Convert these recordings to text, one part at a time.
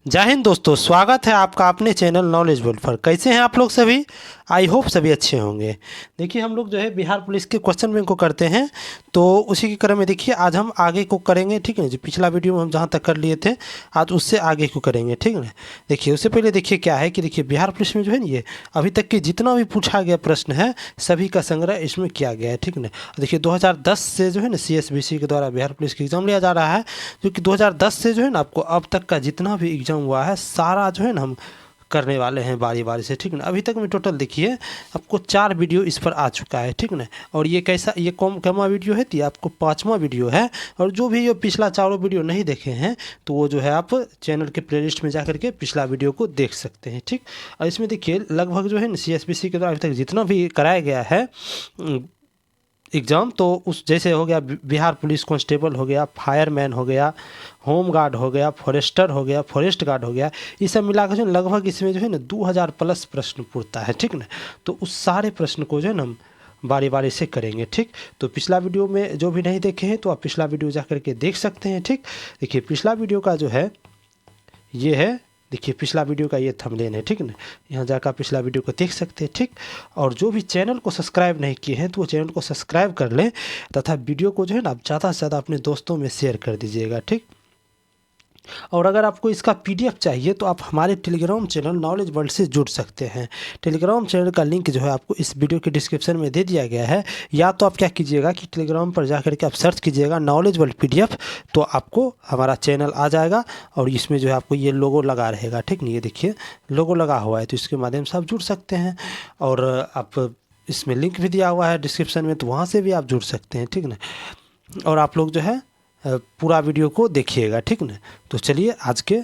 जय हिंद दोस्तों, स्वागत है आपका अपने चैनल नॉलेज वर्ल्ड पर। कैसे हैं आप लोग सभी? आई होप सभी अच्छे होंगे। देखिए, हम लोग जो है बिहार पुलिस के क्वेश्चन बैंक को करते हैं, तो उसी के क्रम में देखिए आज हम आगे को करेंगे। ठीक है, जो पिछला वीडियो में हम जहाँ तक कर लिए थे आज उससे आगे को करेंगे। ठीक है ना। देखिए, उससे पहले देखिए क्या है कि देखिए बिहार पुलिस में जो है ना, ये अभी तक के जितना भी पूछा गया प्रश्न है सभी का संग्रह इसमें किया गया है। ठीक है ना। देखिए 2010 से जो है ना CSBC के द्वारा बिहार पुलिस की एग्ज़ाम लिया जा रहा है, जो कि 2010 से जो है ना आपको अब तक का जितना भी एग्ज़ाम हुआ है सारा जो है ना हम करने वाले हैं बारी बारी से। ठीक है ना। अभी तक में टोटल देखिए आपको 4 वीडियो इस पर आ चुका है। ठीक है ना। और ये कैसा, ये कौन वीडियो है? तो आपको 5वां वीडियो है। और जो भी ये पिछला 4 वीडियो नहीं देखे हैं तो वो जो है आप चैनल के प्लेलिस्ट में जा करके पिछला वीडियो को देख सकते हैं। ठीक। और इसमें देखिए लगभग जो है ना CSBC के द्वारा अभी तक जितना भी कराया गया है एग्ज़ाम, तो उस जैसे हो गया बिहार पुलिस कांस्टेबल हो गया, फायरमैन हो गया, होम गार्ड हो गया, फॉरेस्टर हो गया, फॉरेस्ट गार्ड हो गया, ये सब मिलाकर जो लगभग इसमें जो है ना 2000 प्लस प्रश्न पूछता है। ठीक ना। तो उस सारे प्रश्न को जो है ना हम बारी बारी से करेंगे। ठीक। तो पिछला वीडियो में जो भी नहीं देखे हैं तो आप पिछला वीडियो जा करके देख सकते हैं। ठीक। देखिए पिछला वीडियो का जो है ये है, देखिए पिछला वीडियो का ये थंबनेल है। ठीक ना। यहाँ जाकर पिछला वीडियो को देख सकते हैं। ठीक। और जो भी चैनल को सब्सक्राइब नहीं किए हैं तो वो चैनल को सब्सक्राइब कर लें, तथा वीडियो को जो है ना आप ज़्यादा से ज़्यादा अपने दोस्तों में शेयर कर दीजिएगा। ठीक। और अगर आपको इसका PDF चाहिए तो आप हमारे टेलीग्राम चैनल नॉलेज वर्ल्ड से जुड़ सकते हैं। टेलीग्राम चैनल का लिंक जो है आपको इस वीडियो के डिस्क्रिप्शन में दे दिया गया है। या तो आप क्या कीजिएगा कि टेलीग्राम पर जा करके आप सर्च कीजिएगा नॉलेज वर्ल्ड PDF, तो आपको हमारा चैनल आ जाएगा। और इसमें जो है आपको ये लोगो लगा रहेगा। ठीक नहीं, ये देखिए लोगो लगा हुआ है, तो इसके माध्यम से आप जुड़ सकते हैं। और आप इसमें लिंक भी दिया हुआ है डिस्क्रिप्शन में, तो वहाँ से भी आप जुड़ सकते हैं। ठीक ना। और आप लोग जो है पूरा वीडियो को देखिएगा। ठीक ना। तो चलिए आज के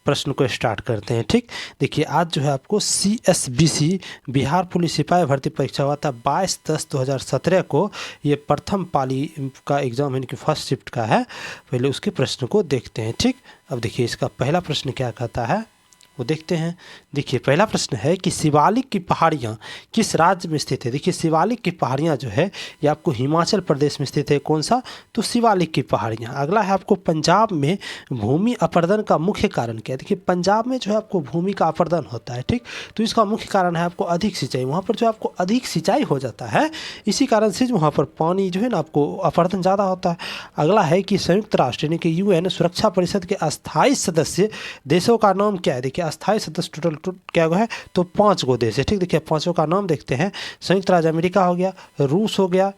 प्रश्न को स्टार्ट करते हैं। ठीक। देखिए आज जो है आपको CSBC बिहार पुलिस सिपाही भर्ती परीक्षा हुआ था 22/10/2017 को। ये प्रथम पाली का एग्ज़ाम यानी कि फर्स्ट शिफ्ट का है। पहले उसके प्रश्न को देखते हैं। ठीक। अब देखिए इसका पहला प्रश्न क्या कहता है वो देखते हैं। देखिए पहला प्रश्न है कि शिवालिक की पहाड़ियाँ किस राज्य में स्थित है? देखिए शिवालिक की पहाड़ियाँ जो है ये आपको हिमाचल प्रदेश में स्थित है। कौन सा? तो शिवालिक की पहाड़ियाँ। अगला है आपको पंजाब में भूमि अपरदन का मुख्य कारण क्या है? देखिए पंजाब में जो है आपको भूमि का अपरदन होता है। ठीक। तो इसका मुख्य कारण है आपको अधिक सिंचाई। वहाँ पर जो आपको अधिक सिंचाई हो जाता है, इसी कारण से वहाँ पर पानी जो है ना आपको अपरदन ज़्यादा होता है। अगला है कि संयुक्त राष्ट्र यानी कि UN सुरक्षा परिषद के अस्थायी सदस्य देशों का नाम क्या है? देखिए अस्थायी सदस्य टोटल क्या है? तो 5 गो देश है। ठीक। देखिए 5 का नाम देखते हैं। संयुक्त राज्य अमेरिका हो गया, रूस हो गया,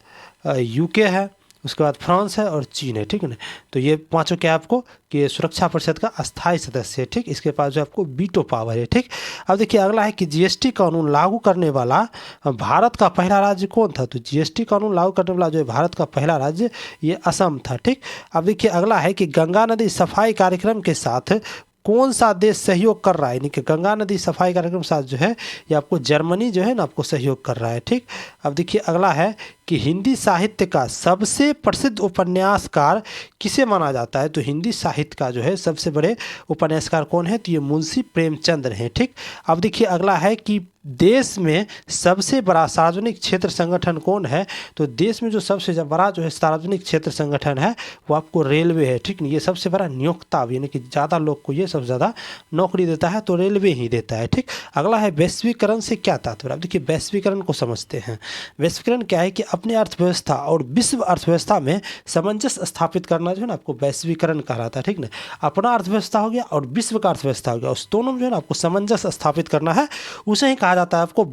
UK है, उसके बाद फ्रांस है और चीन है। ठीक है ना। तो ये 5 क्या आपको कि सुरक्षा परिषद का अस्थायी सदस्य है। ठीक। इसके पास जो आपको वीटो पावर है। ठीक। अब देखिए अगला है कि GST कानून लागू करने वाला भारत का पहला राज्य कौन था? तो GST कानून लागू करने वाला जो है भारत का पहला राज्य ये असम था। ठीक। अब देखिए अगला है कि गंगा नदी सफाई कार्यक्रम के साथ कौन सा देश सहयोग कर रहा है? यानी कि गंगा नदी सफाई कार्यक्रम के साथ जो है ये आपको जर्मनी जो है ना आपको सहयोग कर रहा है। ठीक। अब देखिए अगला है कि हिंदी साहित्य का सबसे प्रसिद्ध उपन्यासकार किसे माना जाता है? तो हिंदी साहित्य का जो है सबसे बड़े उपन्यासकार कौन है? तो ये मुंशी प्रेमचंद हैं। ठीक। अब देखिए अगला है कि देश में सबसे बड़ा सार्वजनिक क्षेत्र संगठन कौन है? तो देश में जो सबसे बड़ा जो है सार्वजनिक क्षेत्र संगठन है वो आपको रेलवे है। ठीक। ये सबसे बड़ा नियोक्ता यानी कि ज़्यादा लोग को ये सबसे ज़्यादा नौकरी देता है तो रेलवे ही देता है। ठीक। अगला है वैश्वीकरण से क्या तात्पर्य? अब देखिए वैश्वीकरण को समझते हैं। वैश्वीकरण क्या है कि अपने अर्थव्यवस्था और विश्व अर्थव्यवस्था में सामंजस्य स्थापित करना जो है ना आपको वैश्वीकरण कहलाता है। ठीक ना। अपना अर्थव्यवस्था हो गया और विश्व का अर्थव्यवस्था हो गया, उस दोनों में जो है ना आपको सामंजस्य स्थापित करना है, उसे ही कहा जाता है आपको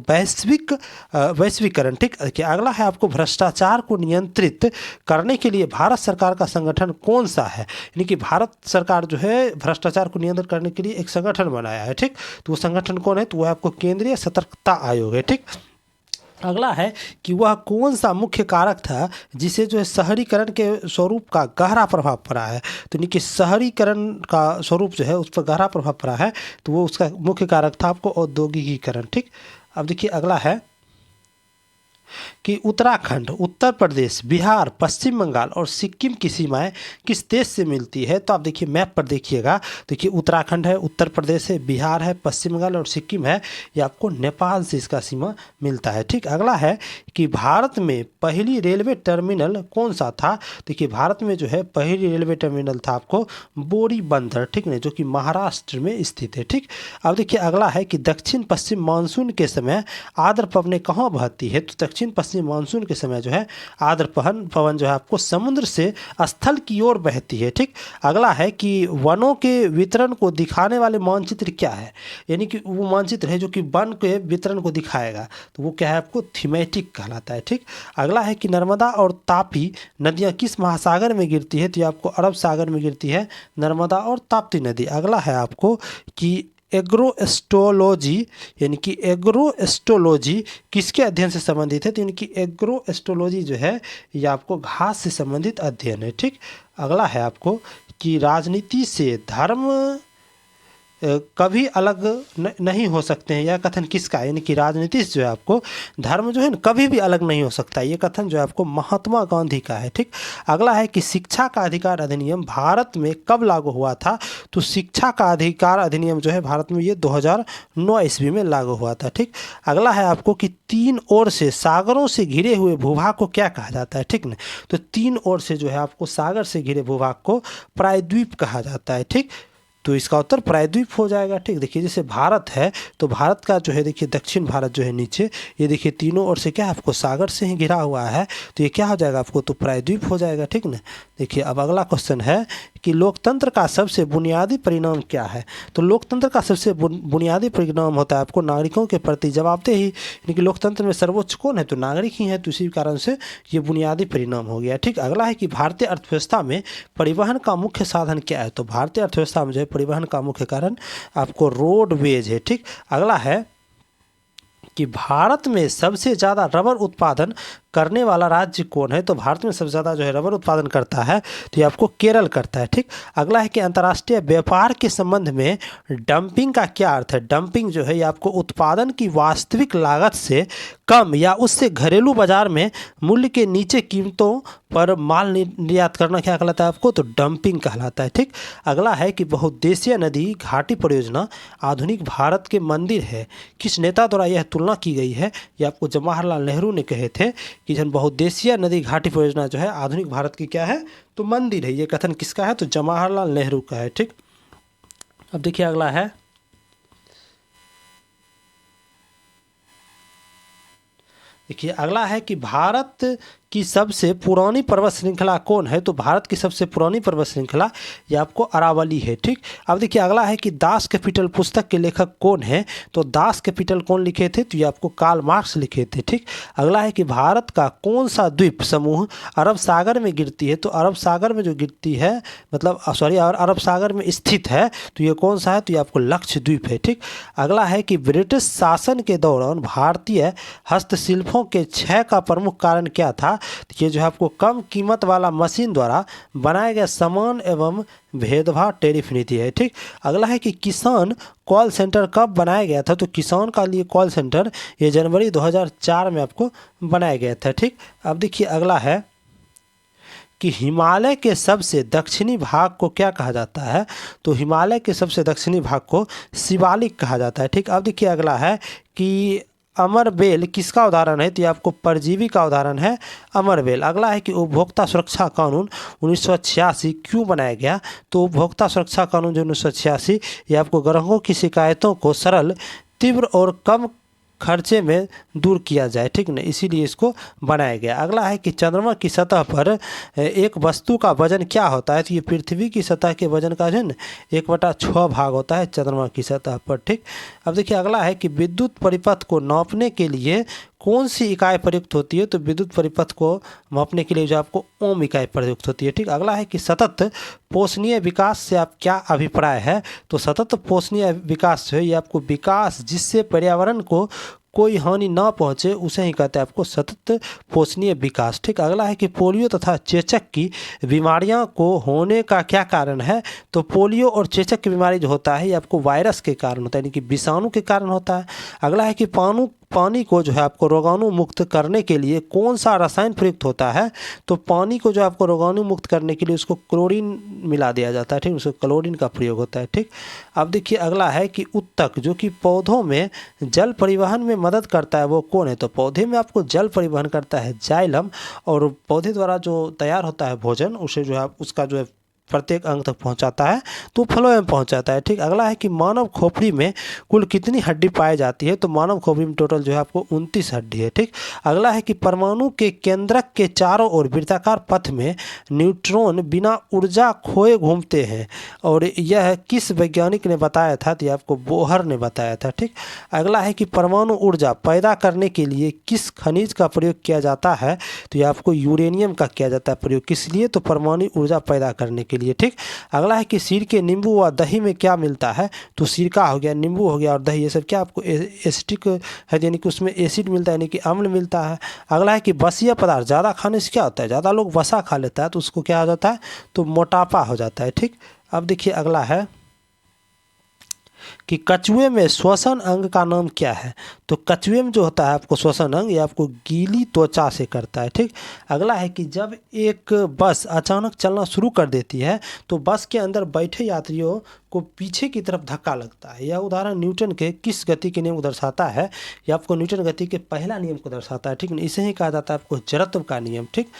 वैश्वीकरण। ठीक। देखिए अगला है आपको भ्रष्टाचार को नियंत्रित करने के लिए भारत सरकार का संगठन कौन सा है? यानी कि भारत सरकार जो है भ्रष्टाचार को नियंत्रित करने के लिए एक संगठन बनाया है। ठीक। तो वो संगठन कौन है? तो वह आपको केंद्रीय सतर्कता आयोग है। ठीक। अगला है कि वह कौन सा मुख्य कारक था जिसे जो है शहरीकरण के स्वरूप का गहरा प्रभाव पड़ा है? तो यानी कि शहरीकरण का स्वरूप जो है उस पर गहरा प्रभाव पड़ा है, तो वो उसका मुख्य कारक था आपको औद्योगिकीकरण। ठीक। अब देखिए अगला है कि उत्तराखंड, उत्तर प्रदेश, बिहार, पश्चिम बंगाल और सिक्किम की सीमाएं किस देश से मिलती है? तो आप देखिए मैप पर देखिएगा, देखिए उत्तराखंड है, उत्तर प्रदेश है, बिहार है, पश्चिम बंगाल और सिक्किम है, ये आपको नेपाल से इसका सीमा मिलता है। ठीक। अगला है कि भारत में पहली रेलवे टर्मिनल कौन सा था। देखिए भारत में जो है पहली रेलवे टर्मिनल था आपको बोरी बंदर, ठीक है, जो कि महाराष्ट्र में स्थित है। ठीक, अब देखिए अगला है कि दक्षिण पश्चिम मानसून के समय आर्द्र पवनें कहाँ बहती है। तो दक्षिण पश्चिम मानसून के समय जो है आर्द्र पवन जो है आपको समुद्र से स्थल की ओर बहती है। ठीक, अगला है कि वनों के वितरण को दिखाने वाले मानचित्र क्या है, यानी कि वो मानचित्र है जो कि वन के वितरण को दिखाएगा, तो वो क्या है आपको थीमेटिक कहलाता है। ठीक, अगला है कि नर्मदा और तापी नदियाँ किस महासागर में गिरती है। तो ये आपको अरब सागर में गिरती है नर्मदा और ताप्ती नदी। अगला है आपको कि एग्रोएस्ट्रोलॉजी, यानी कि एग्रोएस्ट्रोलॉजी किसके अध्ययन से संबंधित है। तो यानी कि एग्रोएस्ट्रोलॉजी जो है ये आपको घास से संबंधित अध्ययन है। ठीक, अगला है आपको कि राजनीति से धर्म कभी अलग नहीं हो सकते हैं, यह कथन किसका है। यानी कि राजनीति से जो है आपको धर्म जो है ना कभी भी अलग नहीं हो सकता, ये कथन जो है आपको महात्मा गांधी का है। ठीक, अगला है कि शिक्षा का अधिकार अधिनियम भारत में कब लागू हुआ था। तो शिक्षा का अधिकार अधिनियम जो है भारत में ये 2009 ईस्वी में लागू हुआ था। ठीक, अगला है आपको कि तीन ओर से सागरों से घिरे हुए भूभाग को क्या कहा जाता है। ठीक ना, तो तीन ओर से जो है आपको सागर से घिरे भूभाग को प्रायद्वीप कहा जाता है। ठीक, तो इसका उत्तर प्रायद्वीप हो जाएगा। ठीक, देखिए जैसे भारत है तो भारत का जो है देखिए दक्षिण भारत जो है नीचे ये देखिए तीनों ओर से क्या है आपको सागर से ही घिरा हुआ है, तो ये क्या हो जाएगा आपको तो प्रायद्वीप हो जाएगा। ठीक ना, देखिए अब अगला क्वेश्चन है कि लोकतंत्र का सबसे बुनियादी परिणाम क्या है। तो लोकतंत्र का सबसे बुनियादी परिणाम होता है आपको नागरिकों के प्रति जवाबदेही, यानी कि लोकतंत्र में सर्वोच्च कौन है तो नागरिक ही है, तो इसी कारण से ये बुनियादी परिणाम हो गया। ठीक, अगला है कि भारतीय अर्थव्यवस्था में परिवहन का मुख्य साधन क्या है। तो भारतीय अर्थव्यवस्था में जो है परिवहन का मुख्य कारण आपको रोडवेज है। ठीक, अगला है कि भारत में सबसे ज़्यादा रबर उत्पादन करने वाला राज्य कौन है। तो भारत में सबसे ज़्यादा जो है रबर उत्पादन करता है तो ये आपको केरल करता है। ठीक, अगला है कि अंतर्राष्ट्रीय व्यापार के संबंध में डंपिंग का क्या अर्थ है। डंपिंग जो है ये आपको उत्पादन की वास्तविक लागत से कम या उससे घरेलू बाजार में मूल्य के नीचे कीमतों पर माल निर्यात करना क्या कहलाता है आपको तो डंपिंग कहलाता है। ठीक, अगला है कि बहुउद्देशीय नदी घाटी परियोजना आधुनिक भारत के मंदिर है। किस नेता द्वारा यह तुलना की गई है। ये आपको जवाहरलाल नेहरू ने कहे थे कि जन बहुउद्देशीय नदी घाटी परियोजना जो है आधुनिक भारत की क्या है तो मंदिर है। ये कथन किसका है तो जवाहरलाल नेहरू का है। ठीक, अब देखिए अगला है देखिए अगला है कि भारत की सबसे पुरानी पर्वत श्रृंखला कौन है। तो भारत की सबसे पुरानी पर्वत श्रृंखला ये आपको अरावली है। ठीक, अब देखिए अगला है कि दास कैपिटल पुस्तक के लेखक कौन है। तो दास कैपिटल कौन लिखे थे तो ये आपको कार्ल मार्क्स लिखे थे। ठीक, अगला है कि भारत का कौन सा द्वीप समूह अरब सागर में गिरती है। तो अरब सागर में जो गिरती है मतलब सॉरी अरब सागर में स्थित है तो ये कौन सा है तो ये आपको लक्षद्वीप है। ठीक, अगला है कि ब्रिटिश शासन के दौरान भारतीय हस्तशिल्पों के क्षय का प्रमुख कारण क्या था। ये जो है आपको कम कीमत वाला मशीन द्वारा बनाए गए सामान एवं भेदभाव टैरिफ नीति है। ठीक, अगला है कि किसान कॉल सेंटर कब बनाया गया था। तो किसान का लिए कॉल सेंटर ये जनवरी 2004 में आपको बनाया गया था। ठीक, अब देखिए अगला है कि हिमालय के सबसे दक्षिणी भाग को क्या कहा जाता है। तो हिमालय के सबसे दक्षिणी भाग को शिवालिक कहा जाता है। ठीक, अब देखिए अगला है कि अमरबेल किसका उदाहरण है। तो ये आपको परजीवी का उदाहरण है अमरबेल। अगला है कि उपभोक्ता सुरक्षा कानून 1986 क्यों बनाया गया। तो उपभोक्ता सुरक्षा कानून जो 1986 ये आपको ग्राहकों की शिकायतों को सरल तीव्र और कम खर्चे में दूर किया जाए। ठीक ना, इसीलिए इसको बनाया गया। अगला है कि चंद्रमा की सतह पर एक वस्तु का वजन क्या होता है। तो ये पृथ्वी की सतह के वजन का जो है ना 1/6 भाग होता है चंद्रमा की सतह पर। ठीक, अब देखिए अगला है कि विद्युत परिपथ को नापने के लिए कौन सी इकाई प्रयुक्त होती है। तो विद्युत परिपथ को मापने के लिए जो आपको ओम इकाई प्रयुक्त होती है। ठीक, अगला है कि सतत पोषणीय विकास से आप क्या अभिप्राय है। तो सतत पोषणीय विकास जो है ये आपको विकास जिससे पर्यावरण को कोई हानि ना पहुंचे उसे ही कहते हैं आपको सतत पोषणीय विकास। ठीक, अगला है कि पोलियो तथा चेचक की बीमारियां को होने का क्या कारण है। तो पोलियो और चेचक की बीमारी जो होता है ये आपको वायरस के कारण होता है, यानी कि विषाणु के कारण होता है। अगला है कि पानी को जो है आपको रोगाणु मुक्त करने के लिए कौन सा रसायन प्रयुक्त होता है? तो पानी को जो आपको रोगाणु मुक्त करने के लिए उसको क्लोरीन मिला दिया जाता है, ठीक, उसको क्लोरीन का प्रयोग होता है, ठीक। अब देखिए अगला है कि उत्तक जो कि पौधों में जल परिवहन में मदद करता है वो कौन है? तो पौधे में आपको जल परिवहन करता है जाइलम, और पौधे द्वारा जो तैयार होता है भोजन उसे जो है उसका जो है प्रत्येक अंग तक पहुंचाता है, तो फ्लोएम में पहुंचाता है, ठीक। अगला है कि मानव खोपड़ी में कुल कितनी हड्डी पाई जाती है? तो मानव खोपड़ी में टोटल जो है आपको 29 हड्डी है, ठीक। अगला है कि परमाणु के केंद्रक के चारों ओर वृत्ताकार पथ में न्यूट्रॉन बिना ऊर्जा खोए घूमते हैं, और यह किस वैज्ञानिक ने बताया था? तो ये आपको बोहर ने बताया था, ठीक। अगला है कि परमाणु ऊर्जा पैदा करने के लिए किस खनिज का प्रयोग किया जाता है? तो ये आपको यूरेनियम का किया जाता है प्रयोग, किस लिए? तो परमाणु ऊर्जा पैदा करने के लिए, ठीक। अगला है कि सिरके, नींबू व दही में क्या मिलता है? तो सिरका हो गया, नींबू हो गया और दही, ये सब क्या आपको एसिडिक है, यानी कि उसमें एसिड मिलता है, यानी कि अम्ल मिलता है। अगला है कि बसीय पदार्थ ज़्यादा खाने से क्या होता है? ज़्यादा लोग वसा खा लेता है तो उसको क्या हो जाता है? तो मोटापा हो जाता है, ठीक। अब देखिए अगला है कि कछुए में श्वसन अंग का नाम क्या है? तो कछुए में जो होता है आपको श्वसन अंग, ये आपको गीली त्वचा से करता है, ठीक। अगला है कि जब एक बस अचानक चलना शुरू कर देती है तो बस के अंदर बैठे यात्रियों को पीछे की तरफ धक्का लगता है। यह उदाहरण न्यूटन के किस गति के नियम को दर्शाता है? यह आपको न्यूटन गति के पहला नियम को दर्शाता है, ठीक। इसे ही कहा जाता है आपको जड़त्व का नियम, ठीक।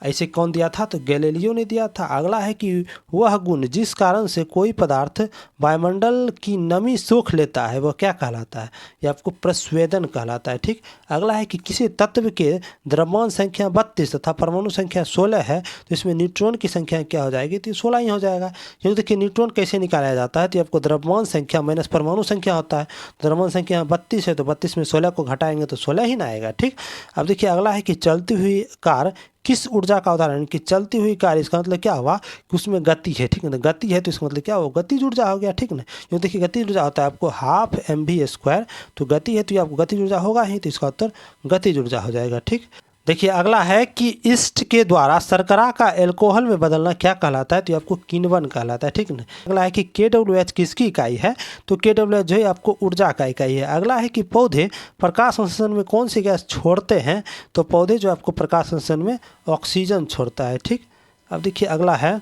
ऐसे कौन दिया था? तो गैलीलियो ने दिया था। अगला है कि वह गुण जिस कारण से कोई पदार्थ वायुमंडल की नमी सोख लेता है वह क्या कहलाता है? यह आपको प्रस्वेदन कहलाता है, ठीक। अगला है कि किसी तत्व के द्रव्यमान संख्या 32 तथा परमाणु संख्या 16 है तो इसमें न्यूट्रॉन की संख्या क्या हो जाएगी? तो 16 ही हो जाएगा। क्योंकि देखिए न्यूट्रॉन कैसे निकाला जाता है? तो आपको द्रव्यमान संख्या माइनस परमाणु संख्या होता है, द्रव्यमान संख्या 32 है तो 32 में 16 को घटाएंगे तो 16 ही ना आएगा, ठीक। अब देखिए अगला है कि चलती हुई कार किस ऊर्जा का उदाहरण? कि चलती हुई कार, इसका मतलब क्या हुआ कि उसमें गति है, ठीक है ना। गति है तो इसका मतलब क्या हो? गतिज ऊर्जा हो गया, ठीक ना। जो देखिए गतिज ऊर्जा होता है आपको हाफ mv², तो गति है तो ये आपको गतिज ऊर्जा होगा ही, तो इसका उत्तर गतिज ऊर्जा हो जाएगा, ठीक। देखिए अगला है कि ईस्ट के द्वारा शर्करा का एल्कोहल में बदलना क्या कहलाता है? तो ये आपको किण्वन कहलाता है, ठीक ना। अगला है कि KWH किसकी इकाई है? तो KWH जो है आपको ऊर्जा का इकाई है। अगला है कि पौधे प्रकाश संश्लेषण में कौन सी गैस छोड़ते हैं? तो पौधे जो आपको प्रकाश संश्लेषण में ऑक्सीजन छोड़ता है, ठीक। अब देखिए अगला है,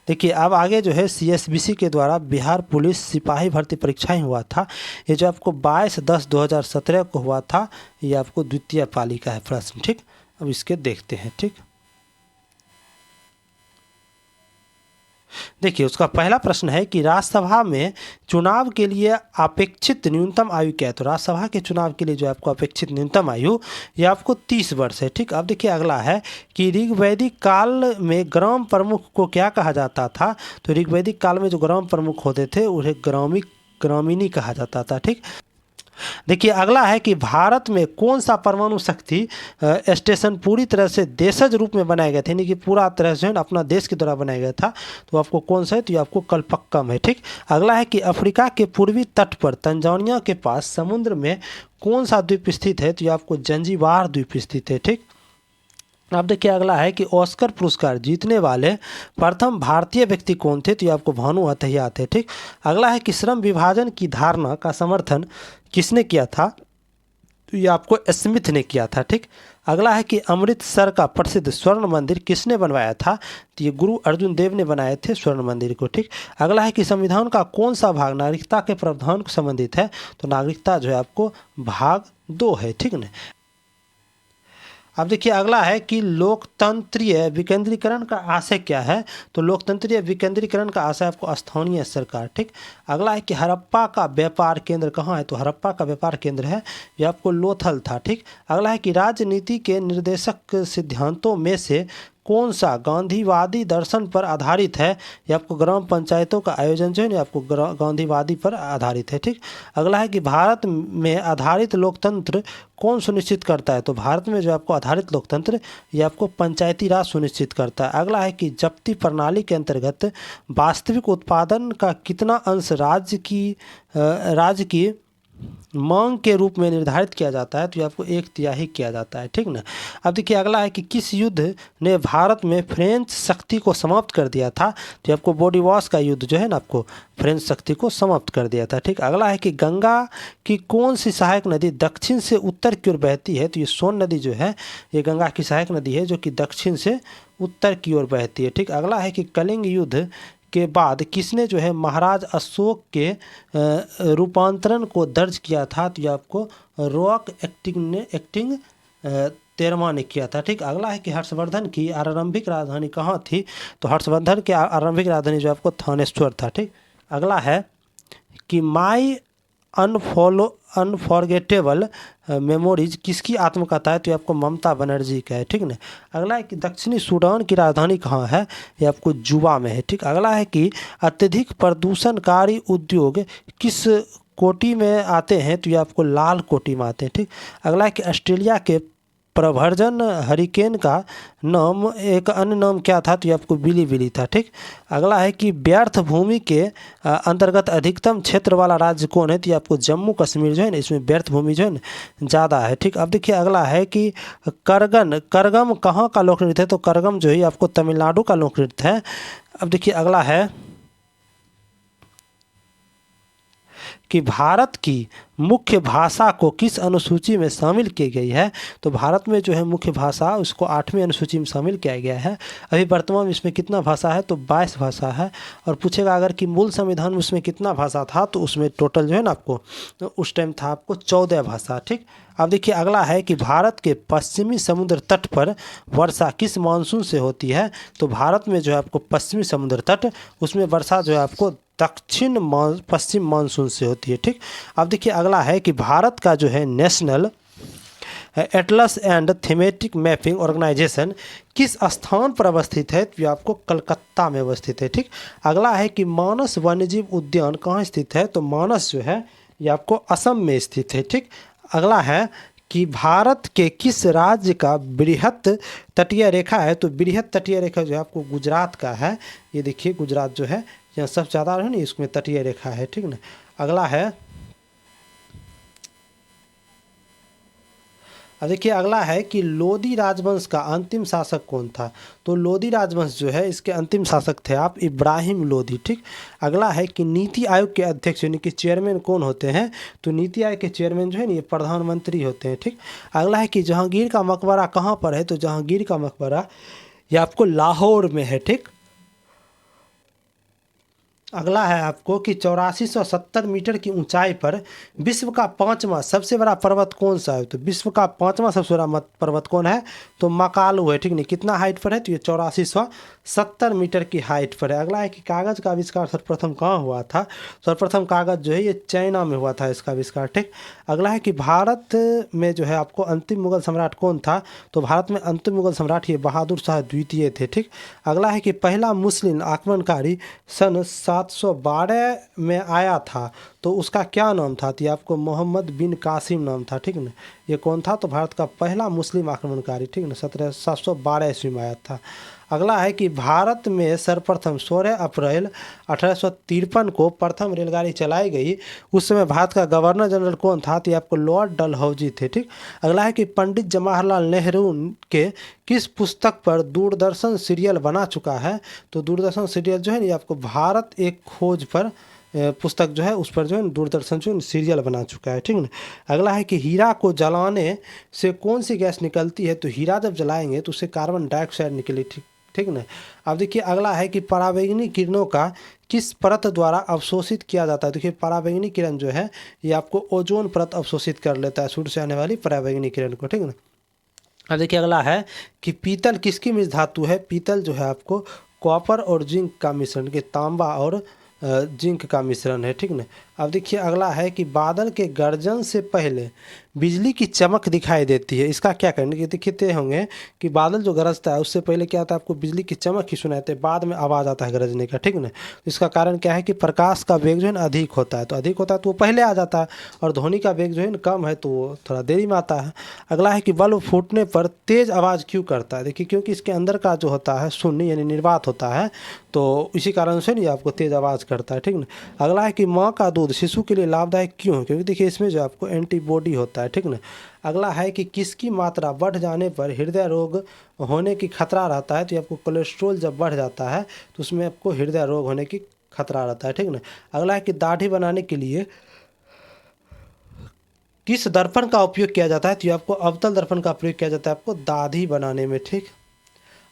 देखिए अब आगे जो है CSBC के द्वारा बिहार पुलिस सिपाही भर्ती परीक्षाएं हुआ था, ये जो आपको 22/10/2017 को हुआ था, ये आपको द्वितीय पाली का है प्रश्न, ठीक। अब इसके देखते हैं, ठीक। देखिए उसका पहला प्रश्न है कि राज्यसभा में चुनाव के लिए अपेक्षित न्यूनतम आयु क्या है? तो राज्यसभा के चुनाव के लिए जो आपको अपेक्षित न्यूनतम आयु ये आपको 30 वर्ष है, ठीक। अब देखिए अगला है कि ऋग्वैदिक काल में ग्राम प्रमुख को क्या कहा जाता था? तो ऋग्वैदिक काल में जो ग्राम प्रमुख होते थे उन्हें ग्रामीणी कहा जाता था, ठीक। देखिए अगला है कि भारत में कौन सा परमाणु शक्ति स्टेशन पूरी तरह से देशज रूप में बनाया गया था, यानी कि पूरा तरह से अपना देश के द्वारा बनाया गया था, तो आपको कौन सा है? तो ये आपको कलपक्कम है, ठीक। अगला है कि अफ्रीका के पूर्वी तट पर तंजानिया के पास समुद्र में कौन सा द्वीप स्थित है? तो ये आपको जंजीबार द्वीप स्थित है, ठीक। अब देखिए अगला है कि ऑस्कर पुरस्कार जीतने वाले प्रथम भारतीय व्यक्ति कौन थे? तो ये आपको भानु अथैया थे, ठीक। अगला है कि श्रम विभाजन की धारणा का समर्थन किसने किया था? तो ये आपको स्मिथ ने किया था, ठीक। अगला है कि अमृतसर का प्रसिद्ध स्वर्ण मंदिर किसने बनवाया था? तो ये गुरु अर्जुन देव ने बनाए थे स्वर्ण मंदिर को, ठीक। अगला है कि संविधान का कौन सा भाग नागरिकता के प्रावधान को संबंधित है? तो नागरिकता जो है आपको भाग 2 है, ठीक ना। अब देखिए अगला है कि लोकतंत्रीय विकेंद्रीकरण का आशय क्या है? तो लोकतंत्रीय विकेंद्रीकरण का आशय आपको स्थानीय सरकार, ठीक। अगला है कि हड़प्पा का व्यापार केंद्र कहाँ है? तो हड़प्पा का व्यापार केंद्र है ये आपको लोथल था, ठीक। अगला है कि राजनीति के निर्देशक सिद्धांतों में से कौन सा गांधीवादी दर्शन पर आधारित है? ये आपको ग्राम पंचायतों का आयोजन जो है ना आपको गांधीवादी पर आधारित है, ठीक। अगला है कि भारत में आधारित लोकतंत्र कौन सुनिश्चित करता है? तो भारत में जो आपको आधारित लोकतंत्र ये आपको पंचायती राज सुनिश्चित करता है। अगला है कि जब्ती प्रणाली के अंतर्गत वास्तविक उत्पादन का कितना अंश राज्य की मांग के रूप में निर्धारित किया जाता है तो ये आपको 1/3 किया जाता है, ठीक ना। अब देखिए अगला है कि किस युद्ध ने भारत में फ्रेंच शक्ति को समाप्त कर दिया था, तो ये आपको बॉडी वॉश का युद्ध जो है ना आपको फ्रेंच शक्ति को समाप्त कर दिया था, ठीक। अगला है कि गंगा की कौन सी सहायक नदी दक्षिण से उत्तर की ओर बहती है, तो ये सोन नदी जो है ये गंगा की सहायक नदी है जो कि दक्षिण से उत्तर की ओर बहती है, ठीक। अगला है कि कलिंग युद्ध के बाद किसने जो है महाराज अशोक के रूपांतरण को दर्ज किया था, तो ये आपको रॉक एक्टिंग 13वां ने किया था, ठीक। अगला है कि हर्षवर्धन की आरंभिक राजधानी कहाँ थी, तो हर्षवर्धन की आरंभिक राजधानी जो आपको थानेश्वर था, ठीक। अगला है कि माई अनफॉरगेटेबल मेमोरीज किसकी आत्मकथा है, तो ये आपको ममता बनर्जी का है, ठीक ना। अगला है कि दक्षिणी सूडान की राजधानी कहाँ है, ये आपको जुबा में है, ठीक। अगला है कि अत्यधिक प्रदूषणकारी उद्योग किस कोटि में आते हैं, तो ये आपको लाल कोटि में आते हैं, ठीक। अगला है कि ऑस्ट्रेलिया के प्रभर्जन हरिकेन का नाम एक अन्य नाम क्या था, तो ये आपको बिली बिली था, ठीक। अगला है कि व्यर्थ भूमि के अंतर्गत अधिकतम क्षेत्र वाला राज्य कौन है, तो ये आपको जम्मू कश्मीर जो है ना इसमें व्यर्थ भूमि जो है ना ज़्यादा है, ठीक। अब देखिए अगला है कि करगम कहाँ का लोक नृत्य है, तो करगम जो है आपको तमिलनाडु का लोक नृत्य है। अब देखिए अगला है कि भारत की मुख्य भाषा को किस अनुसूची में शामिल की गई है, तो भारत में जो है मुख्य भाषा उसको 8वीं अनुसूची में शामिल किया गया है। अभी वर्तमान में इसमें कितना भाषा है, तो 22 भाषा है। और पूछेगा अगर कि मूल संविधान में उसमें कितना भाषा था, तो उसमें टोटल जो है ना आपको तो उस टाइम था आपको 14 भाषा, ठीक। अब देखिए अगला है कि भारत के पश्चिमी समुद्र तट पर वर्षा किस मानसून से होती है, तो भारत में जो है आपको पश्चिमी समुद्र तट उसमें वर्षा जो है आपको दक्षिण पश्चिम मानसून से होती है, ठीक। अब देखिए अगला है कि भारत का जो है national atlas and thematic mapping organisation किस स्थान पर अवस्थित है, तो ये आपको कलकत्ता में अवस्थित है, ठीक। अगला है कि मानस वन्यजीव उद्यान कहाँ स्थित है, तो मानस जो है ये आपको असम में स्थित है, ठीक। अगला है कि भारत के किस राज्य का बृहत तटीय रेखा है, तो बृहत तटीय रेखा जो है आपको गुजरात का है। ये देखिए गुजरात जो है यहाँ सबसे ज़्यादा है ना इसमें तटीय रेखा है, ठीक ना। अगला है अब देखिए अगला है कि लोदी राजवंश का अंतिम शासक कौन था, तो लोदी राजवंश जो है इसके अंतिम शासक थे आप इब्राहिम लोदी, ठीक। अगला है कि नीति आयोग के अध्यक्ष यानी कि चेयरमैन कौन होते हैं, तो नीति आयोग के चेयरमैन जो है ना ये प्रधानमंत्री होते हैं, ठीक। अगला है कि जहांगीर का मकबरा कहाँ पर है, तो जहांगीर का मकबरा ये आपको लाहौर में है, ठीक। अगला है आपको कि 8470 मीटर की ऊंचाई पर विश्व का 5वां सबसे बड़ा पर्वत कौन सा है, तो विश्व का 5वां सबसे बड़ा पर्वत कौन है, तो मकालू है, ठीक नहीं। कितना हाइट पर है, तो ये 8470 मीटर की हाइट पर है। अगला है कि कागज़ का आविष्कार सर्वप्रथम कहाँ हुआ था, सर्वप्रथम कागज़ जो है ये चाइना में हुआ था इसका आविष्कार, ठीक। अगला है कि भारत में जो है आपको अंतिम मुगल सम्राट कौन था, तो भारत में अंतिम मुगल सम्राट ये बहादुर शाह द्वितीय थे, ठीक। अगला है कि पहला मुस्लिम आक्रमणकारी सन 712 में आया था, तो उसका क्या नाम था, तो ये आपको मोहम्मद बिन कासिम नाम था, ठीक ना। ये कौन था, तो भारत का पहला मुस्लिम आक्रमणकारी, ठीक ना, 712 ईस्वी में आया था। अगला है कि भारत में सर्वप्रथम 16 अप्रैल 1853 को प्रथम रेलगाड़ी चलाई गई, उस समय भारत का गवर्नर जनरल कौन था, तो ये आपको लॉर्ड डलहौजी थे, ठीक। अगला है कि पंडित जवाहरलाल नेहरू के किस पुस्तक पर दूरदर्शन सीरियल बना चुका है, तो दूरदर्शन सीरियल जो है ये आपको भारत एक खोज पर पुस्तक जो है उस पर जो है दूरदर्शन जो सीरियल बना चुका है, ठीक ना। अगला है कि हीरा को जलाने से कौन सी गैस निकलती है, तो हीरा जब जलाएंगे तो उससे कार्बन डाइऑक्साइड निकले, ठीक ना। अब देखिए अगला है कि पराबैंगनी किरणों का किस परत द्वारा अवशोषित किया जाता है, देखिए पराबैंगनी किरण जो है ये आपको ओजोन परत अवशोषित कर लेता है सूर्य से आने वाली पराबैंगनी किरण को, ठीक ना। अब देखिए अगला है कि पीतल किसकी मिश्र धातु है, पीतल जो है आपको कॉपर और जिंक का मिश्रण के तांबा और जिंक का मिश्रण है, ठीक ना। अब देखिए अगला है कि बादल के गर्जन से पहले बिजली की चमक दिखाई देती है, इसका क्या करने की दिखते होंगे कि बादल जो गरजता है उससे पहले क्या आता है आपको बिजली की चमक ही सुनाई देती है, बाद में आवाज़ आता है गरजने का, ठीक ना। इसका कारण क्या है कि प्रकाश का वेग जो है ना अधिक होता है, तो अधिक होता है तो वो पहले आ जाता है, और ध्वनि का वेग जो है ना कम है तो वो थोड़ा देरी में आता है। अगला है कि बल्ब फूटने पर तेज़ आवाज़ क्यों करता है, देखिए क्योंकि इसके अंदर का जो होता है शून्य यानी निर्वात होता है, तो इसी कारण से नहीं आपको तेज़ आवाज़ करता है, ठीक ना। अगला है कि माँ का दूध शिशु के लिए लाभदायक क्यों है, क्योंकि देखिए इसमें जो आपको एंटीबॉडी होता है, ठीक ना। अगला है कि किसकी मात्रा बढ़ जाने पर हृदय रोग होने की खतरा रहता है, तो आपको कोलेस्ट्रॉल जब बढ़ जाता है तो उसमें आपको हृदय रोग होने की खतरा रहता है, ठीक ना। अगला है कि दाढ़ी बनाने के लिए किस दर्पण का उपयोग किया जाता है, तो आपको अवतल दर्पण का प्रयोग किया जाता है आपको दाढ़ी बनाने में, ठीक।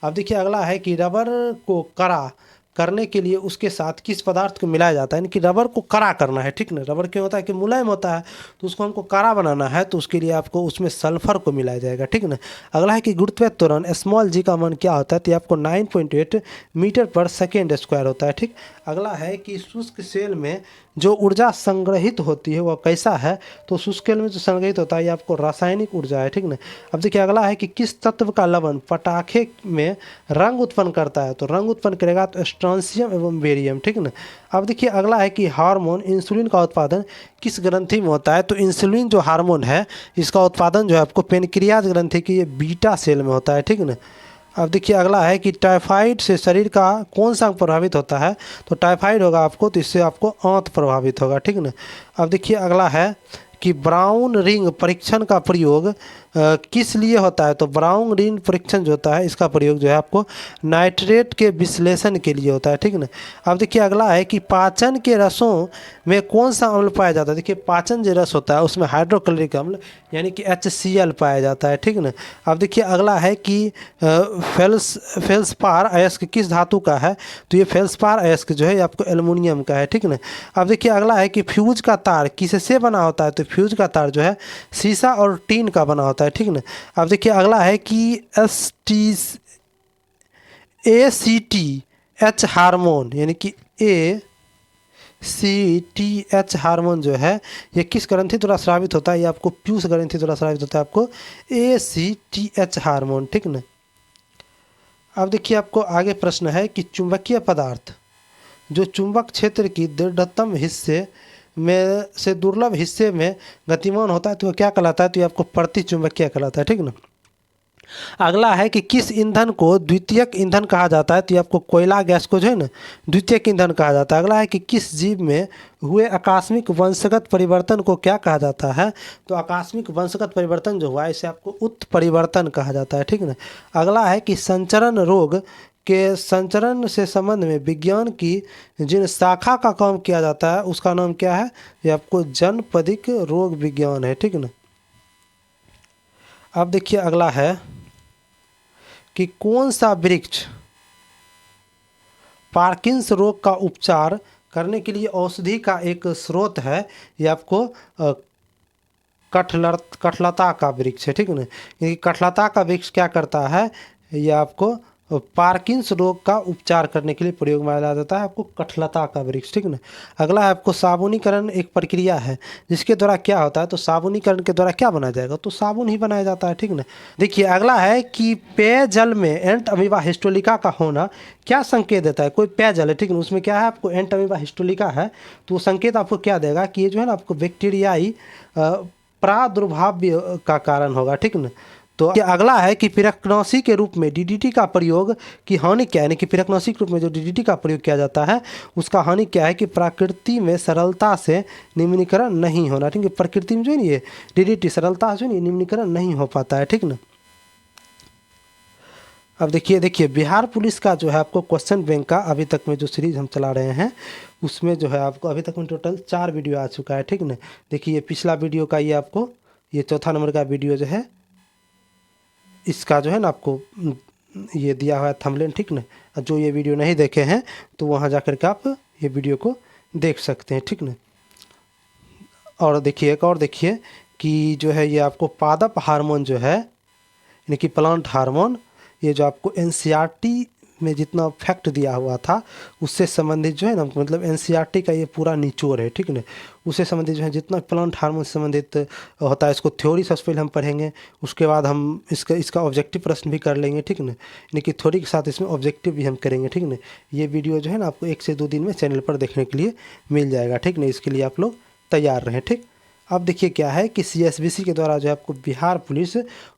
अब देखिए अगला है कि रबर को कड़ा करने के लिए उसके साथ किस पदार्थ को मिलाया जाता है, यानी कि रबर को कड़ा करना है, ठीक ना। रबर क्यों होता है कि मुलायम होता है, तो उसको हमको कड़ा बनाना है, तो उसके लिए आपको उसमें सल्फर को मिलाया जाएगा, ठीक ना। अगला है कि गुरुत्वीय त्वरण स्मॉल जी का मान क्या होता है, तो आपको 9.8 मीटर पर सेकेंड स्क्वायर होता है, ठीक। अगला है कि शुष्क सेल में जो ऊर्जा संग्रहित होती है वह कैसा है, तो शुष्क सेल में जो संग्रहित होता है ये आपको रासायनिक ऊर्जा है, ठीक ना। अब देखिए अगला है कि किस तत्व का लवण पटाखे में रंग उत्पन्न करता है, तो रंग उत्पन्न करेगा तो स्ट्रोंशियम एवं बेरियम, ठीक ना। अब देखिए अगला है कि हार्मोन इंसुलिन का उत्पादन किस ग्रंथि में होता है, तो इंसुलिन जो हार्मोन है इसका उत्पादन जो है आपको पेनक्रियाज ग्रंथि की ये बीटा सेल में होता है, ठीक ना। अब देखिए अगला है कि टाइफाइड से शरीर का कौन सा अंग प्रभावित होता है, तो टाइफाइड होगा आपको तो इससे आपको आंत प्रभावित होगा, ठीक ना। अब देखिए अगला है कि ब्राउन रिंग परीक्षण का प्रयोग किस लिए होता है, तो ब्राउन रिंग परीक्षण जो होता है इसका प्रयोग जो है आपको नाइट्रेट के विश्लेषण के लिए होता है, ठीक ना। अब देखिए अगला है कि पाचन के रसों में कौन सा अम्ल पाया जाता है, देखिए पाचन जो रस होता है उसमें हाइड्रोक्लोरिक अम्ल यानी कि HCl पाया जाता है, ठीक ना। अब देखिए अगला है कि फेल्सपार अयस्क किस धातु का है, तो ये फेल्सपार अयस्क जो है ये आपको एल्युमिनियम का है, ठीक ना। अब देखिए अगला है कि फ्यूज का तार किससे बना होता है, तो फ्यूज का तार जो है शीशा और टीन का बना होता है, ठीक ना। अब देखिए अगला है कि ACTH हार्मोन यानी कि ACTH हार्मोन जो है ये किस ग्रंथि द्वारा स्रावित होता है, ये आपको पीयूष ग्रंथि द्वारा स्रावित होता है आपको ACTH हार्मोन, ठीक ना। अब देखिए आपको आगे प्रश्न है कि चुंबकीय पदार्थ जो चुंबक क्षेत्र की दृढ़तम हिस्से में से दुर्लभ हिस्से में गतिमान होता है तो वह क्या कहलाता है, तो ये आपको प्रतिचुंबकीय कहलाता है, ठीक ना। अगला है कि किस ईंधन को द्वितीयक ईंधन कहा जाता है, तो ये आपको कोयला गैस को जो है ना द्वितीयक ईंधन कहा जाता है। अगला है कि किस जीव में हुए आकस्मिक वंशगत परिवर्तन को क्या कहा जाता है, तो आकस्मिक वंशगत परिवर्तन जो हुआ है इसे आपको उत्परिवर्तन कहा जाता है, ठीक ना। अगला है कि संचरण रोग के संचरण से संबंध में विज्ञान की जिन शाखा का काम किया जाता है उसका नाम क्या है, ये आपको जनपदिक रोग विज्ञान है, ठीक ना। अब देखिए अगला है कि कौन सा वृक्ष पार्किंस रोग का उपचार करने के लिए औषधि का एक स्रोत है, ये आपको कठलता का वृक्ष है, ठीक ना। ये कठलता का वृक्ष क्या करता है, ये आपको पार्किंस रोग का उपचार करने के लिए प्रयोग में लाया जाता है आपको कठलता का वृक्ष, ठीक ना। अगला है आपको साबुनीकरण एक प्रक्रिया है जिसके द्वारा क्या होता है, तो साबुनीकरण के द्वारा क्या बनाया जाएगा, तो साबुन ही बनाया जाता है, ठीक ना। देखिए अगला है कि पेयजल में एंट अमीबा हिस्टोलिका का होना क्या संकेत देता है, कोई पेयजल है, ठीक ना, उसमें क्या है आपको एंट अमीबा हिस्टोलिका है, तो वो संकेत आपको क्या देगा कि ये जो है ना आपको बैक्टीरियाई प्रादुर्भाव का कारण होगा, ठीक ना। तो अगला है कि पिरकनौसी के रूप में DDT का प्रयोग की हानि क्या है, यानी कि पिरकनौसी के रूप में जो DDT का प्रयोग किया जाता है उसका हानि क्या है कि प्रकृति में सरलता से निम्नीकरण नहीं होना, ठीक है। प्रकृति में जो है ये DDT सरलता से नहीं निम्नीकरण नहीं हो पाता है, ठीक ना। अब देखिए बिहार पुलिस का जो है आपको क्वेश्चन बैंक का अभी तक में जो सीरीज हम चला रहे हैं उसमें जो है आपको अभी तक में टोटल 4 वीडियो आ चुका है, ठीक ना। देखिए पिछला वीडियो का ये आपको ये चौथा नंबर का वीडियो जो है इसका जो है ना आपको ये दिया हुआ है थंबनेल, ठीक ना। जो ये वीडियो नहीं देखे हैं तो वहाँ जाकर के आप ये वीडियो को देख सकते हैं, ठीक ना। और देखिए एक और देखिए कि जो है ये आपको पादप हार्मोन जो है यानी कि प्लांट हार्मोन ये जो आपको NCERT में जितना फैक्ट दिया हुआ था उससे संबंधित जो है ना मतलब NCERT का ये पूरा निचोड़ है, ठीक ना। उससे संबंधित जो है जितना प्लांट हार्मोन से संबंधित होता है इसको थ्योरी सबसे पहले हम पढ़ेंगे, उसके बाद हम इसका ऑब्जेक्टिव प्रश्न भी कर लेंगे, ठीक ना। यानी कि थ्योरी के साथ इसमें ऑब्जेक्टिव भी हम करेंगे, ठीक ना। ये वीडियो जो है ना आपको 1 से 2 दिन में चैनल पर देखने के लिए मिल जाएगा, ठीक ना। इसके लिए आप लोग तैयार रहें, ठीक। अब देखिए क्या है कि CSBC के द्वारा जो है आपको बिहार पुलिस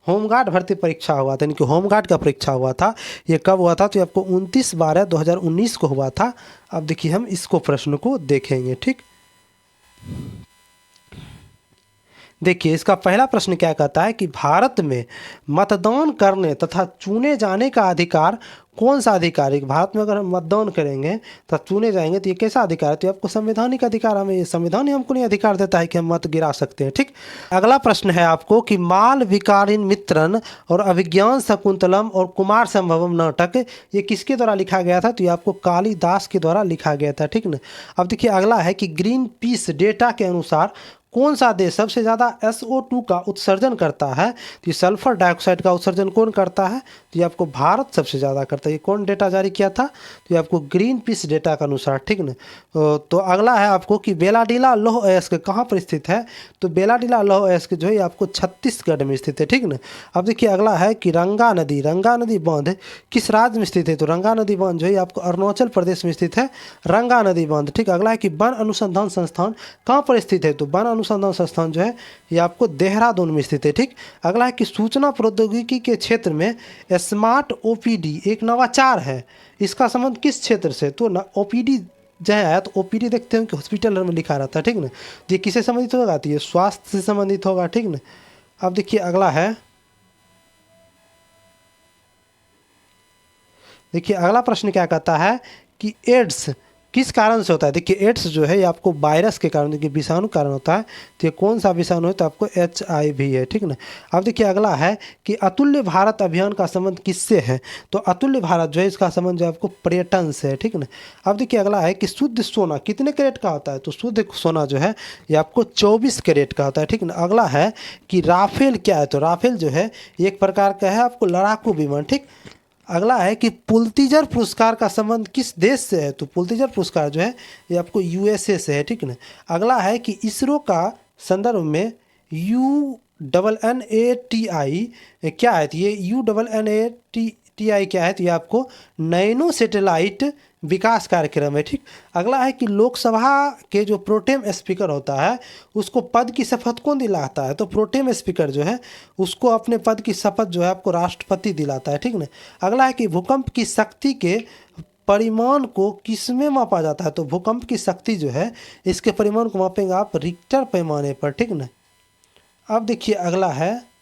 होमगार्ड भर्ती परीक्षा हुआ था, यानी कि होमगार्ड का परीक्षा हुआ था। ये कब हुआ था? तो ये आपको 29/12/2019 को हुआ था। अब देखिए हम इसको प्रश्न को देखेंगे, ठीक। देखिए इसका पहला प्रश्न क्या कहता है कि भारत में मतदान करने तथा चुने जाने का अधिकार कौन सा अधिकार है? भारत में अगर हम मतदान करेंगे तो चुने जाएंगे तो ये कैसा अधिकार है? तो ये आपको संवैधानिक अधिकार, हमें ये संविधान ही हमको नहीं अधिकार देता है कि हम मत गिरा सकते हैं, ठीक। अगला प्रश्न है आपको कि माल विकारिन मित्रन और अभिज्ञान शकुंतलम और कुमार संभवम नाटक ये किसके द्वारा लिखा गया था? तो ये आपको कालिदास के द्वारा लिखा गया था, ठीक ना। अब देखिए अगला है कि ग्रीन पीस डेटा के अनुसार कौन सा देश सबसे ज़्यादा SO2 का उत्सर्जन करता है? तो ये सल्फर डाइऑक्साइड का उत्सर्जन कौन करता है? तो ये आपको भारत सबसे ज़्यादा करता है। ये कौन डेटा जारी किया था? तो ये आपको ग्रीन पीस डेटा के अनुसार, ठीक ना। तो अगला है आपको कि बेलाडीला लौह अयस्क कहाँ पर स्थित है? तो बेलाडीला लौह अयस्क जो है आपको छत्तीसगढ़ में स्थित है, ठीक ना। अब देखिए अगला है कि रंगा नदी बांध किस राज्य में स्थित है? तो रंगा नदी बांध जो है आपको अरुणाचल प्रदेश में स्थित है, रंगा नदी बांध, ठीक। अगला है कि वन अनुसंधान संस्थान कहाँ पर स्थित है? तो वन अनुसंधान संस्थान जो है ये आपको देहरादून में स्थित है, ठीक। अगला है कि सूचना प्रौद्योगिकी के क्षेत्र में स्मार्ट OPD एक नवाचार है, इसका संबंध किस क्षेत्र से? तो OPD जो है तो OPD देखते हैं कि हॉस्पिटल में लिखा रहता है, ठीक ना। ये किससे संबंधित होगा? तो ये स्वास्थ्य से संबंधित होगा, ठीक ना। अब देखिए अगला है, देखिए अगला प्रश्न क्या कहता है कि एड्स किस कारण से होता है? देखिए एड्स जो है ये आपको वायरस के कारण, देखिए विषाणु कारण होता है। तो ये कौन सा विषाणु है? तो आपको HIV है, ठीक ना। अब देखिए अगला है कि अतुल्य भारत अभियान का संबंध किससे है? तो अतुल्य भारत जो है इसका संबंध जो है आपको पर्यटन से है, ठीक ना। अब देखिए अगला है कि शुद्ध सोना कितने कैरेट का होता है? तो शुद्ध सोना जो है ये आपको 24 कैरेट का होता है, ठीक ना। अगला है कि राफेल क्या है? तो राफेल जो है एक प्रकार का है आपको लड़ाकू विमान, ठीक। अगला है कि पुलित्जर पुरस्कार का संबंध किस देश से है? तो पुलित्जर पुरस्कार जो है ये आपको USA से है, ठीक ना। अगला है कि इसरो का संदर्भ में UNNATI क्या है? तो ये UNNATI क्या है? तो ये आपको नैनो सैटेलाइट विकास कार्यक्रम है, ठीक। अगला है कि लोकसभा के जो प्रोटेम स्पीकर होता है उसको पद की शपथ कौन दिलाता है? तो प्रोटेम स्पीकर जो है उसको अपने पद की शपथ जो है आपको राष्ट्रपति दिलाता है, ठीक ना। अगला है कि भूकंप की शक्ति के परिमाण को किसमें मापा जाता है? तो भूकंप की शक्ति जो है इसके परिमाण को मापेंगे आप रिक्टर पैमाने पर, ठीक ना। अब देखिए अगला है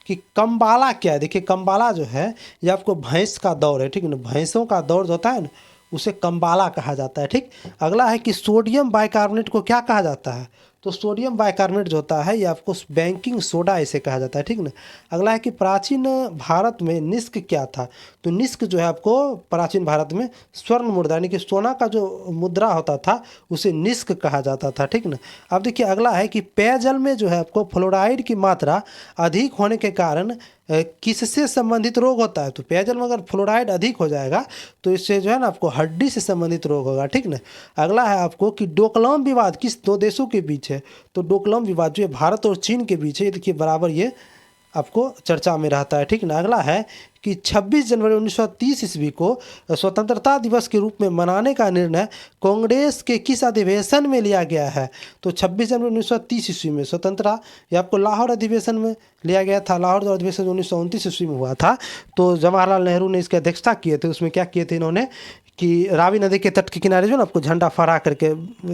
कि कम्बाला क्या है? देखिए कम्बाला जो है ये आपको भैंस का दौड़ है, ठीक है ना। भैंसों का दौड़ जो होता है ना उसे कम्बाला कहा जाता है, ठीक। अगला है कि सोडियम बाइकार्बोनेट को क्या कहा जाता है? तो सोडियम बाइकार्बोनेट जो होता है ये आपको बैंकिंग सोडा इसे कहा जाता है, ठीक ना। अगला है कि प्राचीन भारत में निष्क क्या था? तो निष्क जो है आपको प्राचीन भारत में स्वर्ण मुद्रा यानी कि सोना का जो मुद्रा होता था उसे निष्क कहा जाता था, ठीक ना। अब देखिए अगला है कि पेयजल में जो है आपको फ्लोराइड की मात्रा अधिक होने के कारण किससे संबंधित रोग होता है? तो पेयजल में अगर फ्लोराइड अधिक हो जाएगा तो इससे जो है ना आपको हड्डी से संबंधित रोग होगा, ठीक ना। अगला है आपको कि डोकलाम विवाद किस दो देशों के बीच है? तो डोकलाम विवाद जो है भारत और चीन के बीच है। देखिए बराबर ये आपको चर्चा में रहता है, ठीक ना। अगला है कि 26 जनवरी 1930 ईस्वी को स्वतंत्रता दिवस के रूप में मनाने का निर्णय कांग्रेस के किस अधिवेशन में लिया गया है? तो 26 जनवरी 1930 ईस्वी में स्वतंत्रता ये आपको लाहौर अधिवेशन में लिया गया था। लाहौर जो अधिवेशन 1929 ईस्वी में हुआ था तो जवाहरलाल नेहरू ने इसकी अध्यक्षता किए थे। उसमें क्या किए थे इन्होंने कि रावी नदी के तट के किनारे जो ना आपको झंडा फहरा करके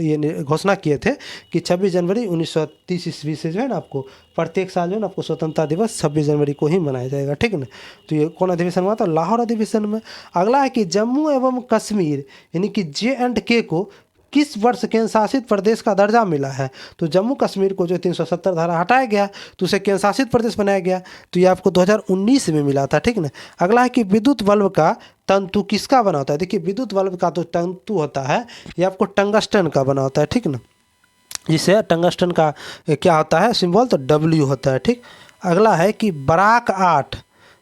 ये घोषणा किए थे कि 26 जनवरी 1930 ईस्वी से जो है ना आपको प्रत्येक साल जो है ना आपको स्वतंत्रता दिवस 26 जनवरी को ही मनाया जाएगा, ठीक ना। तो ये कौन अधिवेशन हुआ था? लाहौर अधिवेशन में। अगला है कि जम्मू एवं कश्मीर यानी कि J&K को किस वर्ष केंद्र शासित प्रदेश का दर्जा मिला है? तो जम्मू कश्मीर को जो 370 धारा हटाया गया तो उसे केंद्र शासित प्रदेश बनाया गया। तो ये आपको 2019 में मिला था, ठीक ना। अगला है कि विद्युत बल्ब का तंतु किसका बना होता है? देखिए विद्युत बल्ब का तो तंतु होता है ये आपको टंगस्टन का बना होता है, ठीक ना। जिसे टंगस्टन का क्या होता है सिंबल? तो W होता है, ठीक। अगला है कि बराक 8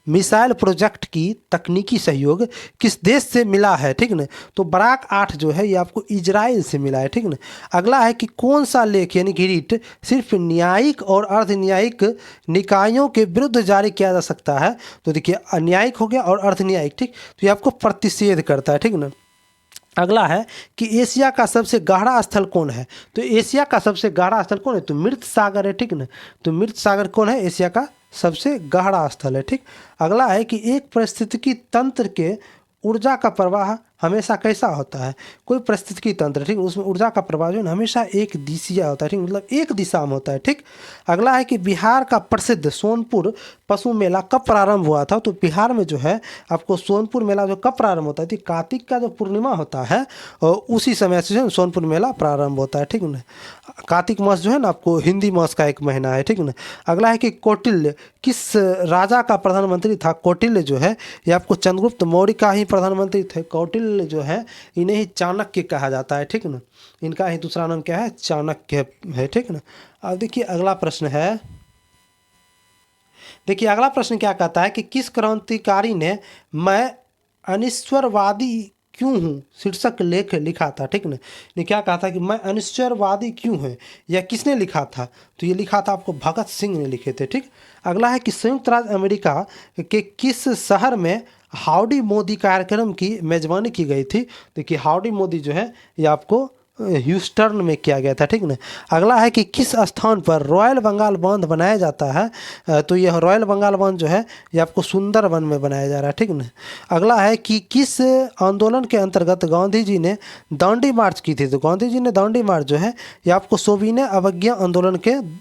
मिसाइल प्रोजेक्ट की तकनीकी सहयोग किस देश से मिला है? ठीक ना। तो बराक 8 जो है ये आपको इजराइल से मिला है, ठीक ना। अगला है कि कौन सा लेख यानी कि रिट सिर्फ न्यायिक और अर्ध न्यायिक निकायों के विरुद्ध जारी किया जा सकता है? तो देखिए न्यायिक हो गया और अर्ध न्यायिक, ठीक। तो ये आपको प्रतिषेध करता है, ठीक ना। अगला है कि एशिया का सबसे गहरा स्थल कौन है? तो एशिया का सबसे गहरा स्थल कौन है? तो मृत सागर है, ठीक ना। तो मृत सागर कौन है? एशिया का सबसे गहरा स्थल है, ठीक। अगला है कि एक पारिस्थितिकी तंत्र के ऊर्जा का प्रवाह हमेशा कैसा होता है? कोई पारिस्थितिकी तंत्र, ठीक, उसमें ऊर्जा का प्रवाह जो है ना हमेशा एक दिशीय होता है, ठीक, मतलब एक दिशा में होता है, ठीक। अगला है कि बिहार का प्रसिद्ध सोनपुर पशु मेला कब प्रारंभ हुआ था? तो बिहार में जो है आपको सोनपुर मेला जो कब प्रारंभ होता है? तो कार्तिक का जो पूर्णिमा होता है और उसी समय से जो है सोनपुर मेला प्रारंभ होता है, ठीक ना। कार्तिक मास जो है ना आपको हिंदी मास का एक महीना है, ठीक ना। अगला है कि कौटिल्य किस राजा का प्रधानमंत्री था? कौटिल्य जो है ये आपको चंद्रगुप्त मौर्य का ही प्रधानमंत्री थे। कौटिल्य जो है इन्हें ही चाणक्य कहा जाता है, ठीक ना। इनका ही दूसरा नाम क्या है? चाणक्य है, ठीक ना। अब देखिए अगला प्रश्न है, देखिए अगला प्रश्न क्या कहता है कि किस क्रांतिकारी ने मैं अनिश्वरवादी क्यों हूँ शीर्षक लेख लिखा था, ठीक ना। ने क्या कहा था कि मैं अनिश्वरवादी क्यों हूँ, या किसने लिखा था? तो ये लिखा था आपको भगत सिंह ने लिखे थे, ठीक। अगला है कि संयुक्त राज्य अमेरिका के किस शहर में हाउडी मोदी कार्यक्रम की मेजबानी की गई थी? देखिए हाउडी मोदी जो है ये आपको ह्यूस्टन में किया गया था, ठीक ना। अगला है कि किस स्थान पर रॉयल बंगाल बांध बनाया जाता है? तो यह रॉयल बंगाल बांध जो है ये आपको सुंदरबन में बनाया जा रहा है, ठीक ना। अगला है कि किस आंदोलन के अंतर्गत गांधी जी ने दांडी मार्च की थी? तो गांधी जी ने दांडी मार्च जो है ये आपको सविनय अवज्ञा आंदोलन के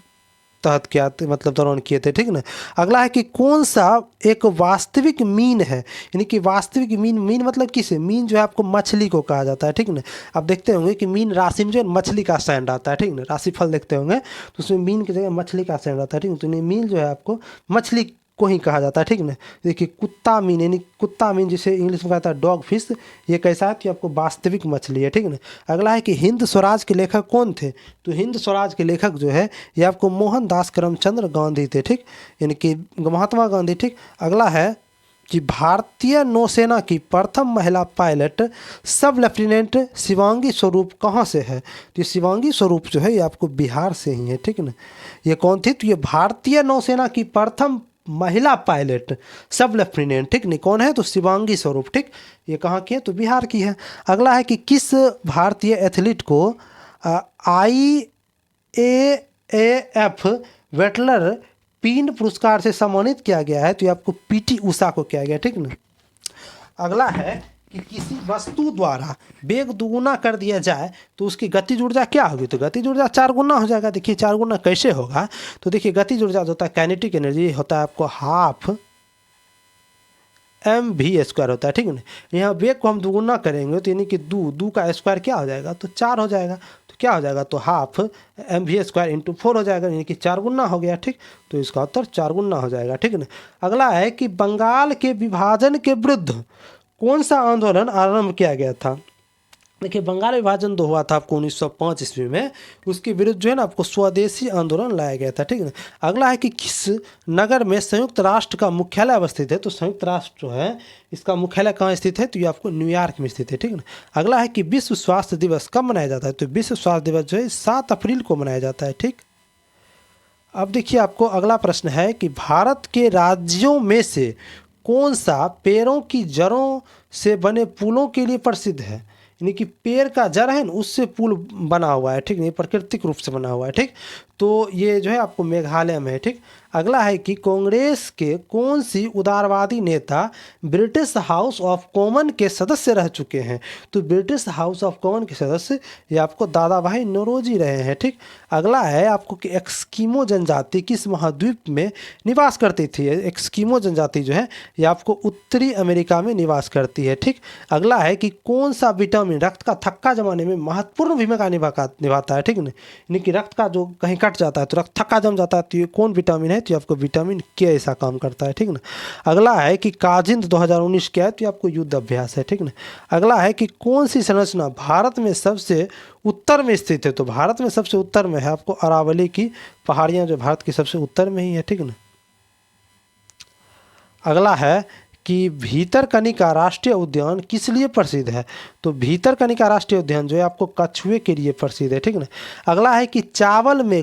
तहत किया, मतलब दौरान किए थे, ठीक ना। अगला है कि कौन सा एक वास्तविक मीन है? यानी कि वास्तविक मीन, मीन मतलब किसे? मीन जो है आपको मछली को कहा जाता है, ठीक ना। आप देखते होंगे कि मीन राशि में जो है मछली का सैंड आता है, ठीक ना। राशिफल देखते होंगे तो उसमें मीन की जगह मछली का सैंड आता है, ठीक ना। तो मीन जो है आपको मछली को ही कहा जाता है, ठीक ना। देखिए कुत्ता मीन, यानी कुत्ता मीन जिसे इंग्लिश में कहता है डॉग फिश, ये कैसा है कि आपको वास्तविक मछली है, ठीक ना। अगला है कि हिंद स्वराज के लेखक कौन थे? तो हिंद स्वराज के लेखक जो है ये आपको मोहनदास करमचंद्र गांधी थे, ठीक, यानी कि महात्मा गांधी, ठीक। अगला है कि भारतीय नौसेना की प्रथम महिला पायलट सब लेफ्टिनेंट शिवांगी स्वरूप कहाँ से है? तो ये शिवांगी स्वरूप जो है ये आपको बिहार से ही है, ठीक ना। ये कौन थी? तो ये भारतीय नौसेना की प्रथम महिला पायलट सब लेफ्टिनेंट, ठीक नहीं, कौन है? तो शिवांगी स्वरूप, ठीक। ये कहाँ की है? तो बिहार की है। अगला है कि किस भारतीय एथलीट को IAAF वेटलर पीन पुरस्कार से सम्मानित किया गया है? तो ये आपको PT उषा को किया गया, ठीक ना। अगला है कि किसी वस्तु द्वारा वेग दुगुना कर दिया जाए तो उसकी गतिज ऊर्जा क्या होगी? तो गतिज ऊर्जा 4 गुना हो जाएगा। देखिए 4 गुना कैसे होगा? तो देखिए गतिज ऊर्जा जो होता है काइनेटिक एनर्जी होता है आपको ½ mv² होता है, ठीक है ना। यहाँ वेग को हम दुगुना करेंगे तो यानी कि दू का स्क्वायर क्या हो जाएगा? तो 4 हो जाएगा। तो क्या हो जाएगा? तो ½ mv² इंटू 4 हो जाएगा, यानी कि 4 गुना हो गया, ठीक। तो इसका उत्तर 4 गुना हो जाएगा, ठीक है ना। अगला है कि बंगाल के विभाजन के विरुद्ध कौन सा आंदोलन आरंभ किया गया था? देखिए बंगाल विभाजन जो हुआ था आपको 1905 ईस्वी में, उसके विरुद्ध जो है ना आपको स्वदेशी आंदोलन लाया गया था, ठीक है। अगला है कि किस नगर में संयुक्त राष्ट्र का मुख्यालय अवस्थित है? तो संयुक्त राष्ट्र जो है इसका मुख्यालय कहाँ स्थित है? तो ये आपको न्यूयॉर्क में स्थित है, ठीक है। अगला है कि विश्व स्वास्थ्य दिवस कब मनाया जाता है? तो विश्व स्वास्थ्य दिवस जो है 7 अप्रैल को मनाया जाता है, ठीक। अब देखिए आपको अगला प्रश्न है कि भारत के राज्यों में से कौन सा पेड़ों की जड़ों से बने पुलों के लिए प्रसिद्ध है? यानी कि पेड़ का जड़ है ना उससे पुल बना हुआ है, ठीक नहीं, प्राकृतिक रूप से बना हुआ है, ठीक। तो ये जो है आपको मेघालय में है, ठीक। अगला है कि कांग्रेस के कौन सी उदारवादी नेता ब्रिटिश हाउस ऑफ कॉमन के सदस्य रह चुके हैं? तो ब्रिटिश हाउस ऑफ कॉमन के सदस्य ये आपको दादा भाई नौरोजी रहे हैं, ठीक। अगला है आपको कि एस्किमो जनजाति किस महाद्वीप में निवास करती थी? एस्किमो जनजाति जो है ये आपको उत्तरी अमेरिका में निवास करती है, ठीक। अगला है कि कौन सा विटामिन रक्त का थक्का जमाने में महत्वपूर्ण भूमिका निभाता है, ठीक ना। यानी कि रक्त का जो कहीं कट जाता है तो रक्त थक्का जम जाता है, तो ये कौन विटामिन है? तो आपको विटामिन K ऐसा काम करता है, ठीक ना। अगला है कि काजिंद 2019 क्या है? तो आपको युद्ध अभ्यास है, ठीक ना। अगला है कि कौन सी संरचना भारत में सबसे उत्तर में स्थित है? तो भारत में सबसे उत्तर में है आपको अरावली की पहाड़ियां जो भारत की सबसे उत्तर में ही है, ठीक ना। अगला है कि भीतरकनिका राष्ट्रीय उद्यान किस लिए प्रसिद्ध है? तो भीतरकनिका राष्ट्रीय उद्यान जो है आपको कछुए के लिए प्रसिद्ध है, ठीक ना। अगला है कि चावल में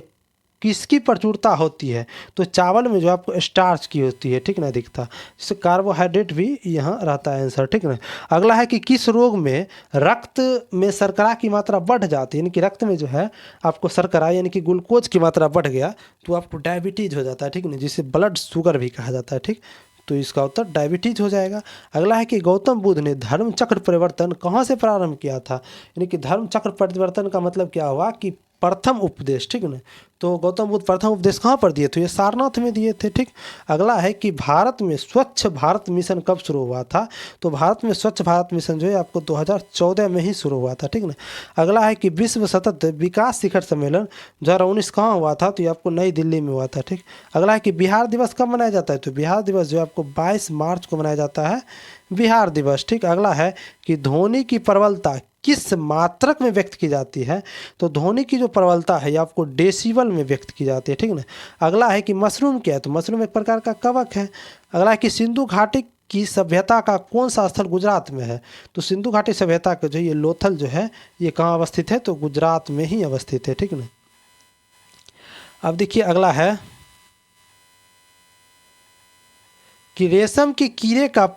किसकी प्रचुरता होती है? तो चावल में जो आपको स्टार्च की होती है, ठीक ना, अधिकता। जैसे कार्बोहाइड्रेट भी यहाँ रहता है आंसर, ठीक ना। अगला है कि किस रोग में रक्त में शर्करा की मात्रा बढ़ जाती है, यानी कि रक्त में जो है आपको शर्करा यानी कि ग्लूकोज की मात्रा बढ़ गया तो आपको डायबिटीज हो जाता है, ठीक ना, जिसे ब्लड शुगर भी कहा जाता है, ठीक। तो इसका उत्तर डायबिटीज हो जाएगा। अगला है कि गौतम बुद्ध ने धर्म चक्र परिवर्तन कहाँ से प्रारंभ किया था, यानी कि धर्म चक्र परिवर्तन का मतलब क्या हुआ कि प्रथम उपदेश, ठीक ना। तो गौतम बुद्ध प्रथम उपदेश कहाँ पर दिए थे? ये सारनाथ में दिए थे, ठीक। अगला है कि भारत में स्वच्छ भारत मिशन कब शुरू हुआ था? तो भारत में स्वच्छ भारत मिशन जो है आपको 2014 में ही शुरू हुआ था, ठीक ना। अगला है कि विश्व सतत विकास शिखर सम्मेलन 2019 कहाँ हुआ था? तो ये आपको नई दिल्ली में हुआ था, ठीक। अगला है कि बिहार दिवस कब मनाया जाता है? तो बिहार दिवस जो है आपको 22 मार्च को मनाया जाता है, बिहार दिवस, ठीक। अगला है कि ध्वनि की प्रबलता किस मात्रक में व्यक्त की जाती है? तो ध्वनि की जो प्रबलता है ये आपको डेसिबल में व्यक्त की जाती है, ठीक ना। अगला है कि मशरूम क्या है? तो मशरूम एक प्रकार का कवक है। अगला है कि सिंधु घाटी की सभ्यता का कौन सा स्थल गुजरात में है? तो सिंधु घाटी सभ्यता का जो ये लोथल जो है ये कहाँ अवस्थित है? तो गुजरात में ही अवस्थित है, ठीक ना। अब देखिए अगला है कि रेशम के कीड़े का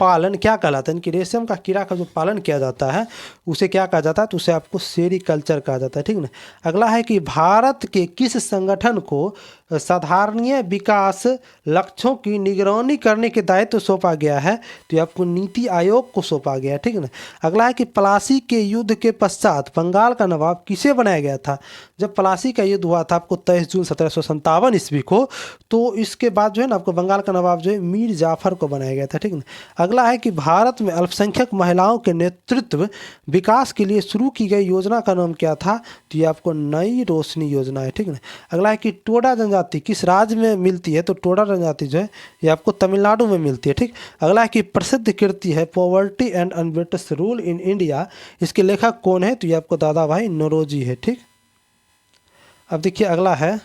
पालन क्या कहलाता है? कि रेशम का कीड़ा का जो पालन किया जाता है उसे क्या कहा जाता है? तो उसे आपको सेरीकल्चर कहा जाता है, ठीक ना। अगला है कि भारत के किस संगठन को साधारणीय विकास लक्ष्यों की निगरानी करने के दायित्व सौंपा गया है? तो ये आपको नीति आयोग को सौंपा गया है, ठीक ना। अगला है कि प्लासी के युद्ध के पश्चात बंगाल का नवाब किसे बनाया गया था? जब प्लासी का युद्ध हुआ था आपको 23 जून 1757 ईस्वी को, तो इसके बाद जो है ना आपको बंगाल का नवाब जो है मीर जाफर को बनाया गया था, ठीक ना। अगला है कि भारत में अल्पसंख्यक महिलाओं के नेतृत्व विकास के लिए शुरू की गई योजना का नाम क्या था? तो ये आपको नई रोशनी योजना है, ठीक ना। अगला है कि टोडा जनजाति किस राज्य में मिलती है? तो टोडा जनजाति जो है ये आपको तमिलनाडु में मिलती है, ठीक। अगला है कि प्रसिद्ध कृति है poverty and un-British rule in India, इसके लेखक कौन है? तो ये आपको दादा भाई नौरोजी है, ठीक। अब देखिए अगला है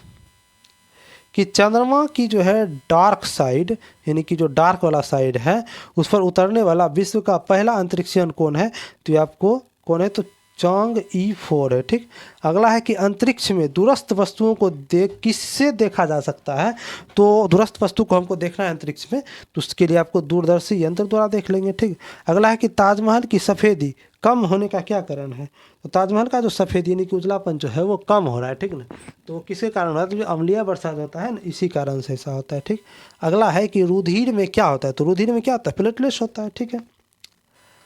कि चंद्रमा की जो है डार्क साइड यानी कि जो डार्क वाला साइड है उस पर उतरने वाला विश्व का पहला अंतरिक्षयान कौन है? तो ये आपको कौन है? तो चांग E4 है, ठीक। अगला है कि अंतरिक्ष में दूरस्थ वस्तुओं को किससे देखा जा सकता है? तो दूरस्थ वस्तु को हमको देखना है अंतरिक्ष में तो उसके लिए आपको दूरदर्शी यंत्र द्वारा देख लेंगे, ठीक। अगला है कि ताजमहल की सफ़ेदी कम होने का क्या कारण है? तो ताजमहल का जो सफ़ेदी यानी कि उजलापन जो है वो कम हो रहा है, ठीक ना। तो किसके कारण हो रहा है? तो जो अम्लीय बरसात होता है ना इसी कारण से ऐसा होता है, ठीक। अगला है कि रुधिर में क्या होता है? तो रुधिर में क्या होता है? प्लेटलेट्स होता है, ठीक है।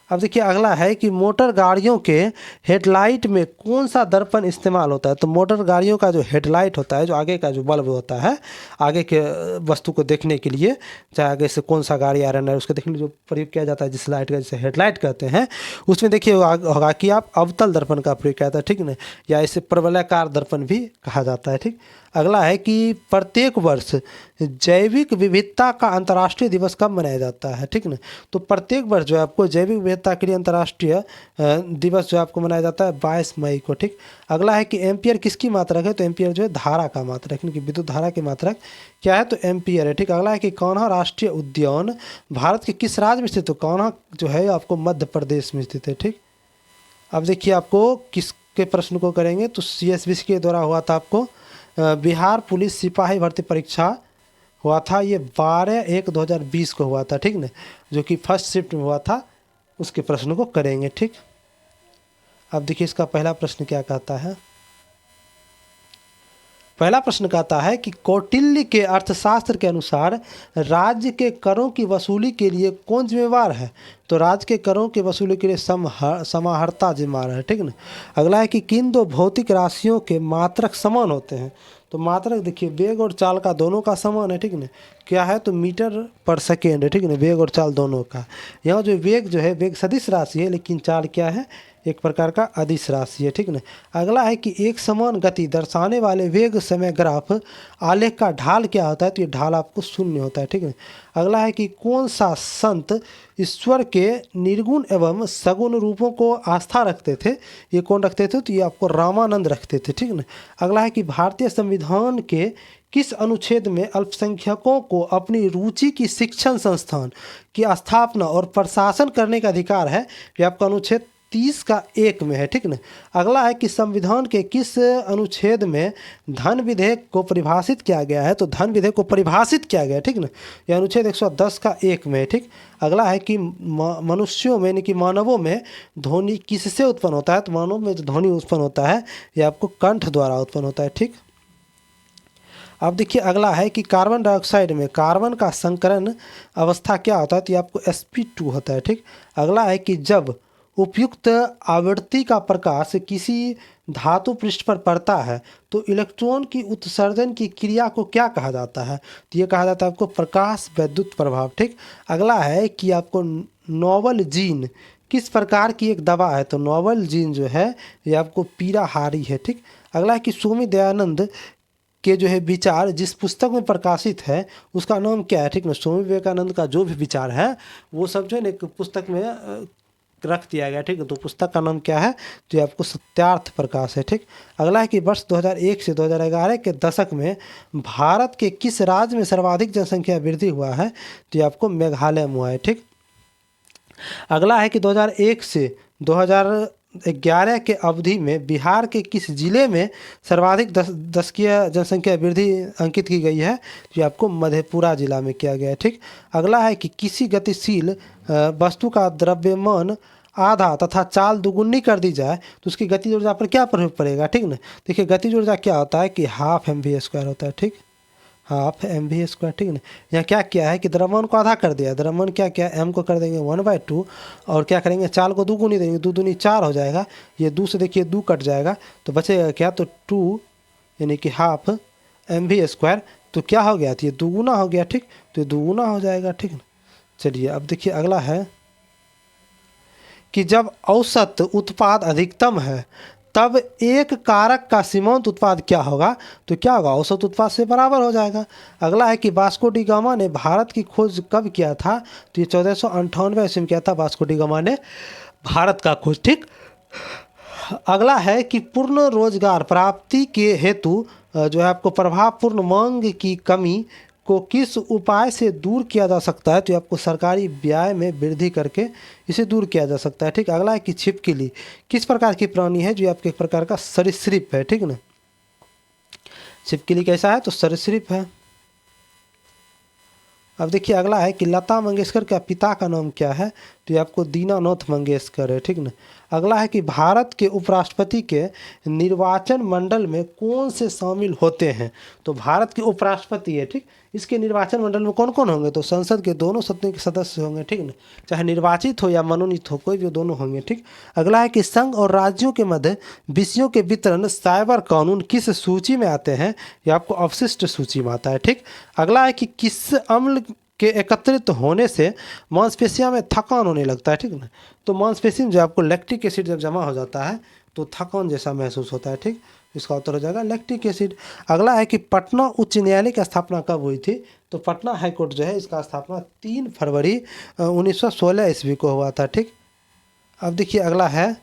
अब देखिए अगला है कि मोटर गाड़ियों के हेडलाइट में कौन सा दर्पण इस्तेमाल होता है? तो मोटर गाड़ियों का जो हेडलाइट होता है, जो आगे का जो बल्ब होता है आगे के वस्तु को देखने के लिए, चाहे आगे से कौन सा गाड़ी आ रहा है उसको देखने के लिए जो प्रयोग किया जाता है जिस लाइट का जिसे हेडलाइट कहते हैं, उसमें देखिए होगा कि आप अवतल दर्पण का प्रयोग किया जाता है, ठीक ना, या इसे प्रवलयाकार दर्पण भी कहा जाता है, ठीक। अगला है कि प्रत्येक वर्ष जैविक विविधता का अंतर्राष्ट्रीय दिवस कब मनाया जाता है? ठीक ना, तो प्रत्येक वर्ष जो है आपको जैविक विविधता के लिए अंतर्राष्ट्रीय दिवस जो आपको मनाया जाता है 22 मई को, ठीक। अगला है कि एम्पियर किसकी मात्रक है? तो एम्पियर जो है धारा का मात्रक, क्योंकि विद्युत धारा की मात्रक क्या है? तो एम्पियर है, ठीक। अगला है कि कान्हा राष्ट्रीय उद्यान भारत के किस राज्य में स्थित है? तो कान्हा जो है आपको मध्य प्रदेश में स्थित है, ठीक। अब देखिए आपको किसके प्रश्न को करेंगे, तो CSBC के द्वारा हुआ था आपको बिहार पुलिस सिपाही भर्ती परीक्षा हुआ था, ये 12/1/2020 को हुआ था, ठीक ना, जो कि फर्स्ट शिफ्ट में हुआ था, उसके प्रश्न को करेंगे, ठीक। अब देखिए इसका पहला प्रश्न क्या कहता है। पहला प्रश्न कहता है कि कौटिल्य के अर्थशास्त्र के अनुसार राज्य के करों की वसूली के लिए कौन जिम्मेवार है? तो राज्य के करों की वसूली के लिए समाहर्ता जिम्मेवार है, ठीक ना। अगला है कि किन दो भौतिक राशियों के मात्रक समान होते हैं? तो मात्रक देखिए वेग और चाल का दोनों का समान है, ठीक ना, क्या है? तो मीटर पर सेकेंड है, ठीक ना, वेग और चाल दोनों का। यहाँ जो वेग जो है वेग सदिश राशि है, लेकिन चाल क्या है? एक प्रकार का अदिश राशि है, ठीक ना। अगला है कि एक समान गति दर्शाने वाले वेग समय ग्राफ आलेख का ढाल क्या होता है? तो ये ढाल आपको शून्य होता है, ठीक है। अगला है कि कौन सा संत ईश्वर के निर्गुण एवं सगुण रूपों को आस्था रखते थे? ये कौन रखते थे? तो ये आपको रामानंद रखते थे, ठीक ना। अगला है कि भारतीय संविधान के किस अनुच्छेद में अल्पसंख्यकों को अपनी रुचि की शिक्षण संस्थान की स्थापना और प्रशासन करने का अधिकार है? ये आपका अनुच्छेद 30(1) में है, ठीक ना। अगला है कि संविधान के किस अनुच्छेद में धन विधेयक को परिभाषित किया गया है, तो धन विधेयक को परिभाषित किया गया है, ठीक ना, यह अनुच्छेद 110(1) में है, ठीक। अगला है कि मनुष्यों में यानी कि मानवों में ध्वनि किससे उत्पन्न होता है, तो मानव में जो ध्वनि उत्पन्न होता है यह आपको कंठ द्वारा उत्पन्न होता है, ठीक। अब देखिए अगला है कि कार्बन डाइऑक्साइड में कार्बन का संकरण अवस्था क्या होता है, तो ये आपको sp2 होता है, ठीक। अगला है कि जब उपयुक्त आवृत्ति का प्रकाश किसी धातु पृष्ठ पर पड़ता है तो इलेक्ट्रॉन की उत्सर्जन की क्रिया को क्या कहा जाता है, तो ये कहा जाता है आपको प्रकाश वैद्युत प्रभाव, ठीक। अगला है कि आपको नोवल जीन किस प्रकार की एक दवा है, तो नोवल जीन जो है ये आपको पीड़ाहारी है, ठीक। अगला है कि स्वामी दयानंद के जो है विचार जिस पुस्तक में प्रकाशित है उसका नाम क्या है, ठीक ना। स्वामी विवेकानंद का जो भी विचार है वो सब जो है ना एक पुस्तक में रख दिया गया, ठीक है। तो पुस्तक का नाम क्या है, तो ये आपको सत्यार्थ प्रकाश है, ठीक। अगला है कि वर्ष 2001 से 2011 के दशक में भारत के किस राज्य में सर्वाधिक जनसंख्या वृद्धि हुआ है, तो ये आपको मेघालय में हुआ है, ठीक। अगला है कि 2001 से 2011 के अवधि में बिहार के किस जिले में सर्वाधिक दशकीय जनसंख्या वृद्धि अंकित की गई है, तो ये आपको मधेपुरा जिला में किया गया है, ठीक। अगला है कि किसी गतिशील वस्तु का द्रव्यमान आधा तथा चाल दुगुनी कर दी जाए तो उसकी गतिज ऊर्जा पर क्या प्रभाव पड़ेगा, ठीक ना। देखिए गतिज ऊर्जा क्या होता है कि ½ mv² होता है, ठीक, ½ mv², ठीक ना। यहाँ क्या किया है कि द्रव्यमान को आधा कर दिया, द्रव्यमान क्या किया m को कर देंगे 1/2 और क्या करेंगे चाल को दुगुनी देंगे, 2 दूनी 4 हो जाएगा, ये 2 से देखिए 2 कट जाएगा तो बचेगा क्या, तो 2 यानी कि ½ mv², तो क्या हो गया, तो ये दुगुना हो गया, ठीक, तो ये दुगुना हो जाएगा, ठीक ना। चलिए अब देखिए अगला है कि जब औसत उत्पाद अधिकतम है तब एक कारक का सीमांत उत्पाद क्या होगा, तो क्या होगा, औसत उत्पाद से बराबर हो जाएगा। अगला है कि वास्को डी गामा ने भारत की खोज कब किया था, तो ये 1498 ईस्वी में किया था वास्को डी गामा ने भारत का खोज, ठीक। अगला है कि पूर्ण रोजगार प्राप्ति के हेतु जो है आपको प्रभावपूर्ण मांग की कमी को किस उपाय से दूर किया जा सकता है, तो आपको सरकारी व्यय में वृद्धि करके इसे दूर किया जा सकता है, ठीक। अगला है कि छिपकली किस प्रकार की प्राणी है, जो आपके एक प्रकार का सरीसृप है, ठीक ना। छिपकली कैसा है, तो सरीसृप है। अब देखिए अगला है कि लता मंगेशकर का पिता का नाम क्या है, तो ये आपको दीनानाथ मंगेशकर है, ठीक ना। अगला है कि भारत के उपराष्ट्रपति के निर्वाचन मंडल में कौन से शामिल होते हैं, तो भारत के उपराष्ट्रपति है, ठीक, इसके निर्वाचन मंडल में कौन कौन होंगे, तो संसद के दोनों सदनों के सदस्य होंगे, ठीक ना, चाहे निर्वाचित हो या मनोनीत हो कोई भी दोनों होंगे, ठीक। अगला है कि संघ और राज्यों के मध्य विषयों के वितरण साइबर कानून किस सूची में आते हैं, यह आपको अवशिष्ट सूची में आता है, ठीक। अगला है कि किस अम्ल के एकत्रित होने से मांसपेशियों में थकान होने लगता है, ठीक ना। तो मांसपेशी में जो आपको लैक्टिक एसिड जब जमा हो जाता है तो थकान जैसा महसूस होता है, ठीक, इसका उत्तर हो जाएगा लैक्टिक एसिड। अगला है कि पटना उच्च न्यायालय की स्थापना कब हुई थी, तो पटना हाईकोर्ट जो है इसका स्थापना 3 फरवरी 1916 ईस्वी को हुआ था, ठीक। अब देखिए अगला है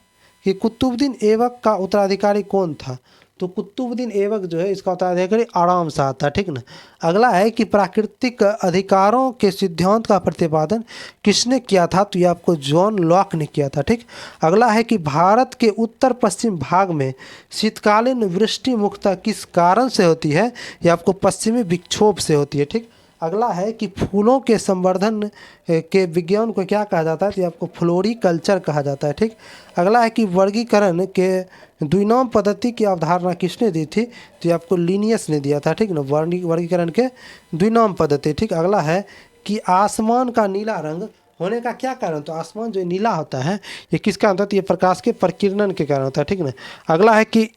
कि कुतुबुद्दीन ऐबक का उत्तराधिकारी कौन था, तो कुतुबुद्दीन ऐबक जो है इसका उत्तराधिकारी आराम शाह था, ठीक ना। अगला है कि प्राकृतिक अधिकारों के सिद्धांत का प्रतिपादन किसने किया था, तो ये आपको जॉन लॉक ने किया था, ठीक। अगला है कि भारत के उत्तर पश्चिम भाग में शीतकालीन वृष्टि मुख्यतः किस कारण से होती है, ये आपको पश्चिमी विक्षोभ से होती है, ठीक। अगला है कि फूलों के संवर्धन के विज्ञान को क्या कहा जाता है, तो आपको फ्लोरिकल्चर कहा जाता है, ठीक। अगला है कि वर्गीकरण के द्विनाम पद्धति की अवधारणा किसने दी थी, तो आपको लिनियस ने दिया था, ठीक ना, वर्गीकरण के द्विनाम पद्धति, ठीक। अगला है कि आसमान का नीला रंग होने का क्या कारण, तो आसमान जो नीला होता है ये किसका होता है, तो ये प्रकाश के प्रकीर्णन के कारण होता है, ठीक ना। अगला है कि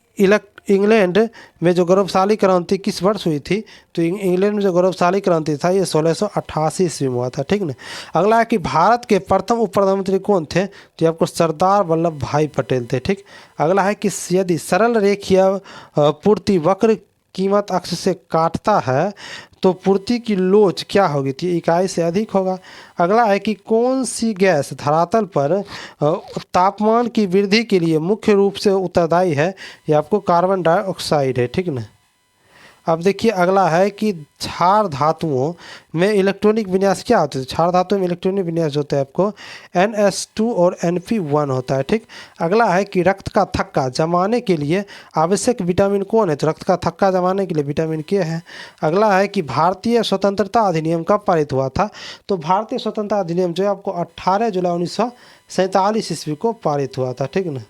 इंग्लैंड में जो गौरवशाली क्रांति किस वर्ष हुई थी, तो इंग्लैंड में जो गौरवशाली क्रांति था ये 1688 ईस्वी में हुआ था, ठीक ना। अगला है कि भारत के प्रथम उप प्रधानमंत्री कौन थे, तो आपको सरदार वल्लभ भाई पटेल थे, ठीक। अगला है कि यदि सरल रेखीय पूर्ति वक्र कीमत अक्ष से काटता है तो पूर्ति की लोच क्या होगी, तो इकाई से अधिक होगा। अगला है कि कौन सी गैस धरातल पर तापमान की वृद्धि के लिए मुख्य रूप से उत्तरदायी है, ये आपको कार्बन डाइऑक्साइड है, ठीक ना। अब देखिए अगला है कि क्षार धातुओं में इलेक्ट्रॉनिक विन्यास क्या होता है। क्षार धातुओं में इलेक्ट्रॉनिक विन्यास होता है आपको NS2 और NP1 होता है, ठीक। अगला है कि रक्त का थक्का जमाने के लिए आवश्यक विटामिन कौन है, तो रक्त का थक्का जमाने के लिए विटामिन के है। अगला है कि भारतीय स्वतंत्रता अधिनियम कब पारित हुआ था, तो भारतीय स्वतंत्रता अधिनियम जो है आपको 18 जुलाई 1947 ईस्वी को पारित हुआ था, ठीक ना।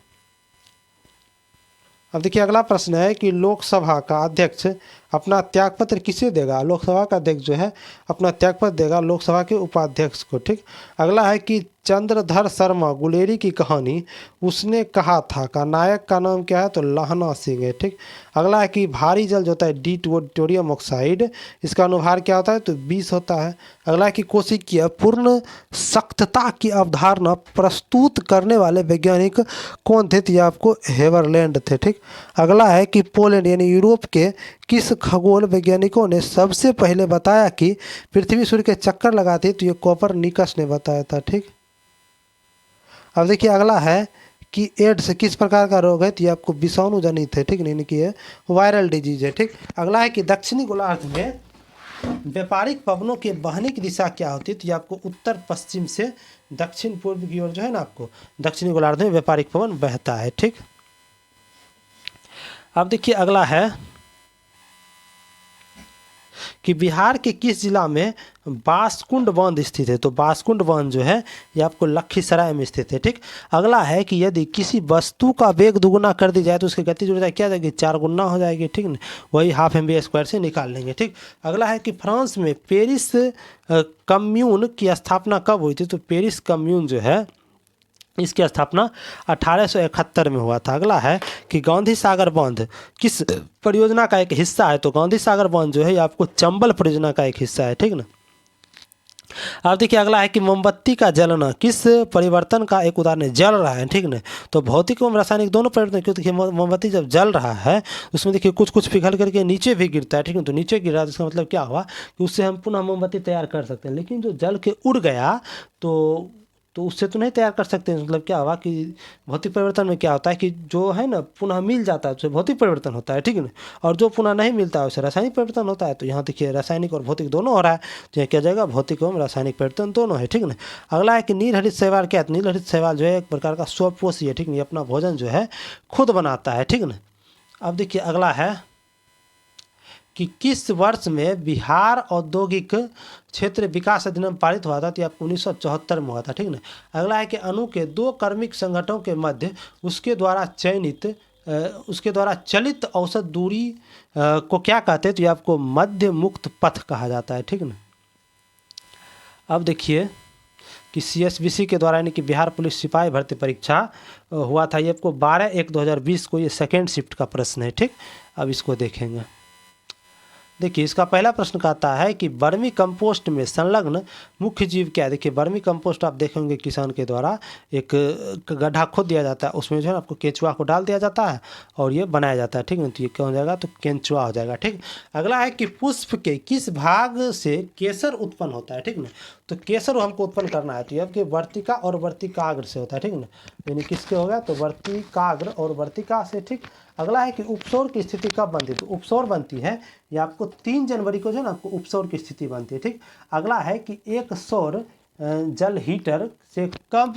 अब देखिए अगला प्रश्न है कि लोकसभा का अध्यक्ष अपना त्यागपत्र किसे देगा। लोकसभा का अध्यक्ष जो है अपना त्यागपत्र देगा लोकसभा के उपाध्यक्ष को, ठीक। अगला है कि चंद्रधर शर्मा गुलेरी की कहानी उसने कहा था का नायक का नाम क्या है, तो लहना सिंह है, ठीक। अगला है कि भारी जल जो होता है डिटोरियम ऑक्साइड, इसका अनुभार क्या होता है, तो 20 होता है। अगला है कि कोशिकीय पूर्ण सख्तता की अवधारणा प्रस्तुत करने वाले वैज्ञानिक कौन थे, तो ये आपको हेवरलैंड थे, ठीक। अगला है कि पोलैंड यानी यूरोप के किस खगोल वैज्ञानिकों ने सबसे पहले बताया कि पृथ्वी सूर्य के चक्कर लगाती है, तो ये कोपरनिकस ने बताया था, ठीक। अब देखिए अगला है कि एड्स किस प्रकार का रोग है, तो ये आपको विषाणु जनित है, ठीक नहीं, कि ये वायरल डिजीज है, ठीक। अगला है कि दक्षिणी गोलार्ध में व्यापारिक पवनों के बहने की दिशा क्या होती है, तो ये आपको उत्तर पश्चिम से दक्षिण पूर्व की ओर जो है ना आपको दक्षिणी गोलार्ध में व्यापारिक पवन बहता है, ठीक। अब देखिए अगला है कि बिहार के किस जिला में बांसकुंड बांध स्थित है, तो बांसकुंड बांध जो है ये आपको लखीसराय में स्थित है, ठीक। अगला है कि यदि किसी वस्तु का वेग दुगुना कर दी जाए तो उसकी गति जो क्या जाएगी, 4 गुना हो जाएगी, ठीक ना। वही हाफ mv² से निकाल लेंगे, ठीक। अगला है कि फ्रांस में पेरिस कम्यून की स्थापना कब हुई थी, तो पेरिस कम्यून जो है इसकी स्थापना 1871 में हुआ था। अगला है कि गांधी सागर बांध किस परियोजना का एक हिस्सा है, तो गांधी सागर बांध जो है ये आपको चंबल परियोजना का एक हिस्सा है, ठीक ना। अब देखिए अगला है कि मोमबत्ती का जलना किस परिवर्तन का एक उदाहरण है, जल रहा है, ठीक ना। तो भौतिक एवं रासायनिक दोनों परिवर्तन, क्योंकि देखिए मोमबत्ती जब जल रहा है उसमें देखिए कुछ कुछ पिघल करके नीचे भी गिरता है, ठीक है। तो नीचे गिर रहा है तो इसका मतलब क्या हुआ कि उससे हम पुनः मोमबत्ती तैयार कर सकते हैं, लेकिन जो जल के उड़ गया तो उससे तो नहीं तैयार कर सकते हैं। मतलब क्या हुआ कि भौतिक परिवर्तन में क्या होता है कि जो है ना पुनः मिल जाता है उससे भौतिक परिवर्तन होता है, ठीक है ना। और जो पुनः नहीं मिलता है उससे रासायनिक परिवर्तन होता है। तो यहाँ देखिए रासायनिक और भौतिक दोनों हो रहा है, तो यहाँ क्या जाएगा, भौतिक एवं रासायनिक परिवर्तन दोनों है, ठीक है ना। अगला है कि नीलहरित शैवाल क्या है, नीलहरित शैवाल जो है एक प्रकार का स्वपोषी है, ठीक है, अपना भोजन जो है खुद बनाता है, ठीक है ना। अब देखिए अगला है कि किस वर्ष में बिहार औद्योगिक क्षेत्र विकास अधिनियम पारित हुआ था, तो आपको 1974 में हुआ था, ठीक ना। अगला है कि अणु के 2 कार्मिक संगठनों के मध्य उसके द्वारा चलित औसत दूरी को क्या कहते हैं, तो ये आपको मध्य मुक्त पथ कहा जाता है, ठीक ना। अब देखिए कि CSBC के द्वारा यानी कि बिहार पुलिस सिपाही भर्ती परीक्षा हुआ था, ये आपको 12/1/2020 को ये सेकेंड शिफ्ट का प्रश्न है, ठीक। अब इसको देखेंगे। देखिए इसका पहला प्रश्न कहता है कि वर्मी कंपोस्ट में संलग्न मुख्य जीव क्या है। देखिए वर्मी कंपोस्ट आप देखेंगे किसान के द्वारा एक गड्ढा खोद दिया जाता है, उसमें जो है आपको केंचुआ को डाल दिया जाता है और ये बनाया जाता है, ठीक है। तो ये क्या हो जाएगा, तो केंचुआ हो जाएगा, ठीक। अगला है कि पुष्प के किस भाग से केसर उत्पन्न होता है, ठीक ना। तो केसर हमको उत्पन्न करना है, तो ये आपके वर्तिका और वर्तिकाग्र से होता है, ठीक ना। यानी किसके हो गया, तो वर्तिकाग्र और वर्तिका से, ठीक। अगला है कि उपसौर की स्थिति कब बनती है, तो उपसौर बनती है ये आपको 3 जनवरी को जो है ना आपको उपसौर की स्थिति बनती है, ठीक। अगला है कि एक सौर जल हीटर से कब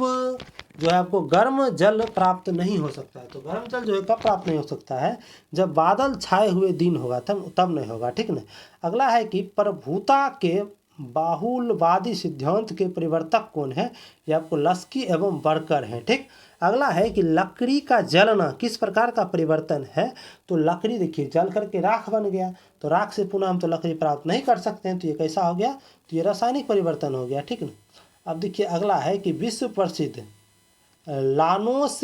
जो है आपको गर्म जल प्राप्त नहीं हो सकता है, तो गर्म जल जो है कब प्राप्त नहीं हो सकता है, जब बादल छाए हुए दिन होगा तब नहीं होगा, ठीक ना। अगला है कि प्रभुता के बाहुल्यवादी सिद्धांत के परिवर्तक कौन है, ये आपको लस्की एवं बर्कर हैं, ठीक। अगला है कि लकड़ी का जलना किस प्रकार का परिवर्तन है, तो लकड़ी देखिए जल करके राख बन गया, तो राख से पुनः हम तो लकड़ी प्राप्त नहीं कर सकते हैं, तो ये कैसा हो गया, तो ये रासायनिक परिवर्तन हो गया, ठीक ना। अब देखिए अगला है कि विश्व प्रसिद्ध लानोस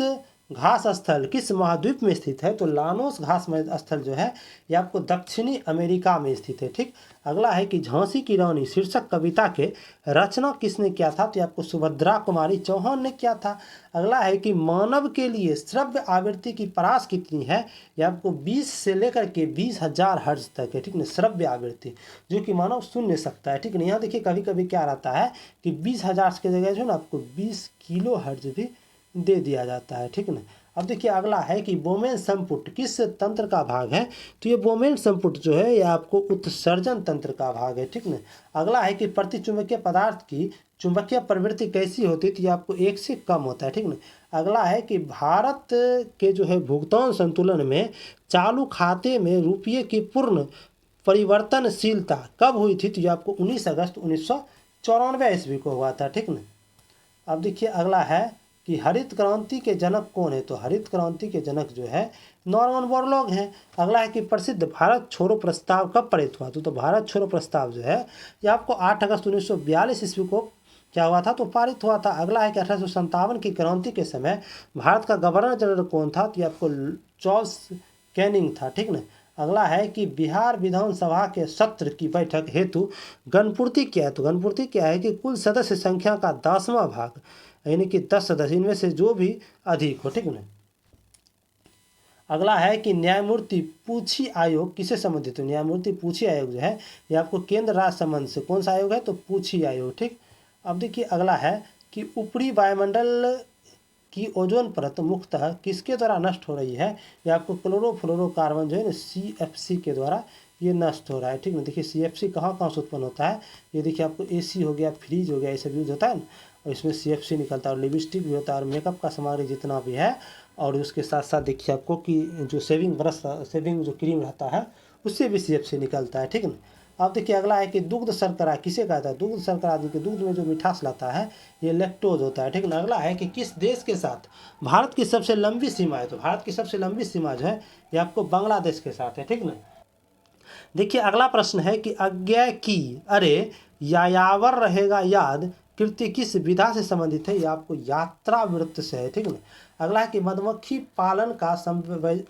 घास स्थल किस महाद्वीप में स्थित है, तो लानोस घास स्थल जो है ये आपको दक्षिणी अमेरिका में स्थित है, ठीक। अगला है कि झांसी की रानी शीर्षक कविता के रचना किसने किया था, तो ये आपको सुभद्रा कुमारी चौहान ने किया था। अगला है कि मानव के लिए श्रव्य आवृत्ति की परास कितनी है, ये आपको 20 से लेकर के 20,000 हर्ट्ज तक है, ठीक ना, श्रव्य आवृत्ति जो कि मानव सुन नहीं सकता है, ठीक है। यहाँ देखिए कभी कभी क्या रहता है कि 20,000 की जगह जो है ना आपको 20 किलो हर्ट्ज भी दे दिया जाता है, ठीक ना। अब देखिए अगला है कि बोमेन संपुट किस तंत्र का भाग है, तो ये बोमेन संपुट जो है ये आपको उत्सर्जन तंत्र का भाग है, ठीक ना। अगला है कि प्रतिचुंबकीय पदार्थ की चुंबकीय प्रवृत्ति कैसी होती है, तो ये आपको 1 से कम होता है, ठीक ना। अगला है कि भारत के जो है भुगतान संतुलन में चालू खाते में रुपये की पूर्ण परिवर्तनशीलता कब हुई थी, तो ये आपको 19 अगस्त 1994 ईस्वी को हुआ था, ठीक ना। अब देखिए अगला है कि हरित क्रांति के जनक कौन है, तो हरित क्रांति के जनक जो है नॉर्मन बोरलॉग हैं। अगला है कि प्रसिद्ध भारत छोड़ो प्रस्ताव कब पारित हुआ, तो भारत छोड़ो प्रस्ताव जो है ये आपको 8 अगस्त 1942 ईस्वी को क्या हुआ था, तो पारित हुआ था। अगला है कि 1857 की क्रांति के समय भारत का गवर्नर जनरल कौन था, तो ये आपको चार्ल्स कैनिंग था, ठीक ना। अगला है कि बिहार विधानसभा के सत्र की बैठक हेतु गणपूर्ति क्या है, तो गणपूर्ति क्या है कि कुल सदस्य संख्या का 10वां भाग यानी कि 10 सदस्य इनमें से जो भी अधिक हो, ठीक ना। अगला है कि न्यायमूर्ति पूछी आयोग किसे संबंधित है, न्यायमूर्ति पूछी आयोग जो है ये आपको केंद्र राज्य संबंध से कौन सा आयोग है, तो पूछी आयोग, ठीक। अब देखिए अगला है कि ऊपरी वायुमंडल की ओजोन परत मुख्यतः किसके द्वारा नष्ट हो रही है, ये आपको क्लोरोफ्लोरोकार्बन जो है ना CFC के द्वारा ये नष्ट हो रहा है, ठीक ना। देखिए CFC कहाँ कहाँ से उत्पन्न होता है, ये देखिए आपको AC हो गया, फ्रिज हो गया, ये सब यूज होता है ना, और इसमें CFC निकलता है, और लिपस्टिक भी होता है, और मेकअप का सामग्री जितना भी है, और उसके साथ साथ देखिए आपको कि जो सेविंग ब्रश सेविंग जो क्रीम रहता है उससे भी CFC निकलता है, ठीक ना। अब देखिए अगला है कि दुग्ध शर्करा किसे कहता है, दुग्ध शर्करा आदि के दूध में जो मिठास लाता है ये लैक्टोज होता है, ठीक ना। अगला है कि किस देश के साथ भारत की सबसे लंबी सीमा है, तो भारत की सबसे लंबी सीमा जो है ये आपको बांग्लादेश के साथ है, ठीक ना। देखिए अगला प्रश्न है कि अज्ञा की अरे यायावर रहेगा याद कृति किस विधा से संबंधित है, ये आपको यात्रा वृत्त से है, ठीक ना। अगला है कि मधुमक्खी पालन का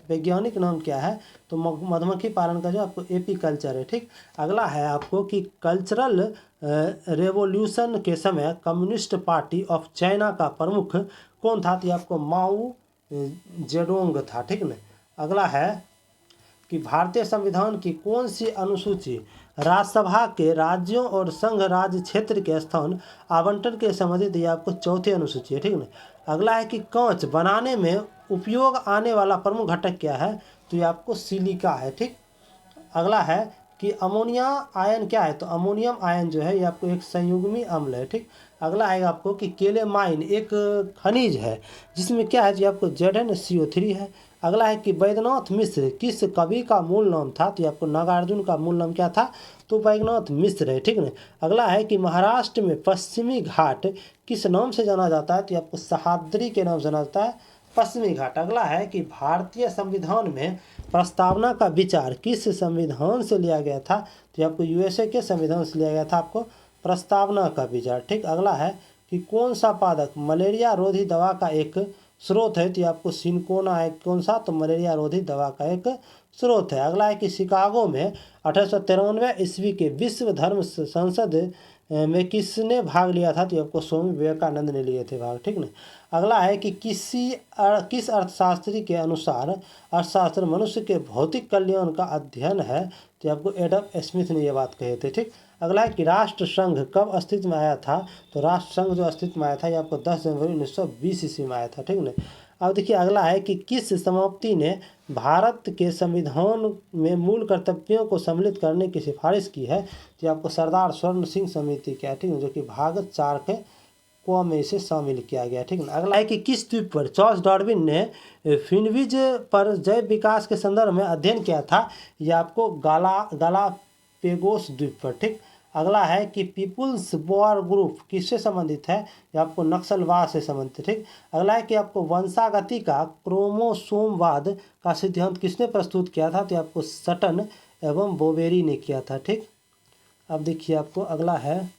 वैज्ञानिक नाम क्या है, तो मधुमक्खी पालन का जो आपको एपीकल्चर है, ठीक। अगला है आपको कि कल्चरल रेवोल्यूशन के समय कम्युनिस्ट पार्टी ऑफ चाइना का प्रमुख कौन था, तो ये आपको माओ जेडोंग था, ठीक ना। अगला है कि भारतीय संविधान की कौन सी अनुसूची राज्यसभा के राज्यों और संघ राज्य क्षेत्र के स्थान आवंटन के संबंधित ये आपको चौथी अनुसूची है, ठीक ना। अगला है कि कांच बनाने में उपयोग आने वाला प्रमुख घटक क्या है, तो ये आपको सिलिका है, ठीक। अगला है कि अमोनिया आयन क्या है, तो अमोनियम आयन जो है ये आपको एक संयुग्मी अम्ल है, ठीक। अगला है आपको कि केलेमाइन एक खनिज है जिसमें क्या है, जो आपको ZnCO3 है। अगला है कि वैद्यनाथ मिश्र किस कवि का मूल नाम था, तो ये आपको नागार्जुन का मूल नाम क्या था, तो वैद्यनाथ मिश्र है, ठीक ना। अगला है कि महाराष्ट्र में पश्चिमी घाट किस नाम से जाना जाता है, तो ये आपको सह्याद्री के नाम से जाना जाता है, पश्चिमी घाट। अगला है कि भारतीय संविधान में प्रस्तावना का विचार किस संविधान से लिया गया था, तो ये आपको USA के संविधान से लिया गया था आपको प्रस्तावना का विचार, ठीक। अगला है कि कौन सा पादप मलेरिया रोधी दवा का एक स्रोत है, तो ये आपको सिनकोना है, कौन सा, तो मलेरिया रोधी दवा का एक स्रोत है। अगला है कि शिकागो में 1893 ईस्वी के विश्व धर्म संसद में किसने भाग लिया था, तो आपको स्वामी विवेकानंद ने लिए थे भाग, ठीक ना। अगला है कि किस अर्थशास्त्री के अनुसार अर्थशास्त्र मनुष्य के भौतिक कल्याण का अध्ययन है, तो आपको एडम स्मिथ ने यह बात कहे थे, ठीक। अगला है कि राष्ट्र संघ कब अस्तित्व में आया था, तो राष्ट्र संघ जो अस्तित्व में आया था ये आपको 10 जनवरी 1920 ईस्वी में आया था, ठीक ना। अब देखिए अगला है कि किस समाप्ति ने भारत के संविधान में मूल कर्तव्यों को सम्मिलित करने की सिफारिश की है, तो आपको सरदार स्वर्ण सिंह समिति क्या, ठीक है, जो कि भाग 4 के को में इसे शामिल किया गया, ठीक ना। अगला है कि किस द्वीप पर चार्ल्स डार्विन ने फिनविज पर जैव विकास के संदर्भ में अध्ययन किया था, यह आपको गालापेगोस द्वीप पर, ठीक। अगला है कि पीपुल्स वॉर ग्रुप किससे संबंधित है, यह आपको नक्सलवाद से संबंधित, ठीक। अगला है कि आपको वंशागति का क्रोमोसोमवाद का सिद्धांत किसने प्रस्तुत किया था, तो आपको सटन एवं बोवेरी ने किया था, ठीक। अब देखिए आपको अगला है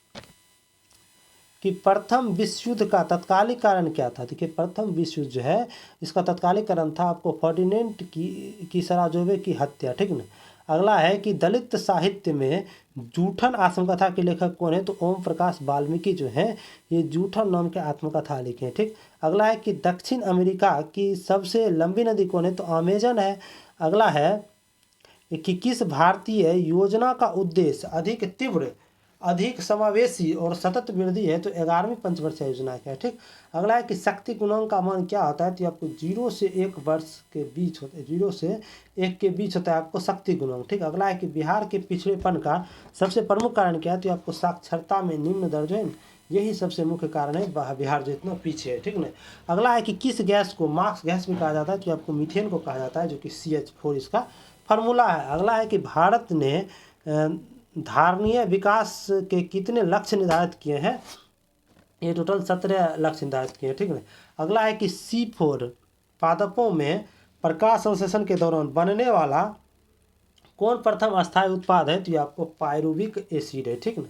कि प्रथम विश्व युद्ध का तत्कालिक कारण क्या था। देखिए प्रथम विश्व युद्ध जो है इसका तत्कालिक कारण था आपको फर्डिनेंट की सराजोवे की हत्या, ठीक ना। अगला है कि दलित साहित्य में जूठन आत्मकथा के लेखक कौन है, तो ओम प्रकाश वाल्मीकि जो हैं ये जूठन नाम के आत्मकथा लिखे हैं, ठीक। अगला है कि दक्षिण अमेरिका की सबसे लंबी नदी कौन है, तो अमेजन है। अगला है कि किस भारतीय योजना का उद्देश्य अधिक तीव्र अधिक समावेशी और सतत वृद्धि है तो 11वीं पंचवर्षीय योजना क्या है। ठीक, अगला है कि शक्ति गुणांक का मान क्या होता है, तो आपको 0 से 1 वर्ष के बीच होता है, 0 से 1 के बीच होता है आपको शक्ति गुणांक। ठीक, अगला है कि बिहार के पिछड़ेपन का सबसे प्रमुख कारण क्या है, तो आपको साक्षरता में निम्न दर्ज है, यही सबसे मुख्य कारण है बिहार जो इतना पीछे है। ठीक ना, अगला है कि किस गैस को मार्क्स गैस भी कहा जाता है, तो आपको मीथेन को कहा जाता है, जो कि CH4 इसका फार्मूला है। अगला है कि भारत ने धारणीय विकास के कितने लक्ष्य निर्धारित किए हैं, ये टोटल 17 लक्ष्य निर्धारित किए हैं। ठीक है, अगला है कि C4 पादपों में प्रकाश संश्लेषण के दौरान बनने वाला कौन प्रथम अस्थायी उत्पाद है, तो ये आपको पायरुविक एसिड है। ठीक ना,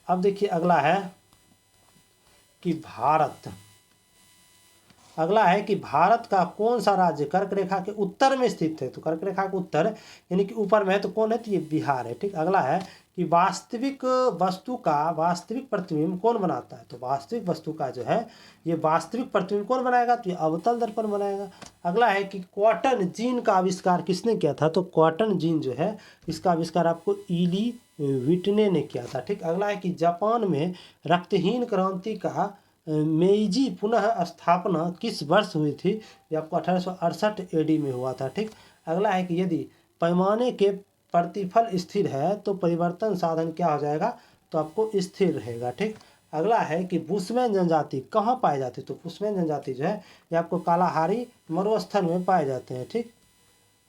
अब देखिए अगला है कि अगला है कि भारत का कौन सा राज्य कर्क रेखा के उत्तर में स्थित है, तो कर्क रेखा के उत्तर यानी कि ऊपर में है, तो कौन है, तो ये बिहार है। ठीक, अगला है कि वास्तविक वस्तु का वास्तविक प्रतिबिंब कौन बनाता है, तो वास्तविक वस्तु का जो है ये वास्तविक प्रतिबिंब कौन बनाएगा, तो ये अवतल दर्पण बनाएगा। अगला है कि कॉटन जीन का आविष्कार किसने किया था, तो कॉटन जीन जो है इसका आविष्कार आपको इली विटने ने किया था। ठीक, अगला है कि जापान में रक्तहीन क्रांति का मेइजी पुनः स्थापना किस वर्ष हुई थी, ये आपको 1868 AD में हुआ था। ठीक, अगला है कि यदि पैमाने के प्रतिफल स्थिर है तो परिवर्तन साधन क्या हो जाएगा, तो आपको स्थिर रहेगा। ठीक, अगला है कि बुशमैन जनजाति कहाँ पाए जाते, तो बुशमैन जनजाति जो है ये आपको कालाहारी मरुस्थल में पाए जाते हैं। ठीक,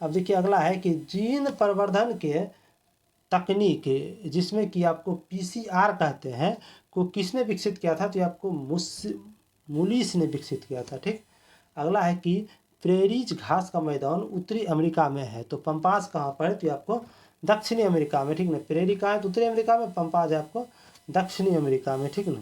अब देखिए अगला है कि जीन प्रवर्धन के तकनीक जिसमें कि आपको PCR कहते हैं को किसने विकसित किया था, तो ये आपको मुलिस ने विकसित किया था। ठीक, अगला है कि प्रेरीज घास का मैदान उत्तरी अमेरिका में है, तो पंपास कहाँ पर है, तो ये आपको दक्षिणी अमेरिका में। ठीक ना, प्रेरी कहाँ है, तो उत्तरी अमेरिका में, पंपास है आपको दक्षिणी अमेरिका में। ठीक ना,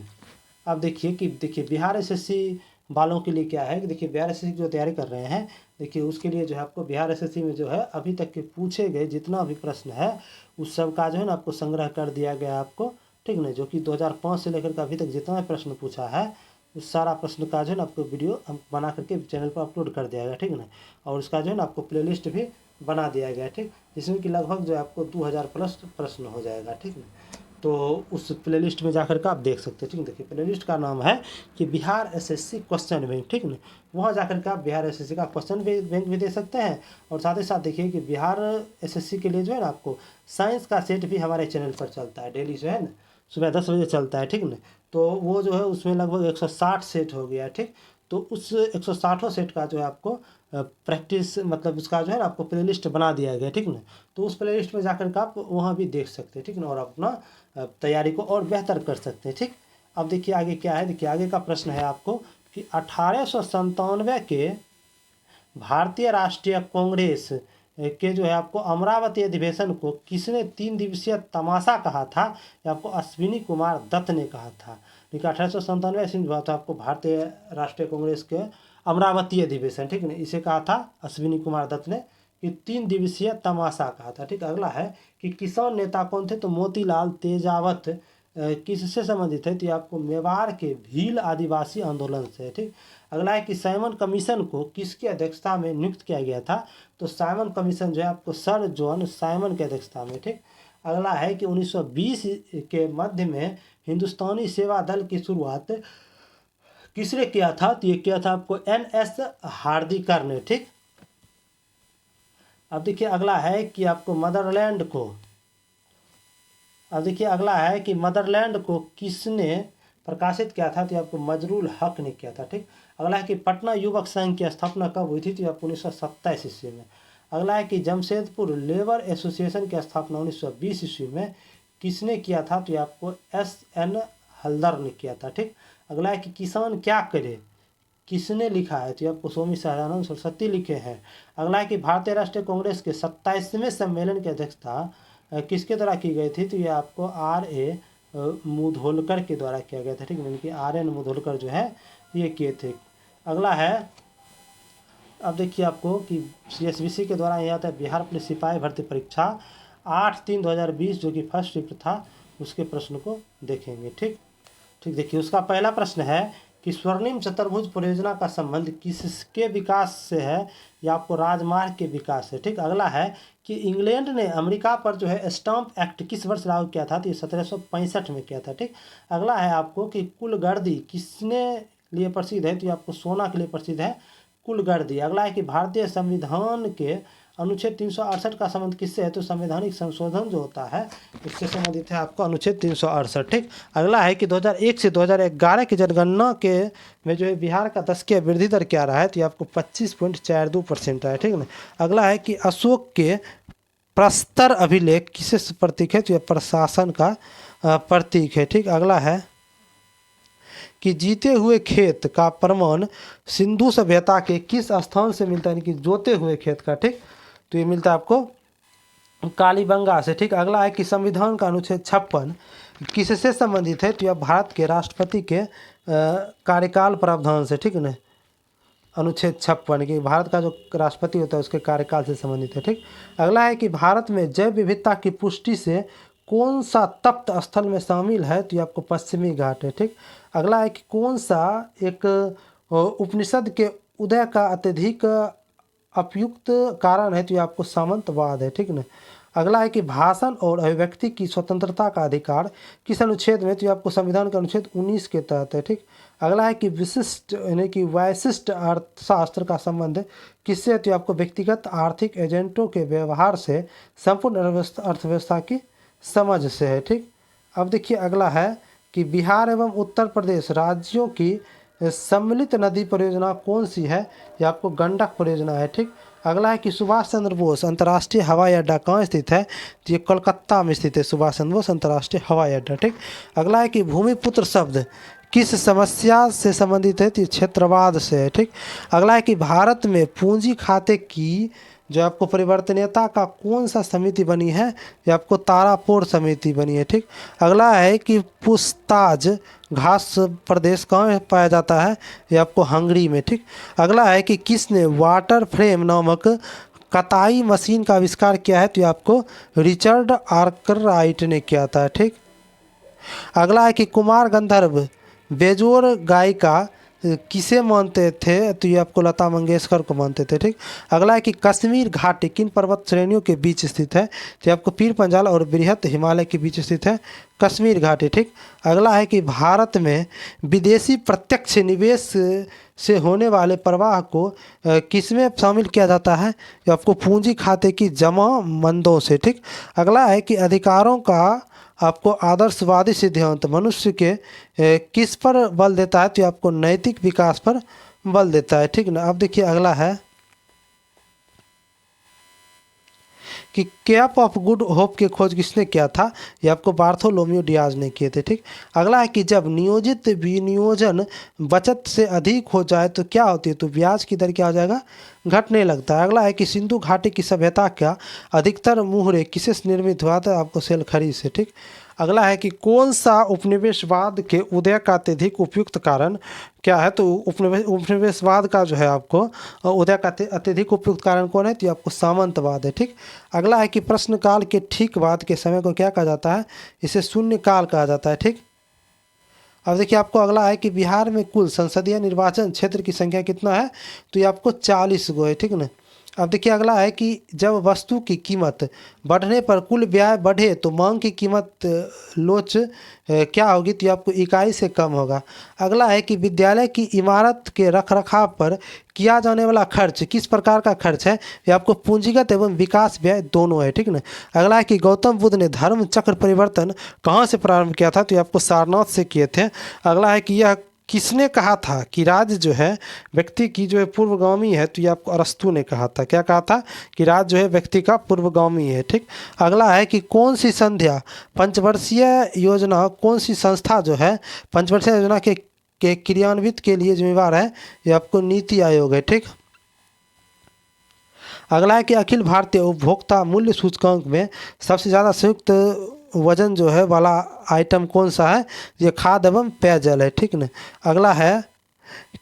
अब देखिए बिहार SSC वालों के लिए क्या है कि देखिए बिहार SSC जो तैयारी कर रहे हैं, देखिए उसके लिए जो है आपको बिहार SSC में जो है अभी तक के पूछे गए जितना भी प्रश्न है उस सब का जो है ना आपको संग्रह कर दिया गया आपको। ठीक ना, जो कि 2005 से लेकर के अभी तक जितना प्रश्न पूछा है उस सारा प्रश्न का जो है ना आपको वीडियो हम बना करके चैनल पर अपलोड कर दिया गया। ठीक ना, और उसका जो है ना आपको प्लेलिस्ट भी बना दिया गया। ठीक, जिसमें कि लगभग जो है आपको 2000 प्लस प्रश्न हो जाएगा। ठीक ना, तो उस प्लेलिस्ट में जाकर के आप देख सकते हैं। ठीक है, देखिए प्लेलिस्ट का नाम है कि बिहार SSC क्वेश्चन बैंक। ठीक है, वहाँ जाकर के आप बिहार SSC का क्वेश्चन बैंक भी दे सकते हैं, और साथ ही साथ देखिए कि बिहार SSC के लिए जो है ना आपको साइंस का सेट भी हमारे चैनल पर चलता है डेली, जो है ना सुबह 10 बजे चलता है। ठीक ना, तो वो जो है उसमें लगभग 160 सेट हो गया। ठीक, तो उस 160 सेट का जो है आपको प्रैक्टिस मतलब उसका जो है ना आपको प्लेलिस्ट बना दिया गया। ठीक ना, तो उस प्लेलिस्ट में जाकर के आप वहाँ भी देख सकते हैं। ठीक ना, और अपना तैयारी को और बेहतर कर सकते हैं। ठीक, अब देखिए आगे क्या है, देखिए आगे का प्रश्न है आपको कि 1897 के भारतीय राष्ट्रीय कांग्रेस के जो है आपको अमरावती अधिवेशन को किसने 3 दिवसीय तमाशा कहा था, या आपको अश्विनी कुमार दत्त ने कहा था। देखिए 1897 ईस्वी में हुआ था आपको भारतीय राष्ट्रीय कांग्रेस के अमरावती अधिवेशन। ठीक है, इसे कहा था अश्विनी कुमार दत्त ने कि 3 दिवसीय तमाशा कहा था। ठीक, अगला है कि किसान नेता कौन थे, तो मोतीलाल तेजावत किससे संबंधित है, तो ये आपको मेवाड़ के भील आदिवासी आंदोलन से। ठीक, अगला है कि साइमन कमीशन को किसकी अध्यक्षता में नियुक्त किया गया था, तो साइमन कमीशन जो है आपको सर जॉन साइमन की अध्यक्षता में। ठीक, अगला है कि 1920 के मध्य में हिंदुस्तानी सेवा दल की शुरुआत किसने किया था, तो ये किया था आपको NS हार्दिकर ने। ठीक, अब देखिए अगला है कि आपको मदरलैंड को किसने प्रकाशित किया था, तो आपको मजरूल हक ने किया था। ठीक, अगला है कि पटना युवक संघ की स्थापना कब हुई थी, तो आपको 1927 ईस्वी में। अगला है कि जमशेदपुर लेबर एसोसिएशन की स्थापना 1920 ईस्वी में किसने किया था, तो आपको SN हल्दर ने किया था। ठीक, अगला है कि किसान क्या करे किसने लिखा है, तो आपको स्वामी सहजानंद सरस्वती लिखे हैं। अगला है कि भारतीय राष्ट्रीय कांग्रेस के 27वें सम्मेलन की अध्यक्षता किसके द्वारा की गई थी, तो ये आपको RA मुधोलकर के द्वारा किया गया था। ठीक है, कि RN मुधोलकर जो है ये किए थे। अगला है अब देखिए आपको कि CSBC के द्वारा यह आता है बिहार पुलिस सिपाही भर्ती परीक्षा 8/3/2020 जो कि फर्स्ट शिफ्ट था उसके प्रश्न को देखेंगे। ठीक, देखिए उसका पहला प्रश्न है कि स्वर्णिम चतुर्भुज परियोजना का संबंध किसके विकास से है, या आपको राजमार्ग के विकास से। ठीक, अगला है कि इंग्लैंड ने अमेरिका पर जो है स्टाम्प एक्ट किस वर्ष लागू किया था, तो ये 1765 में किया था। ठीक, अगला है आपको कि कुलगर्दी किसने लिए प्रसिद्ध है, तो ये आपको सोना के लिए प्रसिद्ध है कुलगर्दी। अगला है कि भारतीय संविधान के अनुच्छेद 368 का संबंध किससे है, तो संवैधानिक संशोधन जो होता है इससे संबंधित है आपको अनुच्छेद 368। ठीक, अगला है कि 2001 से 2011 की जनगणना के में जो है बिहार का 10 वृद्धि दर क्या रहा है, तो ये आपको 25.42% है। ठीक ना, अगला है कि अशोक के प्रस्तर अभिलेख किससे प्रतीक है, तो यह प्रशासन का प्रतीक है। ठीक, अगला है कि जीते हुए खेत का प्रमाण सिंधु सभ्यता के किस स्थान से मिलता है, यानी कि जोते हुए खेत का। ठीक, तो ये मिलता है आपको कालीबंगा से। ठीक, अगला है कि संविधान का अनुच्छेद 56 किससे संबंधित है, तो यह भारत के राष्ट्रपति के कार्यकाल प्रावधान से। ठीक ना, अनुच्छेद 56 कि भारत का जो राष्ट्रपति होता है उसके कार्यकाल से संबंधित है। ठीक, अगला है कि भारत में जैव विविधता की पुष्टि से कौन सा तप्त स्थल में शामिल है, तो ये आपको पश्चिमी घाट है। ठीक, अगला है कि कौन सा एक उपनिषद के उदय का अत्यधिक उपयुक्त कारण है, तो ये आपको सामंतवाद है। ठीक ना, अगला है कि भाषण और अभिव्यक्ति की स्वतंत्रता का अधिकार किस अनुच्छेद में, तो ये आपको संविधान के अनुच्छेद 19 के तहत है। ठीक, अगला है कि विशिष्ट यानी कि वैशिष्ट अर्थशास्त्र का संबंध किससे है, तो आपको व्यक्तिगत आर्थिक एजेंटों के व्यवहार से संपूर्ण अर्थव्यवस्था की समझ से है। ठीक, अब देखिए अगला है कि बिहार एवं उत्तर प्रदेश राज्यों की सम्मिलित नदी परियोजना कौन सी है, यह आपको गंडक परियोजना है। ठीक, अगला है कि सुभाष चंद्र बोस अंतर्राष्ट्रीय हवाई अड्डा कहाँ स्थित है, तो ये कोलकाता में स्थित है सुभाष चंद्र बोस अंतर्राष्ट्रीय हवाई अड्डा। ठीक, अगला है कि भूमिपुत्र शब्द किस समस्या से संबंधित है, तो क्षेत्रवाद से है। ठीक, अगला है कि भारत में पूंजी खाते की जो आपको परिवर्तनीयता का कौन सा समिति बनी है, ये आपको तारापुर समिति बनी है। ठीक, अगला है कि पुस्ताज घास प्रदेश कहाँ पाया जाता है, ये आपको हंगरी में। ठीक, अगला है कि किसने वाटर फ्रेम नामक कताई मशीन का आविष्कार किया है, तो ये आपको रिचर्ड आर्कराइट ने किया था। ठीक, अगला है कि कुमार गंधर्व बेजोड़ गायिका किसे मानते थे, तो ये आपको लता मंगेशकर को मानते थे। ठीक, अगला है कि कश्मीर घाटी किन पर्वत श्रेणियों के बीच स्थित है, तो आपको पीर पंजाल और बृहत हिमालय के बीच स्थित है कश्मीर घाटी। ठीक, अगला है कि भारत में विदेशी प्रत्यक्ष निवेश से होने वाले प्रवाह को किसमें शामिल किया जाता है, ये आपको पूंजी खाते की जमा मंदों से। ठीक, अगला है कि अधिकारों का आपको आदर्शवादी सिद्धांत मनुष्य के किस पर बल देता है, तो आपको नैतिक विकास पर बल देता है। ठीक ना, अब देखिए अगला है कि कैप ऑफ गुड होप की खोज किसने किया था, ये आपको बार्थोलोम्यू डियाज ने किए थे। ठीक, अगला है कि जब नियोजित विनियोजन बचत से अधिक हो जाए तो क्या होती है, तो ब्याज की दर क्या हो जाएगा, घटने लगता है। अगला है कि सिंधु घाटी की सभ्यता का अधिकतर मुहरे किससे निर्मित हुआ था, आपको सेल खरी से। ठीक, अगला है कि कौन सा उपनिवेशवाद के उदय का अत्यधिक उपयुक्त कारण क्या है, तो उपनिवेशवाद का जो है आपको उदय का अत्यधिक उपयुक्त कारण कौन है, तो आपको सामंतवाद है। ठीक, अगला है कि प्रश्नकाल के ठीक बाद के समय को क्या कहा जाता है, इसे शून्यकाल कहा जाता है। ठीक, अब देखिए आपको अगला है कि बिहार में कुल संसदीय निर्वाचन क्षेत्र की संख्या कितना है, तो ये आपको 40 गो है। ठीक ना, अब देखिए अगला है कि जब वस्तु की कीमत बढ़ने पर कुल व्यय बढ़े तो मांग की कीमत लोच क्या होगी, तो आपको इकाई से कम होगा। अगला है कि विद्यालय की इमारत के रखरखाव पर किया जाने वाला खर्च किस प्रकार का खर्च है, ये आपको पूंजीगत एवं विकास व्यय दोनों है। ठीक ना, अगला है कि गौतम बुद्ध ने धर्म चक्र परिवर्तन कहाँ से प्रारंभ किया था, तो ये आपको सारनाथ से किए थे। अगला है कि यह किसने कहा था कि राज्य जो है व्यक्ति की जो है पूर्वगामी है, तो ये आपको अरस्तू ने कहा था। क्या कहा था कि राज्य जो है व्यक्ति का पूर्वगामी है। ठीक, अगला है कि कौन सी संध्या पंचवर्षीय योजना, कौन सी संस्था जो है पंचवर्षीय योजना के क्रियान्वित के लिए जिम्मेवार है, ये आपको नीति आयोग है। ठीक, अगला है कि अखिल भारतीय उपभोक्ता मूल्य सूचकांक में सबसे ज़्यादा संयुक्त वजन जो है वाला आइटम कौन सा है, ये खाद्य एवं पेयजल है। ठीक ना, अगला है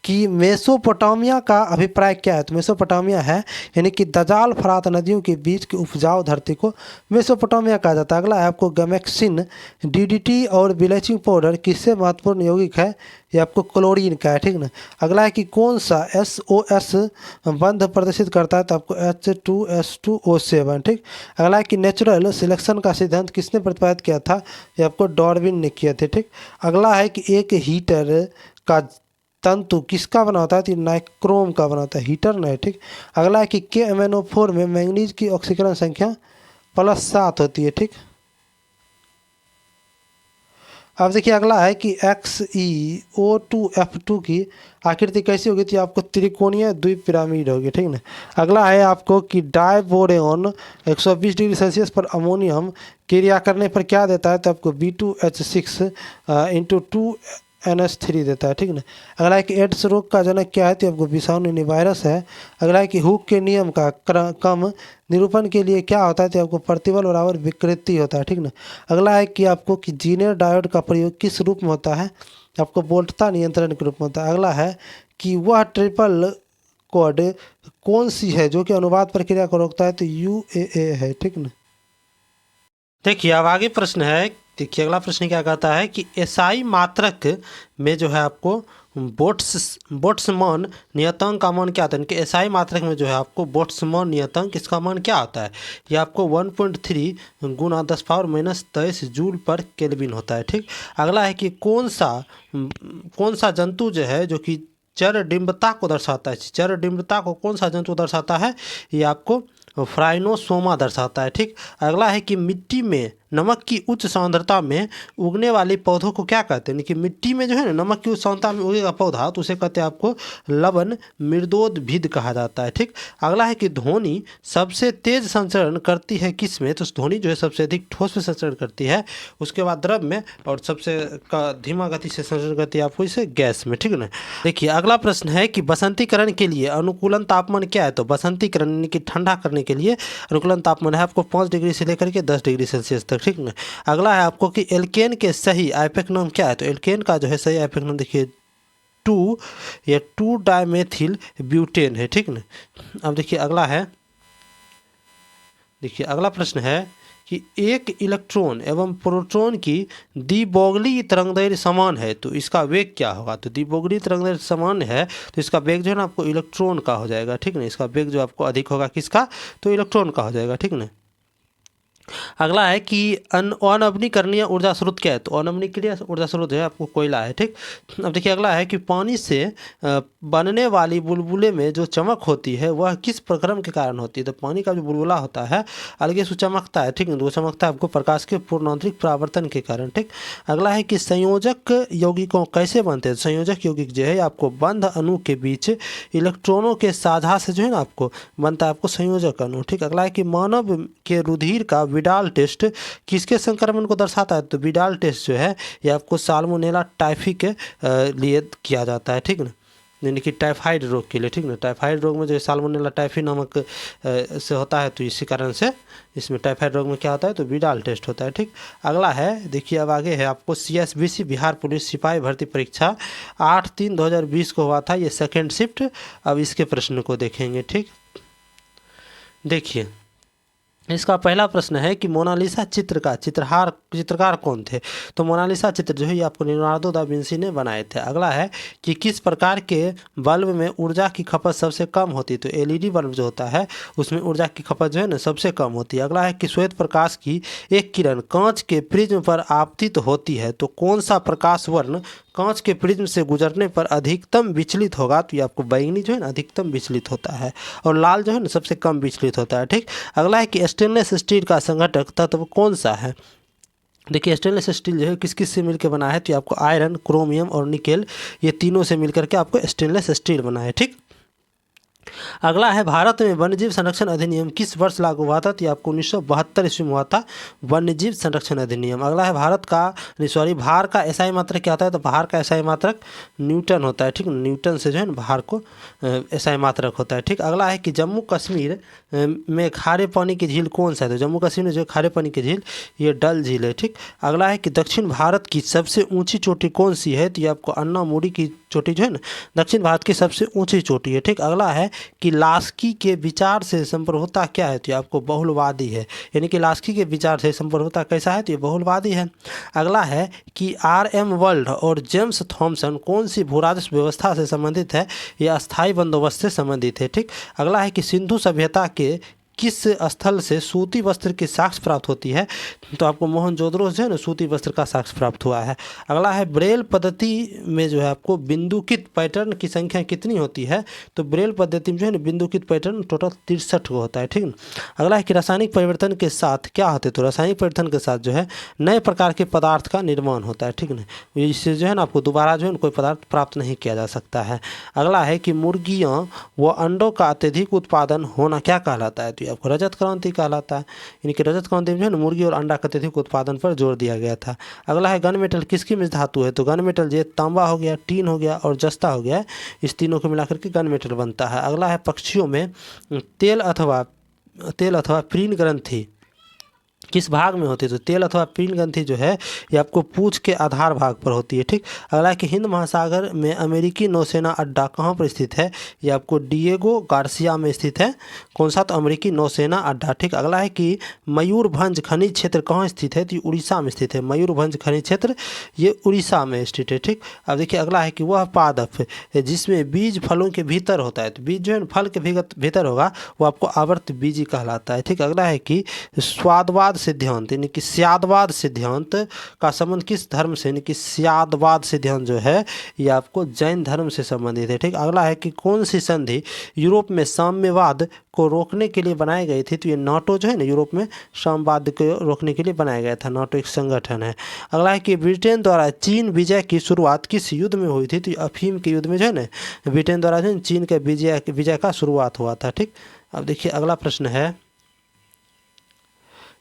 कि मेसोपोटामिया का अभिप्राय क्या है। तो मेसोपोटामिया है यानी कि दजाल फरात नदियों के बीच की उपजाऊ धरती को मेसोपोटामिया कहा जाता है। अगला है आपको गैमेक्सिन, डीडीटी और ब्लीचिंग पाउडर किससे महत्वपूर्ण यौगिक है। ये आपको क्लोरीन का है, ठीक ना। अगला है कि कौन सा SOS बंध प्रदर्शित करता है। तो आपको H2S2O7, ठीक। अगला है कि नेचुरल सिलेक्शन का सिद्धांत किसने प्रतिपादित किया था। ये आपको डार्विन ने किया थे, ठीक। अगला है कि एक हीटर का तंतु किसका बना होता है। तो नाइक्रोम का बना होता है, हीटर नहीं, ठीक। अगला है कि KMnO4 में मैंगनीज की ऑक्सीकरण संख्या +7 होती है, ठीक। अब देखिए अगला है कि XeO2F2 की आकृति कैसी होगी। तो आपको त्रिकोणीय द्विपिरामिड होगी, ठीक ना। अगला है आपको कि डाइबोरेन 120 डिग्री सेल्सियस पर अमोनियम क्रिया करने पर क्या देता है। तो आपको B2H6 × 2NH3 देता है, ठीक ना। अगला है कि एड्स रोग का जनक क्या है। तो आपको विषाणु वायरस है। अगला है कि हुक के नियम का कम निरूपण के लिए क्या होता है। तो आपको प्रतिबल बराबर विकृति होता है, ठीक ना। अगला है कि आपको कि जीनियर डायोड का प्रयोग किस रूप में होता है। आपको वोल्टता नियंत्रण के रूप में होता है। अगला है कि वह ट्रिपल कोड कौन सी है जो कि अनुवाद प्रक्रिया को रोकता है। तो UAA है, ठीक ना। देखिए अब आगे प्रश्न है। देखिए अगला प्रश्न क्या कहता है कि एसआई मात्रक में जो है आपको बोल्ट्जमान नियतांक का मान क्या आता है। कि एसआई मात्रक में जो है आपको बोल्ट्जमान नियतांक इसका मान क्या आता है। ये आपको 1.3 × 10⁻³ जूल पर केल्विन होता है, ठीक। अगला है कि कौन सा जंतु जो है जो कि चरडिम्बता को दर्शाता है। चरडिम्बता को कौन सा जंतु दर्शाता है। ये आपको फ्राइनोसोमा दर्शाता है, ठीक। अगला है कि मिट्टी में नमक की उच्च सांद्रता में उगने वाले पौधों को क्या कहते हैं। कि मिट्टी में जो है ना नमक की उच्च सांद्रता में उगेगा पौधा तो उसे कहते हैं आपको लवण मृदोद्भिद कहा जाता है, ठीक। अगला है कि ध्वनि सबसे तेज संचरण करती है किस में। तो ध्वनि जो है सबसे अधिक ठोस में संचरण करती है, उसके बाद द्रव में, और सबसे धीमा गति से संचरण करती है आपको इसे गैस में, ठीक ना। देखिए अगला प्रश्न है कि बसंतीकरण के लिए अनुकूलन तापमान क्या है। तो बसंतीकरण यानी कि ठंडा करने के लिए अनुकूलन तापमान है आपको 5 डिग्री से लेकर के 10 डिग्री सेल्सियस तक, ठीक ना। अगला है आपको कि एल्केन के सही आइपेक नाम क्या है। तो एल्केन का जो है सही आइपेक नाम देखिए 2 डाइमेथिल ब्यूटेन है, ठीक ना। अब देखिए अगला है, देखिए अगला प्रश्न है कि एक इलेक्ट्रॉन एवं प्रोटॉन की द्विबोगली तरंगदैर्घ्य समान है तो इसका वेग क्या होगा। तो द्विबोगली तरंगदैर्घ्य समान है तो इसका वेग जो है ना आपको इलेक्ट्रॉन का हो जाएगा, ठीक ना। इसका वेग जो आपको अधिक होगा किसका। तो इलेक्ट्रॉन का हो जाएगा, ठीक ना। अगला है कि अनवनीकरणीय ऊर्जा स्रोत क्या है। तो अनवनीकरणीय ऊर्जा स्रोत जो है आपको कोयला है, ठीक। अब देखिए अगला है कि पानी से बनने वाली बुलबुले में जो चमक होती है वह किस प्रक्रम के कारण होती है। तो पानी का जो बुलबुला होता है अलग से चमकता है, ठीक है। तो वो चमकता है आपको प्रकाश के पूर्णांतरिक परावर्तन के कारण, ठीक। अगला है कि संयोजक यौगिकों कैसे बनते हैं। संयोजक यौगिक जो है आपको बंध अणु के बीच इलेक्ट्रॉनों के साझा से जो है ना आपको बनता है आपको संयोजक अणु, ठीक। अगला है कि मानव के रुधिर का विडाल टेस्ट किसके संक्रमण को दर्शाता है। तो विडाल टेस्ट जो है ये आपको साल्मोनेला टाइफी के लिए किया जाता है, ठीक ना। यानी कि टाइफाइड रोग के लिए, ठीक ना। टाइफाइड रोग में जो साल्मोनेला टाइफी नामक से होता है तो इसी कारण से इसमें टाइफाइड रोग में क्या होता है। तो विडाल टेस्ट होता है, ठीक। अगला है देखिए अब आगे है आपको CSBC बिहार पुलिस सिपाही भर्ती परीक्षा 8/3/2020 को हुआ था, ये सेकेंड शिफ्ट। अब इसके प्रश्न को देखेंगे, ठीक। देखिए इसका पहला प्रश्न है कि मोनालिसा चित्र का चित्रकार कौन थे। तो मोनालिसा चित्र जो है ये आपको लियोनार्दो दा विंसी ने बनाए थे। अगला है कि किस प्रकार के बल्ब में ऊर्जा की खपत सबसे कम होती है। तो LED बल्ब जो होता है उसमें ऊर्जा की खपत जो है ना सबसे कम होती है। अगला है कि श्वेत प्रकाश की एक किरण कांच के प्रिज्म पर आपतित होती है तो कौन सा प्रकाश वर्ण कांच के प्रिज्म से गुजरने पर अधिकतम विचलित होगा। तो ये आपको बैंगनी जो है ना अधिकतम विचलित होता है और लाल जो है ना सबसे कम विचलित होता है, ठीक। अगला है कि स्टेनलेस स्टील का संघटक तत्व कौन सा है। देखिए स्टेनलेस स्टील जो है किस किस से मिलकर बना है। तो ये आपको आयरन, क्रोमियम और निकेल ये तीनों से मिलकर के आपको स्टेनलेस स्टील बना है, ठीक। अगला है भारत में वन्यजीव संरक्षण अधिनियम किस वर्ष लागू हुआ था। तो ये आपको 1972 ईस्वी में हुआ था वन्यजीव संरक्षण अधिनियम। अगला है भार का एसआई मात्रक क्या होता है। तो भार का एसआई मात्रक न्यूटन होता है, ठीक। न्यूटन से जो है ना भार को एसआई मात्रक होता है, ठीक। अगला है कि जम्मू कश्मीर में खारे पानी की झील कौन सा है। तो जम्मू कश्मीर में जो खारे पानी की झील ये डल झील है, ठीक। अगला है कि दक्षिण भारत की सबसे ऊंची चोटी कौन सी है। तो ये आपको अन्नामुडी की चोटी जो है ना दक्षिण भारत की सबसे ऊंची चोटी है। ठीक, अगला है कि लास्की के विचार से संप्रभुता क्या है, तो ये आपको बहुलवादी है। यानी कि लास्की के विचार से संप्रभुता कैसा है, तो ये बहुलवादी है। अगला है कि RM वर्ल्ड और जेम्स थॉमसन कौन सी भूराजस्व व्यवस्था से संबंधित है, ये अस्थाई बंदोबस्त से संबंधित है। ठीक, अगला है कि सिंधु सभ्यता के किस स्थल से सूती वस्त्र की साक्ष्य प्राप्त होती है, तो आपको मोहनजोदड़ो से ना सूती वस्त्र का साक्ष्य प्राप्त हुआ है। अगला है ब्रेल पद्धति में जो है आपको बिंदुकित पैटर्न की संख्या कितनी होती है, तो ब्रेल पद्धति में जो है ना बिंदुकित पैटर्न टोटल 63 को होता है। ठीक, अगला है कि रासायनिक परिवर्तन के साथ क्या होते हैं, तो रासायनिक परिवर्तन के साथ जो है नए प्रकार के पदार्थ का निर्माण होता है। ठीक ना, इससे जो है ना आपको दोबारा जो है कोई पदार्थ प्राप्त नहीं किया जा सकता है। अगला है कि मुर्गियों व अंडों का अत्यधिक उत्पादन होना क्या कहलाता है, तो आपको रजत क्रांति कहलाता है। यानी कि रजत क्रांति में जो है ना मुर्गी और अंडा का अत्यधिक उत्पादन पर जोर दिया गया था। अगला है गन मेटल किसकी मिश्र धातु है, तो गन मेटल जो तांबा हो गया, टीन हो गया और जस्ता हो गया, इस तीनों को मिलाकर के गन मेटल बनता है। अगला है पक्षियों में तेल अथवा प्रीण ग्रंथि किस भाग में होती है, तो तेल अथवा प्रीण ग्रंथि जो है ये आपको पूंछ के आधार भाग पर होती है। ठीक, अगला है कि हिंद महासागर में अमेरिकी नौसेना अड्डा कहाँ पर स्थित है, ये आपको डिएगो गार्सिया में स्थित है। कौन सा, तो अमेरिकी नौसेना अड्डा। ठीक, अगला है कि मयूरभंज खनिज क्षेत्र कहाँ स्थित है, तो उड़ीसा में स्थित है। मयूरभंज खनिज क्षेत्र ये उड़ीसा में स्थित है। ठीक, अब देखिए अगला है कि वह पादप जिसमें बीज फलों के भीतर होता है, तो बीज जो है फल के भीतर होगा वो आपको आवर्त बीजी कहलाता है। ठीक, अगला है कि स्वादवाद सिद्धांत यानी कि स्यादवाद सिद्धांत का संबंध किस धर्म से, यानी कि स्यादवाद सिद्धांत जो है ये आपको जैन धर्म से संबंधित है। ठीक, अगला है कि कौन सी संधि यूरोप में साम्यवाद को रोकने के लिए बनाई गई थी, तो ये नाटो जो है ना यूरोप में साम्यवाद को रोकने के लिए बनाया गया था। नाटो एक संगठन है। अगला है कि ब्रिटेन द्वारा चीन विजय की शुरुआत किस युद्ध में हुई थी, तो अफीम के युद्ध में जो है ना ब्रिटेन द्वारा जो है चीन के विजय का शुरुआत हुआ था। ठीक, अब देखिए अगला प्रश्न है,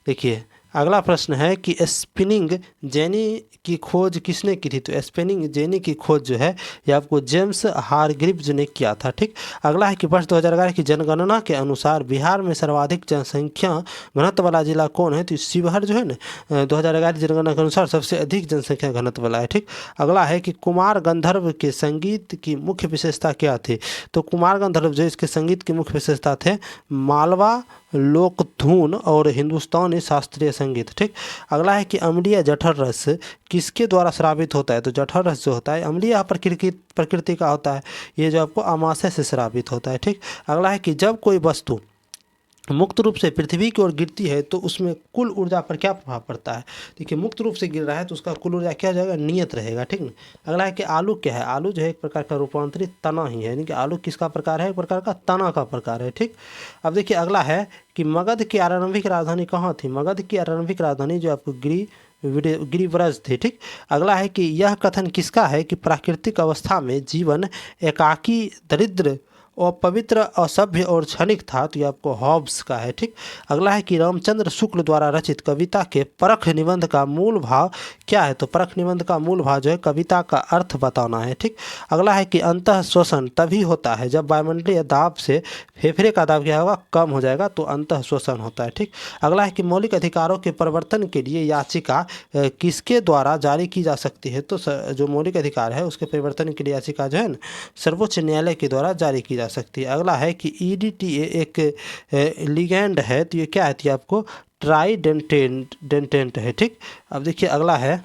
देखिए अगला प्रश्न है कि स्पिनिंग जेनी की खोज किसने की थी, तो स्पिनिंग जेनी की खोज जो है ये आपको जेम्स हारग्रीव्स ने किया था। ठीक, अगला है कि वर्ष 2011 की जनगणना के अनुसार बिहार में सर्वाधिक जनसंख्या घनत्व वाला जिला कौन है, तो शिवहर जो है ना 2011 की जनगणना के अनुसार सबसे अधिक जनसंख्या घनत्व वाला है। ठीक, अगला है कि कुमार गंधर्व के संगीत की मुख्य विशेषता क्या थी, तो कुमार गंधर्व जो इसके संगीत की मुख्य विशेषता थे मालवा लोकधून और हिंदुस्तानी शास्त्रीय संगीत। ठीक, अगला है कि अम्लीय जठर रस किसके द्वारा स्रावित होता है, तो जठर रस जो होता है अम्लीय प्रकृति का होता है, ये जो आपको अमाशय से स्रावित होता है। ठीक, अगला है कि जब कोई वस्तु मुक्त रूप से पृथ्वी की ओर गिरती है तो उसमें कुल ऊर्जा पर क्या प्रभाव पड़ता है, देखिए मुक्त रूप से गिर रहा है तो उसका कुल ऊर्जा क्या हो जाएगा, नियत रहेगा। ठीक ना, अगला है कि आलू क्या है, आलू जो है एक प्रकार का रूपांतरित तना ही है, यानी कि आलू किसका प्रकार है, एक प्रकार का तना का प्रकार है। ठीक, अब देखिए अगला है कि मगध की आरंभिक राजधानी कहाँ थी, मगध की आरंभिक राजधानी जो आपको गिरिव्रज थे। ठीक, अगला है कि यह कथन किसका है कि प्राकृतिक अवस्था में जीवन एकाकी दरिद्र और पवित्र असभ्य और क्षणिक था, तो ये आपको हॉब्स का है। ठीक, अगला है कि रामचंद्र शुक्ल द्वारा रचित कविता के परख निबंध का मूल भाव क्या है, तो परख निबंध का मूल भाव जो है कविता का अर्थ बताना है। ठीक, अगला है कि अंतः श्वसन तभी होता है जब वायुमंडलीय दाब से फेफड़े का दाब क्या होगा, कम हो जाएगा, तो अंतः श्वसन होता है। ठीक, अगला है कि मौलिक अधिकारों के परिवर्तन के लिए याचिका किसके द्वारा जारी की जा सकती है, तो जो मौलिक अधिकार है उसके परिवर्तन के लिए याचिका जो है ना सर्वोच्च न्यायालय के द्वारा जारी की जा सकती है। अगला है कि EDTA एक लिगैंड है, तो ये क्या है, तो ये आपको ट्राइडेंटेंट है। ठीक, अब देखिए अगला है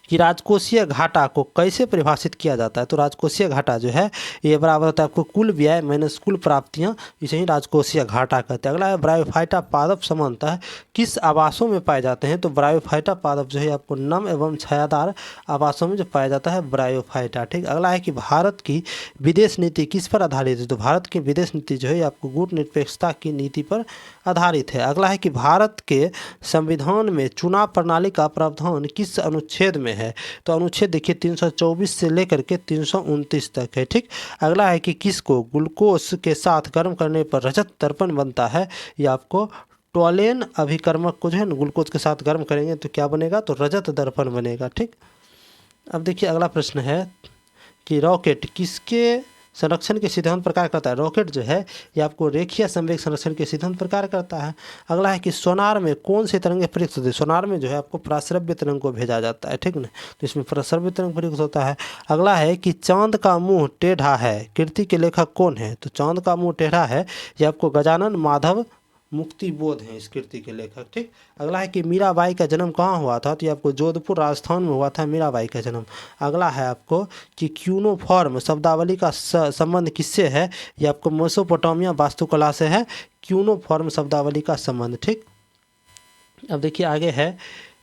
कि राजकोषीय घाटा को कैसे परिभाषित किया जाता है, तो राजकोषीय घाटा जो है ये बराबर होता है आपको कुल व्यय माइनस कुल प्राप्तियां, इसे ही राजकोषीय घाटा कहते हैं। अगला है ब्रायोफाइटा पादप सामान्यतः किस आवासों में पाए जाते हैं, तो ब्रायोफाइटा पादप जो है आपको नम एवं छायादार आवासों में जो पाया जाता है ब्रायोफाइटा। ठीक, अगला है कि भारत की विदेश नीति किस पर आधारित है, तो भारत की विदेश नीति जो है आपको गुटनिरपेक्षता की नीति पर आधारित है। अगला है कि भारत के संविधान में चुनाव प्रणाली का प्रावधान किस अनुच्छेद में है, तो अनुच्छेद देखिए 324 से लेकर के 329 तक है। ठीक, अगला है कि किसको ग्लूकोज के साथ गर्म करने पर रजत दर्पण बनता है, ये आपको टोलेन अभिकर्मक को जो है ना ग्लूकोज के साथ गर्म करेंगे तो क्या बनेगा, तो रजत दर्पण बनेगा। ठीक, अब देखिए अगला प्रश्न है कि रॉकेट किसके संरक्षण के सिद्धांत पर कार्य करता है? रॉकेट जो है ये आपको रेखीय संवेग संरक्षण के सिद्धांत पर कार्य करता है। अगला है कि सोनार में कौन से तरंगे प्रयुक्त होती है? सोनार में जो है आपको पराश्रव्य तरंग को भेजा जाता है, ठीक ना, तो इसमें पराश्रव्य तरंग प्रयुक्त होता है। अगला है कि चांद का मुंह टेढ़ा है, कृति के लेखक कौन है? तो चांद का मुंह टेढ़ा है ये आपको गजानन माधव मुक्ति बोध हैं इस कृति के लेखक, ठीक। अगला है कि मीराबाई का जन्म कहाँ हुआ था? तो ये आपको जोधपुर राजस्थान में हुआ था मीराबाई का जन्म। अगला है आपको कि क्यूनोफॉर्म शब्दावली का संबंध किससे है? ये आपको मेसोपोटामिया वास्तुकला से है क्यूनोफॉर्म शब्दावली का संबंध, ठीक। अब देखिए आगे है,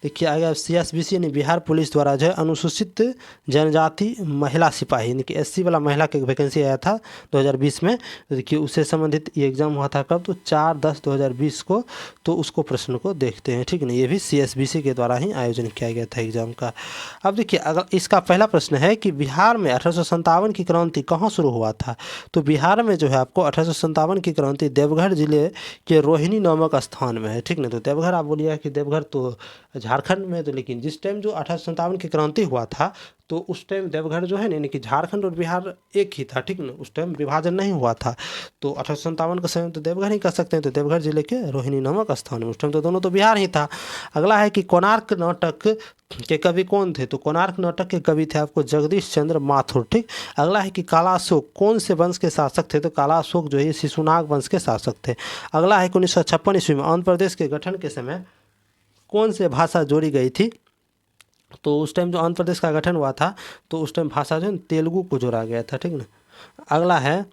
देखिए आगे CSBC यानी बिहार पुलिस द्वारा जो है अनुसूचित जनजाति महिला सिपाही यानी कि SC वाला महिला का एक वैकेंसी आया था 2020 में। तो देखिए उससे संबंधित ये एग्ज़ाम हुआ था कब? तो 4/10/2020 को। तो उसको प्रश्न को देखते हैं, ठीक है ना। ये भी CSBC के द्वारा ही आयोजन किया गया था एग्ज़ाम का। अब देखिए अगर इसका पहला प्रश्न है कि बिहार में 1857 की क्रांति कहाँ शुरू हुआ था? तो बिहार में जो है आपको 1857 की क्रांति देवघर जिले के रोहिणी नामक स्थान में है, ठीक ना। तो देवघर आप बोलिएगा कि देवघर तो झारखंड में, तो लेकिन जिस टाइम जो 1857 की क्रांति हुआ था तो उस टाइम देवघर जो है ना यानी कि झारखंड और बिहार एक ही था, ठीक ना, उस टाइम विभाजन नहीं हुआ था। तो 1857 का समय तो देवघर ही कर सकते हैं, तो देवघर जिले के रोहिणी नामक स्थान में, उस टाइम तो दोनों तो बिहार ही था। अगला है कि कोणार्क नाटक के कवि कौन थे? तो कोणार्क नाटक के कवि थे आपको जगदीश चंद्र माथुर, ठीक। अगला है कि कालाशोक कौन से वंश के शासक थे? तो कालाशोक जो है शिशुनाग वंश के शासक थे। अगला है कि 1956 ईस्वी में आंध्र प्रदेश के गठन के समय कौन से भाषा जोड़ी गई थी? तो उस टाइम जो आंध्र प्रदेश का गठन हुआ था तो उस टाइम भाषा जो है तेलुगु को जोड़ा गया था, ठीक ना। अगला है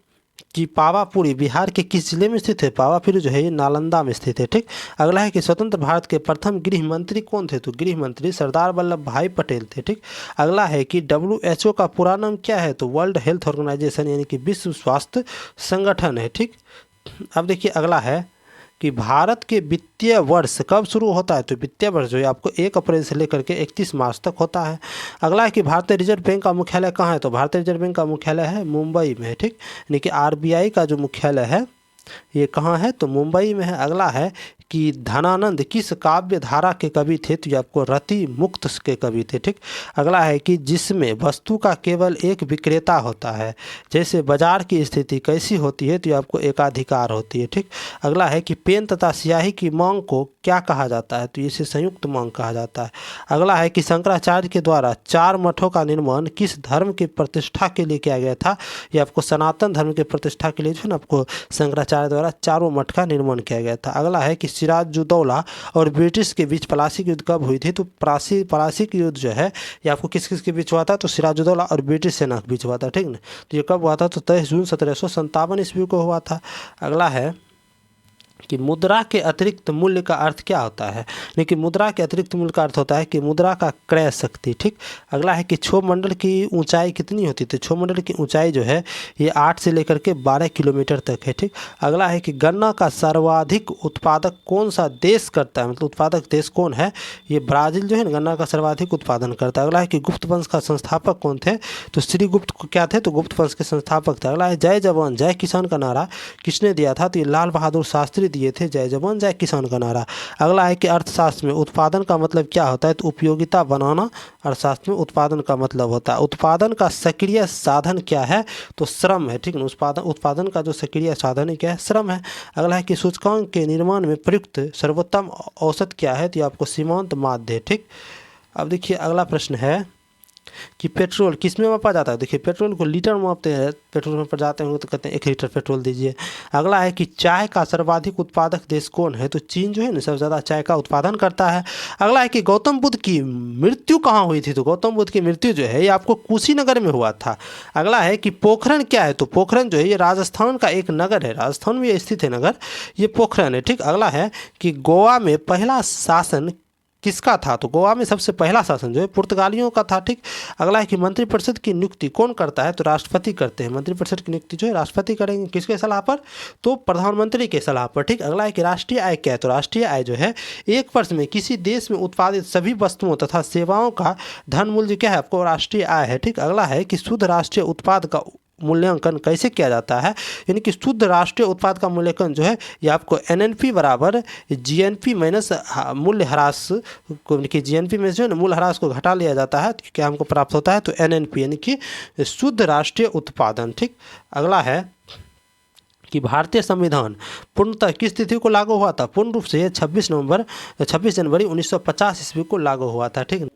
कि पावापुरी बिहार के किस जिले में स्थित है? पावापुरी जो है ये नालंदा में स्थित है, ठीक। अगला है कि स्वतंत्र भारत के प्रथम गृह मंत्री कौन थे? तो गृह मंत्री सरदार वल्लभ भाई पटेल थे, ठीक। अगला है कि WHO का पूरा नाम क्या है? तो वर्ल्ड हेल्थ ऑर्गेनाइजेशन यानी कि विश्व स्वास्थ्य संगठन है, ठीक। अब देखिए अगला है कि भारत के वित्तीय वर्ष कब शुरू होता है? तो वित्तीय वर्ष जो है आपको 1 अप्रैल से लेकर के 31 मार्च तक होता है। अगला है कि भारतीय रिजर्व बैंक का मुख्यालय कहाँ है? तो भारतीय रिजर्व बैंक का मुख्यालय है मुंबई में, ठीक। यानी कि RBI का जो मुख्यालय है ये कहाँ है? तो मुंबई में है। अगला है कि धनानंद किस काव्य धारा के कवि थे? तो ये आपको रति मुक्त के कवि थे, ठीक। अगला है कि जिसमें वस्तु का केवल एक विक्रेता होता है, जैसे बाजार की स्थिति कैसी होती है? तो ये आपको एकाधिकार होती है, ठीक। अगला है कि पेन तथा स्याही की मांग को क्या कहा जाता है? तो इसे संयुक्त मांग कहा जाता है। अगला है कि शंकराचार्य के द्वारा 4 मठों का निर्माण किस धर्म की प्रतिष्ठा के लिए किया गया था? ये आपको सनातन धर्म की प्रतिष्ठा के लिए जो है ना आपको शंकराचार्य द्वारा 4 मठ का निर्माण किया गया था। अगला है कि सिराजुद्दौला और ब्रिटिश के बीच पलासी की युद्ध कब हुई थी? तो पलासी की युद्ध जो है ये आपको किस किस के बीच हुआ था? तो सिराजुद्दौला और ब्रिटिश सेना के बीच हुआ था, ठीक ना। तो ये कब हुआ था? तो 23 जून 1757 ईस्वी को हुआ था। अगला है कि मुद्रा के अतिरिक्त मूल्य का अर्थ क्या होता है? लेकिन मुद्रा के अतिरिक्त मूल्य का अर्थ होता है कि मुद्रा का क्रय शक्ति, ठीक। अगला है कि क्षोभ मंडल की ऊंचाई कितनी होती है? तो क्षोभ मंडल की ऊंचाई जो है ये 8 से लेकर के 12 किलोमीटर तक है, ठीक। अगला है कि गन्ना का सर्वाधिक उत्पादक कौन सा देश करता है? मतलब उत्पादक देश कौन है? ये ब्राज़ील जो है ना गन्ना का सर्वाधिक उत्पादन करता है। अगला है कि गुप्त वंश का संस्थापक कौन थे? तो श्रीगुप्त क्या थे? तो गुप्त वंश के संस्थापक थे। अगला है जय जवान जय किसान का नारा किसने दिया था? तो ये लाल बहादुर शास्त्री दिए थे जय जवान जय किसान का नारा। अगला है कि अर्थशास्त्र में उत्पादन का मतलब क्या होता है? तो उपयोगिता बनाना अर्थशास्त्र में उत्पादन का मतलब होता है। उत्पादन का सक्रिय साधन क्या है? तो श्रम है, ठीक ना। उत्पादन का जो सक्रिय साधन है क्या है? श्रम है। अगला है कि सूचकांक के निर्माण में प्रयुक्त सर्वोत्तम औसत क्या है? तो ये आपको सीमांत माध्य, ठीक। अब देखिए अगला प्रश्न है कि पेट्रोल किस में मापा जाता है? देखिए पेट्रोल को लीटर में मापते हैं, पेट्रोल पंप पर जाते हैं तो कहते हैं 1 लीटर पेट्रोल दीजिए। अगला है कि चाय का सर्वाधिक उत्पादक देश कौन है? तो चीन जो है ना सबसे ज़्यादा चाय का उत्पादन करता है। अगला है कि गौतम बुद्ध की मृत्यु कहाँ हुई थी? तो गौतम बुद्ध की मृत्यु जो है ये आपको कुशीनगर में हुआ था। अगला है कि पोखरण क्या है? तो पोखरण जो है ये राजस्थान का एक नगर है, राजस्थान में स्थित है नगर, ये पोखरण है, ठीक। अगला है कि गोवा में पहला शासन किसका था? तो गोवा में सबसे पहला शासन जो है पुर्तगालियों का था, ठीक। अगला है कि मंत्रिपरिषद की नियुक्ति कौन करता है? तो राष्ट्रपति करते हैं। मंत्रिपरिषद की नियुक्ति जो है राष्ट्रपति करेंगे, किसके सलाह पर? तो प्रधानमंत्री के सलाह पर, ठीक। अगला है कि राष्ट्रीय आय क्या है? तो राष्ट्रीय आय जो है 1 वर्ष में किसी देश में उत्पादित सभी वस्तुओं तथा सेवाओं का धन मूल्य क्या है? आपको राष्ट्रीय आय है, ठीक। अगला है कि शुद्ध राष्ट्रीय उत्पाद का मूल्यांकन कैसे किया जाता है, यानी कि शुद्ध राष्ट्रीय उत्पाद का मूल्यांकन जो है ये आपको एनएनपी बराबर जीएनपी माइनस मूल्य ह्रास को, यानी कि जीएनपी में जो है ना मूल्य ह्रास को घटा लिया जाता है तो क्या हमको प्राप्त होता है, तो एनएनपी यानी कि शुद्ध राष्ट्रीय उत्पादन। ठीक, अगला है कि भारतीय संविधान पूर्णतः किस तिथि को लागू हुआ था? पूर्ण रूप से ये 26 जनवरी 1950 ईस्वी को लागू हुआ था। ठीक,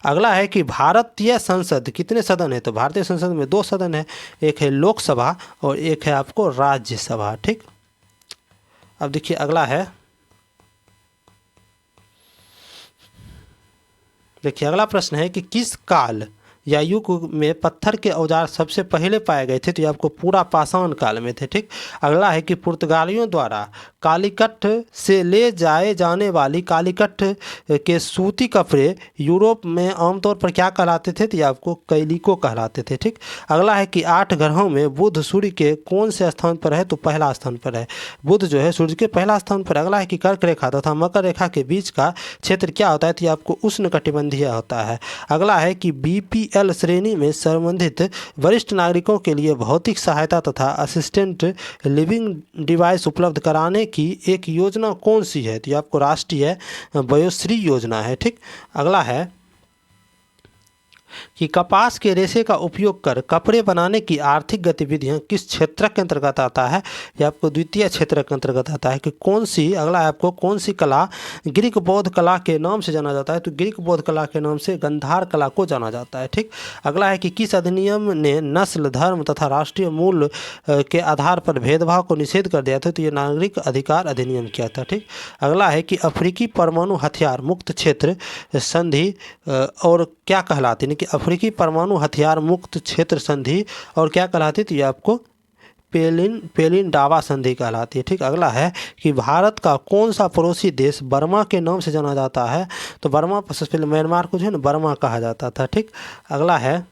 अगला है कि भारतीय संसद कितने सदन है? तो भारतीय संसद में 2 सदन है, एक है लोकसभा और एक है आपको राज्यसभा। ठीक, अब देखिए अगला है, देखिए अगला प्रश्न है कि किस काल या युग में पत्थर के औजार सबसे पहले पाए गए थे? तो ये आपको पूरा पाषाण काल में थे। ठीक, अगला है कि पुर्तगालियों द्वारा कालीकट से ले जाए जाने वाली कालीकट के सूती कपड़े यूरोप में आमतौर पर क्या कहलाते थे? तो ये आपको कैलिको कहलाते थे। ठीक, अगला है कि 8 ग्रहों में बुध सूर्य के कौन से स्थान पर है? तो पहला स्थान पर है, बुध जो है सूर्य के पहला स्थान पर। अगला है कि कर्क रेखा तथा मकर रेखा के बीच का क्षेत्र क्या होता है? तो ये आपको उष्णकटिबंधीय होता है। अगला है कि बीपीएल श्रेणी में संबंधित वरिष्ठ नागरिकों के लिए भौतिक सहायता तथा असिस्टेंट लिविंग डिवाइस उपलब्ध कराने की एक योजना कौन सी है? तो ये आपको राष्ट्रीय वयोश्री योजना है। ठीक, अगला है कि कपास के रेशे का उपयोग कर कपड़े बनाने की आर्थिक गतिविधियां किस क्षेत्र के अंतर्गत आता है? यह आपको द्वितीय क्षेत्र के अंतर्गत आता है। कि कौन सी, अगला है आपको कौन सी कला ग्रीक बौद्ध कला के नाम से जाना जाता है? तो ग्रीक बौद्ध कला के नाम से गंधार कला को जाना जाता है। ठीक, अगला है कि किस अधिनियम ने नस्ल, धर्म तथा राष्ट्रीय मूल के आधार पर भेदभाव को निषेध कर दिया था? तो ये नागरिक अधिकार अधिनियम किया था। ठीक, अगला है कि अफ्रीकी परमाणु हथियार मुक्त क्षेत्र संधि और क्या कहलाती है? कि अफ्रीकी परमाणु हथियार मुक्त क्षेत्र संधि और क्या कहलाती है? तो ये आपको पेलिन डावा संधि कहलाती है। ठीक, अगला है कि भारत का कौन सा पड़ोसी देश बर्मा के नाम से जाना जाता है? तो बर्मा, सबसे पहले म्यांमार को जो है ना बर्मा कहा जाता था। ठीक, अगला है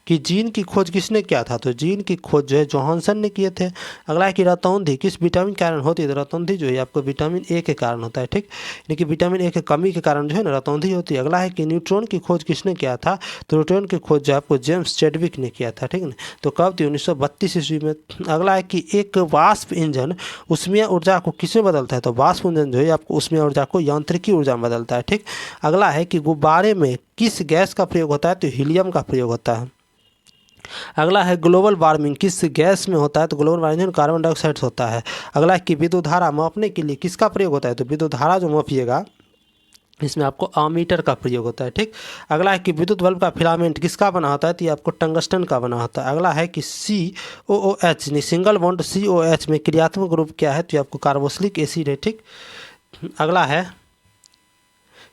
कि जीन की खोज किसने किया था? तो जीन की खोज जो है जोहानसन ने किए थे। अगला है कि रतौंधी किस विटामिन के कारण होती है? तो रतौंधी जो है आपको विटामिन ए के कारण होता है। ठीक, यानी कि विटामिन ए की कमी के कारण जो है ना रतौंधी होती है। अगला है कि न्यूट्रॉन की खोज किसने किया था? तो न्यूट्रॉन की खोज जो आपको जेम्स चैडविक ने किया था। ठीक है, तो कब थी? 1932 ईस्वी में। अगला है कि एक वाष्प इंजन ऊष्मीय ऊर्जा को किसमें बदलता है? तो वाष्प इंजन जो है आपको ऊष्मीय ऊर्जा को यांत्रिकी ऊर्जा में बदलता है। ठीक, अगला है कि गुब्बारे में किस गैस का प्रयोग होता है? तो हीलियम का प्रयोग होता है। अगला है ग्लोबल वार्मिंग किस गैस में होता है? तो ग्लोबल वार्मिंग कार्बन डाइऑक्साइड होता है। अगला है कि विद्युत धारा मापने के लिए किसका प्रयोग होता है? तो विद्युत धारा जो मापिएगा इसमें आपको आमीटर का प्रयोग होता है। ठीक, अगला है कि विद्युत बल्ब का फिलामेंट किसका बना होता है? तो ये आपको टंगस्टन का बना होता है। अगला है कि COOH यानी सिंगल बॉन्ड COH में क्रियात्मक ग्रुप क्या है? तो ये आपको कार्बोक्सिलिक एसिड है। ठीक, अगला है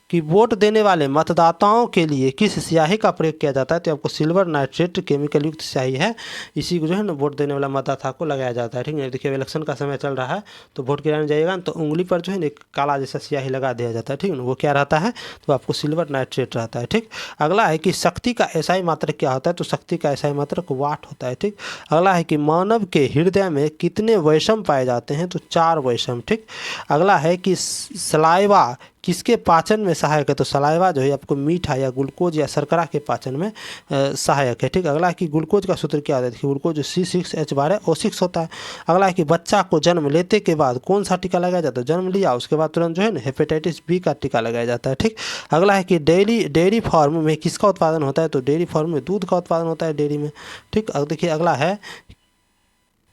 कि वोट देने वाले मतदाताओं के लिए किस स्याही का प्रयोग किया जाता है? तो आपको सिल्वर नाइट्रेट केमिकल युक्त स्याही है, इसी को जो है ना वोट देने वाला मतदाता को लगाया जाता है। ठीक है, देखिए इलेक्शन का समय चल रहा है तो वोट गिराने जाइएगा तो उंगली पर जो है ना एक काला जैसा स्याही लगा दिया जाता है। ठीक है ना, वो क्या रहता है? तो आपको सिल्वर नाइट्रेट रहता है। ठीक, अगला है कि शक्ति का एसआई मात्रक क्या होता है? तो शक्ति का एसआई मात्रक वाट होता है। ठीक, अगला है कि मानव के हृदय में कितने वैषम पाए जाते हैं? तो 4 वैषम। ठीक, अगला है कि सलाइवा किसके पाचन में सहायक है? तो सलाइवा जो है आपको मीठा या ग्लूकोज या शर्करा के पाचन में सहायक है। ठीक, अगला है कि ग्लूकोज का सूत्र क्या होता है? देखिए ग्लूकोज C6H12O6 होता है। अगला है कि बच्चा को जन्म लेते के बाद कौन सा टीका लगाया जाता है? जन्म लिया उसके बाद तुरंत जो है ना हेपेटाइटिस बी का टीका लगाया जाता है। ठीक, अगला है कि डेयरी फार्म में किसका उत्पादन होता है? तो डेयरी फार्म में दूध का उत्पादन होता है, डेयरी में। ठीक, अब देखिए अगला है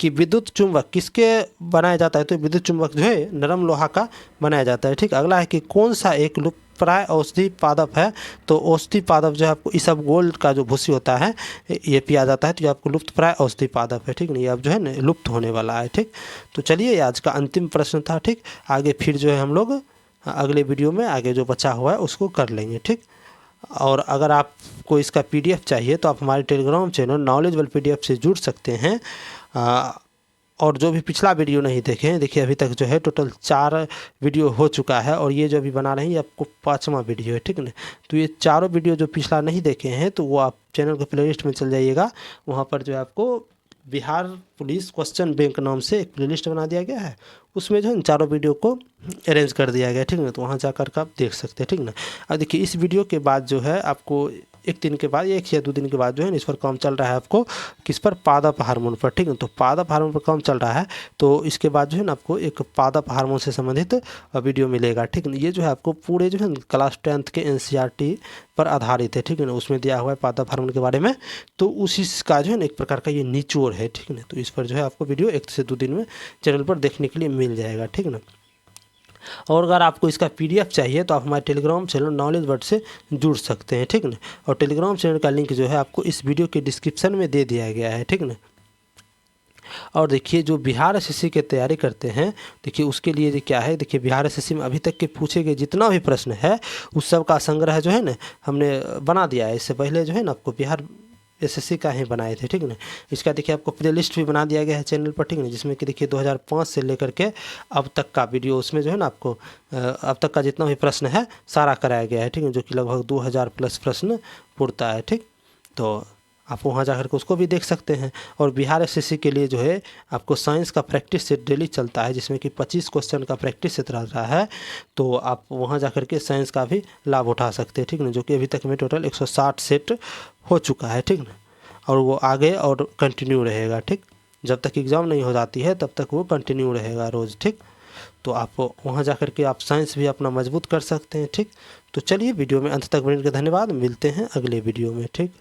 कि विद्युत चुंबक किसके बनाया जाता है? तो विद्युत चुंबक जो है नरम लोहा का बनाया जाता है। ठीक, अगला है कि कौन सा एक लुप्तप्राय औषधि पादप है? तो औषधि पादप जो है आपको इसबगोल का जो भूसी होता है ये पिया जाता है, तो ये आपको लुप्तप्राय औषधि पादप है। ठीक, नहीं अब जो है ना लुप्त होने वाला है। ठीक, तो चलिए ये आज का अंतिम प्रश्न था। ठीक, आगे फिर जो है हम लोग अगले वीडियो में आगे जो बचा हुआ है उसको कर लेंगे। ठीक, और अगर आपको इसका PDF चाहिए तो आप हमारे टेलीग्राम चैनल नॉलेजेबल PDF से जुड़ सकते हैं। और जो भी पिछला वीडियो नहीं देखे हैं, देखिए अभी तक जो है टोटल 4 वीडियो हो चुका है और ये जो अभी बना रहे हैं ये आपको 5वां वीडियो है। ठीक है ना, तो ये चारों वीडियो जो पिछला नहीं देखे हैं तो वो आप चैनल के प्लेलिस्ट में चल जाइएगा, वहाँ पर जो है आपको बिहार पुलिस क्वेश्चन बैंक नाम से एक प्लेलिस्ट बना दिया गया है, उसमें जो है चारों वीडियो को अरेंज कर दिया गया है। ठीक है ना, तो वहाँ जाकर के आप देख सकते हैं। ठीक ना, अब देखिए इस वीडियो के बाद जो है आपको एक दिन के बाद, 1 या 2 दिन के बाद जो है इस पर काम चल रहा है आपको, किस पर, पादप हार्मोन पर, ठीक है। तो पादप हार्मोन पर काम चल रहा है, तो इसके बाद जो है ना आपको एक पादप हार्मोन से संबंधित वीडियो मिलेगा, ठीक है। ये जो है आपको पूरे जो है क्लास 10th के NCERT पर आधारित है, ठीक है ना। उसमें दिया हुआ है पादप हार्मोन के बारे में, तो उसी का जो है ना एक प्रकार का ये निचोड़ है, ठीक है ना। तो इस पर जो है आपको वीडियो 1 से 2 दिन में चैनल पर देखने के लिए मिल जाएगा, ठीक है ना। और अगर आपको इसका PDF चाहिए तो आप हमारे टेलीग्राम चैनल नॉलेज वर्ड से जुड़ सकते हैं, ठीक है ना। और टेलीग्राम चैनल का लिंक जो है आपको इस वीडियो के डिस्क्रिप्शन में दे दिया गया है, ठीक है ना। और देखिए जो बिहार SSC की तैयारी करते हैं, देखिए उसके लिए ये क्या है, देखिए बिहार SSC में अभी तक के पूछे गए जितना भी प्रश्न है उस सब का संग्रह जो है ना हमने बना दिया है। इससे पहले जो है ना आपको बिहार SSC का ही बनाए थे, ठीक है ना। इसका देखिए आपको प्ले लिस्ट भी बना दिया गया है चैनल पर, ठीक है ना, जिसमें कि देखिए 2005 से लेकर के अब तक का वीडियो, उसमें जो है ना आपको अब तक का जितना भी प्रश्न है सारा कराया गया है, ठीक है, जो कि लगभग 2000 प्लस प्रश्न पूछता है, ठीक। तो आप वहाँ जाकर के उसको भी देख सकते हैं। और बिहार SSC के लिए जो है आपको साइंस का प्रैक्टिस सेट डेली चलता है, जिसमें कि 25 क्वेश्चन का प्रैक्टिस सेट रहा है, तो आप वहाँ जाकर के साइंस का भी लाभ उठा सकते हैं, ठीक ना, जो कि अभी तक में टोटल 160 सेट हो चुका है, ठीक ना। और वो आगे और कंटिन्यू रहेगा, ठीक, जब तक एग्ज़ाम नहीं हो जाती है तब तक वो कंटिन्यू रहेगा रोज़, ठीक। तो आप वहाँ जाकर के आप साइंस भी अपना मजबूत कर सकते हैं, ठीक। तो चलिए वीडियो में अंत तक बनने के धन्यवाद, मिलते हैं अगले वीडियो में, ठीक।